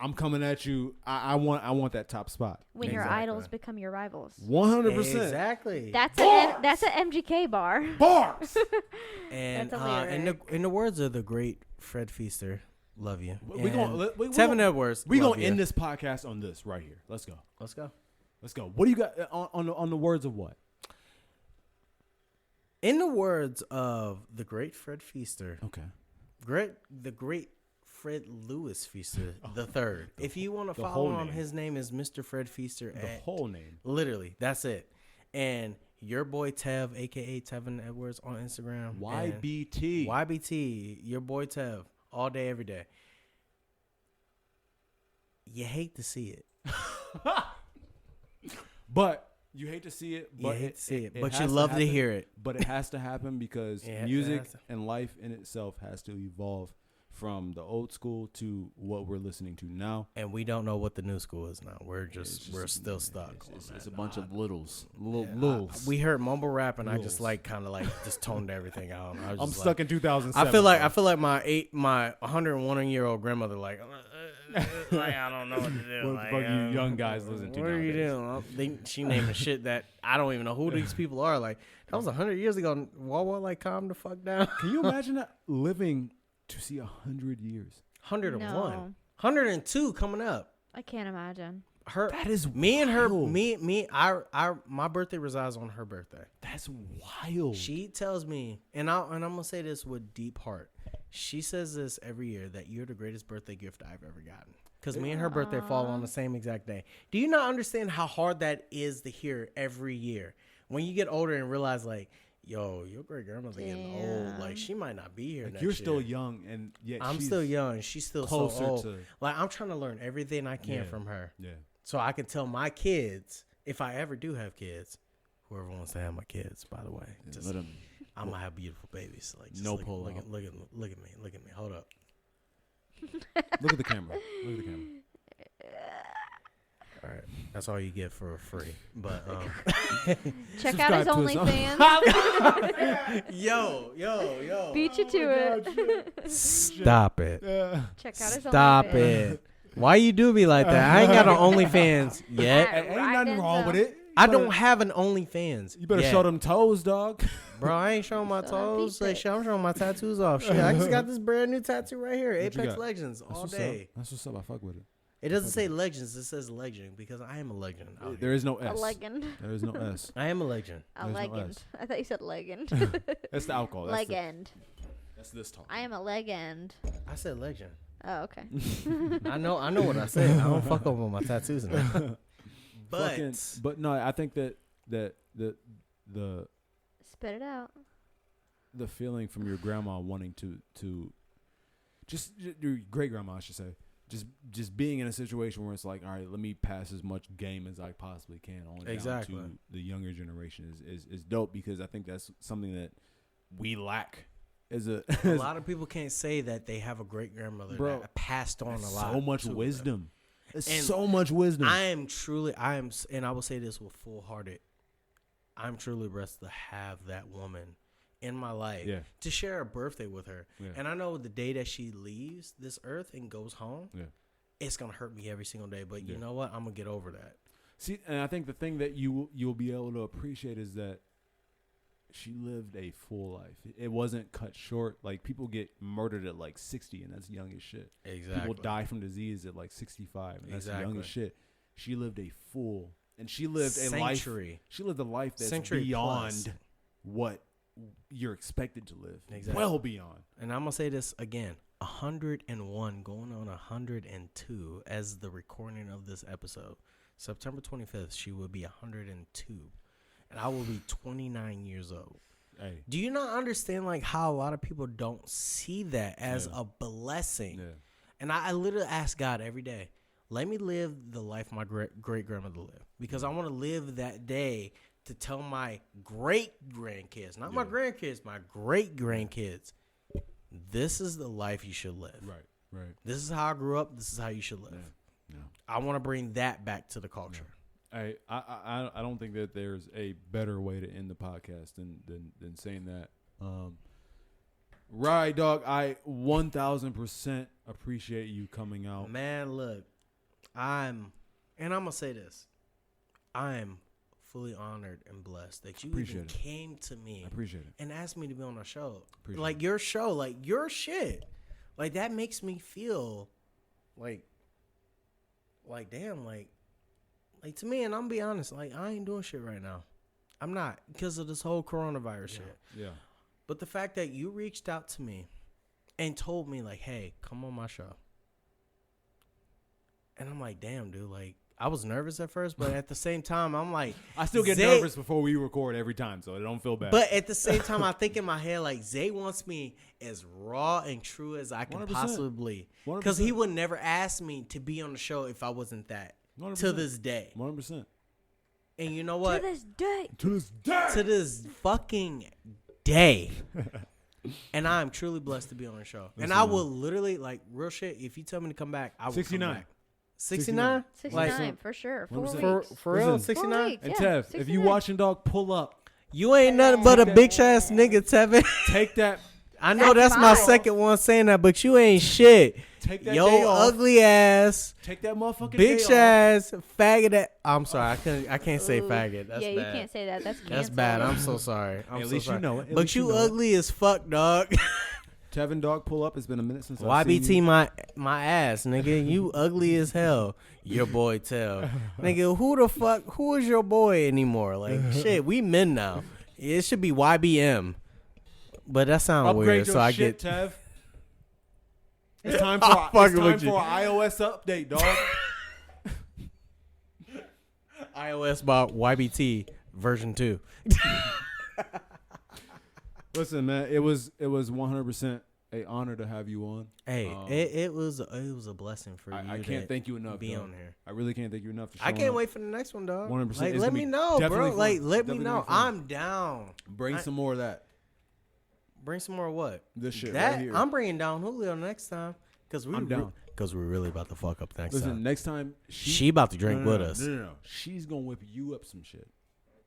I'm coming at you. I want that top spot. When your Exactly. idols become your rivals. 100%. Exactly. That's an MGK bar. Bars. And That's a lyric. in the words of the great Fred Feaster, love you. We gonna Tevin Edwards. We love gonna you. end this podcast on this right here. Let's go. Let's go. Let's go. What do you got on the words of what? In the words of the great Fred Feaster, Okay. the great Fred Lewis Feaster the third. If you want to the follow whole him, name. his name is Mr. Fred Feaster. The at, whole name. literally, that's it. And your boy Tev, aka Tevin Edwards, on Instagram. YBT. And YBT, your boy Tev, all day, every day. You hate to see it. But you hate to see it. But You hate to see it, but has you love to happen. hear it. But it has to happen because Yeah, it music has to. and life in itself has to evolve from the old school to what we're listening to now. And we don't know what the new school is now. We're we're still stuck. It's a bunch of littles. We heard mumble rap, and I just Littles. kind of just toned everything out. I was I'm just stuck in 2007. I feel like my 101-year-old grandmother like I don't know what to do. What the fuck you young guys listen to What are you nowadays? doing? She naming shit that I don't even know who these people are. Like that was 100 years ago. Wawa, like calm the fuck down. Can you imagine that living to see 100 years? 101, No. 102 coming up. I can't imagine. Her That is me and her wild. my birthday resides on her birthday. That's wild. She tells me, and I'm gonna say this with deep heart. She says this every year that you're the greatest birthday gift I've ever gotten. Because me and her birthday fall on the same exact day. Do you not understand how hard that is to hear every year? When you get older and realize, like, yo, your great grandmother getting old. Like, she might not be here. Like next you're still year. young, and yet I'm she's still young. She's still closer so old. to- Like, I'm trying to learn everything I can Yeah. from her. Yeah. So I can tell my kids, if I ever do have kids, whoever wants to have my kids, by the way, just, Let 'em- I'm gonna have beautiful babies. Like just No look, pull look, out. at, look at me, look at me. Hold up. Look at the camera. Look at the camera. All right, that's all you get for free. But Check out his Subscribe to his- OnlyFans. yo, Beat you to it. stop it, Check out his stop OnlyFans. it. Why you do me like that? I ain't got an OnlyFans yet. Hey, ain't Right nothing wrong Denzel. with it. I don't have an OnlyFans. You better yet. show them toes, dog. Bro, I ain't showing my So toes. beat Like, it. shit, I'm showing my tattoos off. Shit, I just got this brand new tattoo right here. you Apex got? Legends all day. That's what's up. I fuck with it. It doesn't say legends. It says legend because I am a legend. out There here. is no A S. legend. There is no S. I am a legend. A There's no legend. S. I thought you said legend. That's the alcohol. That's, Legend. that's this talk. I am a legend. I said legend. Oh, okay. I know what I said. I don't fuck up on my tattoos now. Fucking- but no, I think that the Spit it out. the feeling from your grandma wanting to just your great grandma, I should say, just being in a situation where it's like, all right, let me pass as much game as I possibly can on Exactly. down to the younger generation is dope, because I think that's something that we lack as a A lot of people can't say that they have a great grandmother Bro, that passed on a lot. so much to them. wisdom. It's And so much wisdom. And I will say this with full hearted. I'm truly blessed to have that woman in my life, Yeah. to share a birthday with her. Yeah. And I know the day that she leaves this earth and goes home, Yeah. it's gonna hurt me every single day. But you Yeah. know what? I'm gonna get over that. See, and I think the thing that you'll be able to appreciate is that she lived a full life. It wasn't cut short. Like, people get murdered at like 60, and that's young as shit. Exactly. People die from disease at like 65, and that's young Exactly. as shit. She lived a full, and she lived a Century. life. She lived a life that's Century beyond plus. what you're expected to live. Exactly. Well beyond. And I'm gonna say this again: 101, going on 102, as the recording of this episode. September 25th, she will be 102, and I will be 29 years old. Hey. Do you not understand like how a lot of people don't see that as Yeah. a blessing? Yeah. And I literally ask God every day, let me live the life my great grandmother lived, because I want to live that day to tell my great grandkids, not my Yeah. grandkids, my great grandkids, this is the life you should live. Right. Right. This is how I grew up. This is how you should live. I want to bring that back to the culture. I don't think that there's a better way to end the podcast than saying that. Right, dog. I 1,000% appreciate you coming out. Man, look, and I'm gonna say this, I am fully honored and blessed that you even came to me. I appreciate it. And asked me to be on a show, like your show, like your shit, like that makes me feel like damn, like to me. And I'm gonna be honest, like I ain't doing shit right now. I'm not, because of this whole coronavirus shit. Yeah. But the fact that you reached out to me and told me like, hey, come on my show. And I'm like, damn, dude, like I was nervous at first, but at the same time, I'm like, I still get nervous before we record every time, so I don't feel bad. But at the same time, I think in my head, like, Zay wants me as raw and true as I can 100%. possibly. Because he would never ask me to be on the show if I wasn't that. 100%. To this day. 100%. And you know what? To this day. To this day. To this fucking day. And I am truly blessed to be on the show. And I will literally, like, real shit, if you tell me to come back, I will 69. come back. 69? 69 for sure. 4 100%. weeks. For real? Listen, 69? weeks. And Yeah, Tev, if 69. you watching, dog, pull up. You ain't nothing but a bitch ass nigga, Tevin. Take that. I know that's my second one saying that, but you ain't shit. Take that Yo, day off. ugly ass, Take that motherfucking bitch day off. ass, faggot. I'm sorry, I can't say Ooh. faggot. That's yeah, bad. you can't say that. That's That's canceled. bad. I'm so sorry. I'm At so least you sorry. know it. At But least you you know it. ugly as fuck, dog. Tevin, dog, pull up. It's been a minute since I've seen YBT you. my ass, nigga. You ugly as hell. Your boy tell. Nigga, who is your boy anymore? Like, shit, we men now. It should be YBM. But that sounds Upgrade weird, your so I shit, get. Tev. It's time I'm for fucking an with you. iOS update, dog. iOS by YBT version 2. Listen, man, it was 100% a honor to have you on. Hey, it was a blessing for you. I can't thank you enough. Be dog. on here. I really can't thank you enough. For I showing can't up. wait for the next one, dog. 100%. Like, It's let gonna me be know, bro. definitely fun. Like, let me Definitely know. gonna be fun. I'm down. Bring some more of that. Bring some more what? This shit That right here. I'm bringing down Julio next time because I'm down. Because we're really about to fuck up next Listen, time. next time She about to drink with us. No. She's gonna whip you up some shit.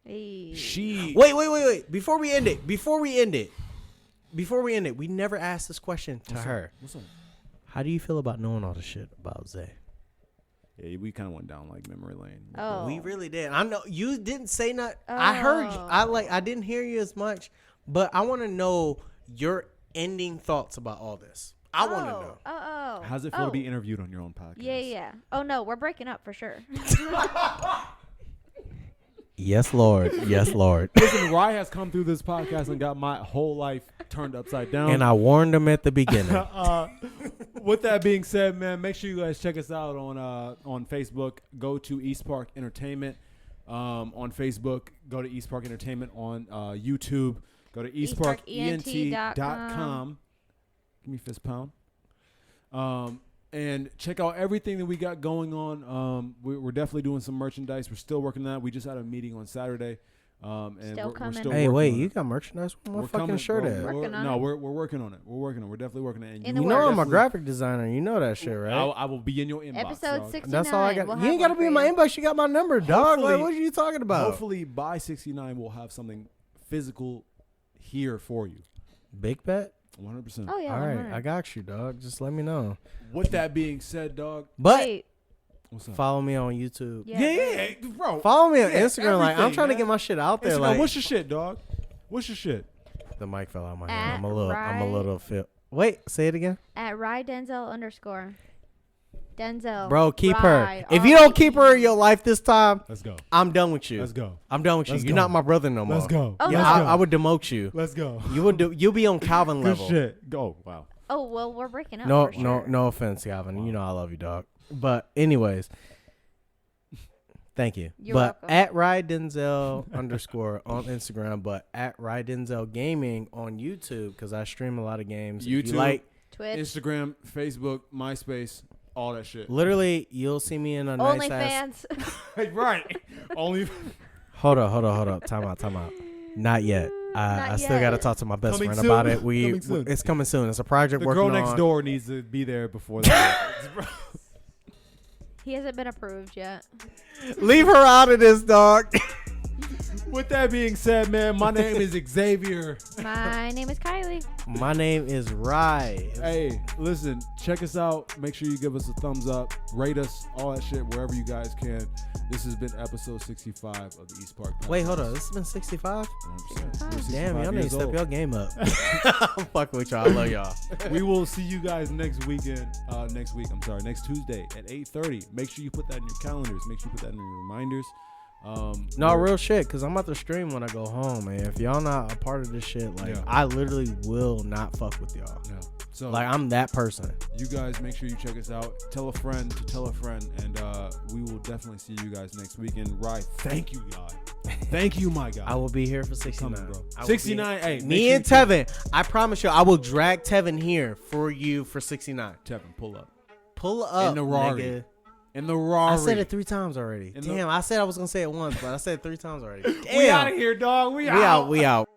Hey. She Wait. Before we end it, we never asked this question to her. What's up? How do you feel about knowing all the shit about Zay? Yeah, we kind of went down like memory lane. Oh. We really did. I know you didn't say nothing. I heard you. I didn't hear you as much, but I want to know your ending thoughts about all this. I want to know. Oh. How's it feel to be interviewed on your own podcast? Yeah. Oh, no. We're breaking up for sure. Yes, Lord. Yes, Lord. Listen, Rye has come through this podcast and got my whole life turned upside down. And I warned him at the beginning. With that being said, man, make sure you guys check us out on Facebook. Go to East Park Entertainment on Facebook. Go to East Park Entertainment on YouTube. Go to eastparkent.com. Give me a fist pound. And check out everything that we got going on. We're definitely doing some merchandise. We're still working on that. We just had a meeting on Saturday. And Still we're coming. still Hey, working wait, on you it. got merchandise? Where my We're fucking coming, shirt bro. at? Working on No, it. we're working on it. We're working on it. We're definitely working on it. And In You the know I'm a works. graphic designer. You know that shit, right? I will be in your inbox. Episode dog. 69. That's all I got. We'll You have ain't got to one be in for my you. inbox. You got my number, dog. Like, Hopefully- what are you talking about? Hopefully by 69 we'll have something physical here for you. Big bet? 100%. Oh, yeah. All right, 100. I got you, dog. Just let me know. With that being said, dog, But Wait. what's up? follow me on YouTube. Yeah. bro. Follow me on Yeah, Instagram. Like, I'm everything, trying to man. get my shit out there. Instagram, Like, what's your shit, dog? What's your shit? the mic fell out my At hand. I'm a Rye. little feel. Wait, say it again. At Rye_Denzel_. Denzel. Bro, keep Rye, her. If you don't R-I-E. keep her in your life this time, Let's go. I'm done with you. Let's go. I'm done with you. Let's You're go. not my brother no more. Let's go. Oh, Yeah, no. I would demote you. Let's go. You'll be on Calvin Good level. shit. Go. Wow. Oh, well, we're breaking up. No, for sure. no offense, Calvin. You know I love you, dog. But anyways, thank you. You're but welcome. at Denzel _ on Instagram, but at Denzel Gaming on YouTube because I stream a lot of games. If YouTube. you like, Twitch. Instagram, Facebook, MySpace, all that shit. literally, you'll see me in a nice ass. OnlyFans. Right. Only Hold up. Time out. Not yet. I Not still got to yet. talk to my best Coming friend soon. about it. Coming soon. It's coming soon. It's a project the working girl next on. door needs to be there before that. He hasn't been approved yet. Leave her out of this, dog. With that being said, man, my name is Xavier. My name is Kylie. My name is Rye. Hey, listen, check us out. Make sure you give us a thumbs up, rate us, all that shit, wherever you guys can. This has been episode 65 of the East Park Podcast. Wait, hold on. This has been 65? Damn, y'all need to step your game up. I'm fucking with y'all. I love y'all. We will see you guys next Tuesday at 8:30. Make sure you put that in your calendars. Make sure you put that in your reminders. No, real shit, because I'm about to stream when I go home, man. If y'all not a part of this shit, like, Yeah. I literally will not fuck with y'all. Yeah. So Like, I'm that person. you guys make sure you check us out. Tell a friend to tell a friend, and we will definitely see you guys next weekend. Right? Thank you, God. Thank you, my God. I will be here for 69. Coming, bro. I will 69. Hey, Me and Tevin, I promise you, I will drag Tevin here for you for 69. Tevin, pull up Pull up, in the Rari. nigga. In the Rari. I said it 3 times already. In the- Damn, I said I was gonna say it once, but I said it 3 times already. Damn. We out of here, dog. We We out.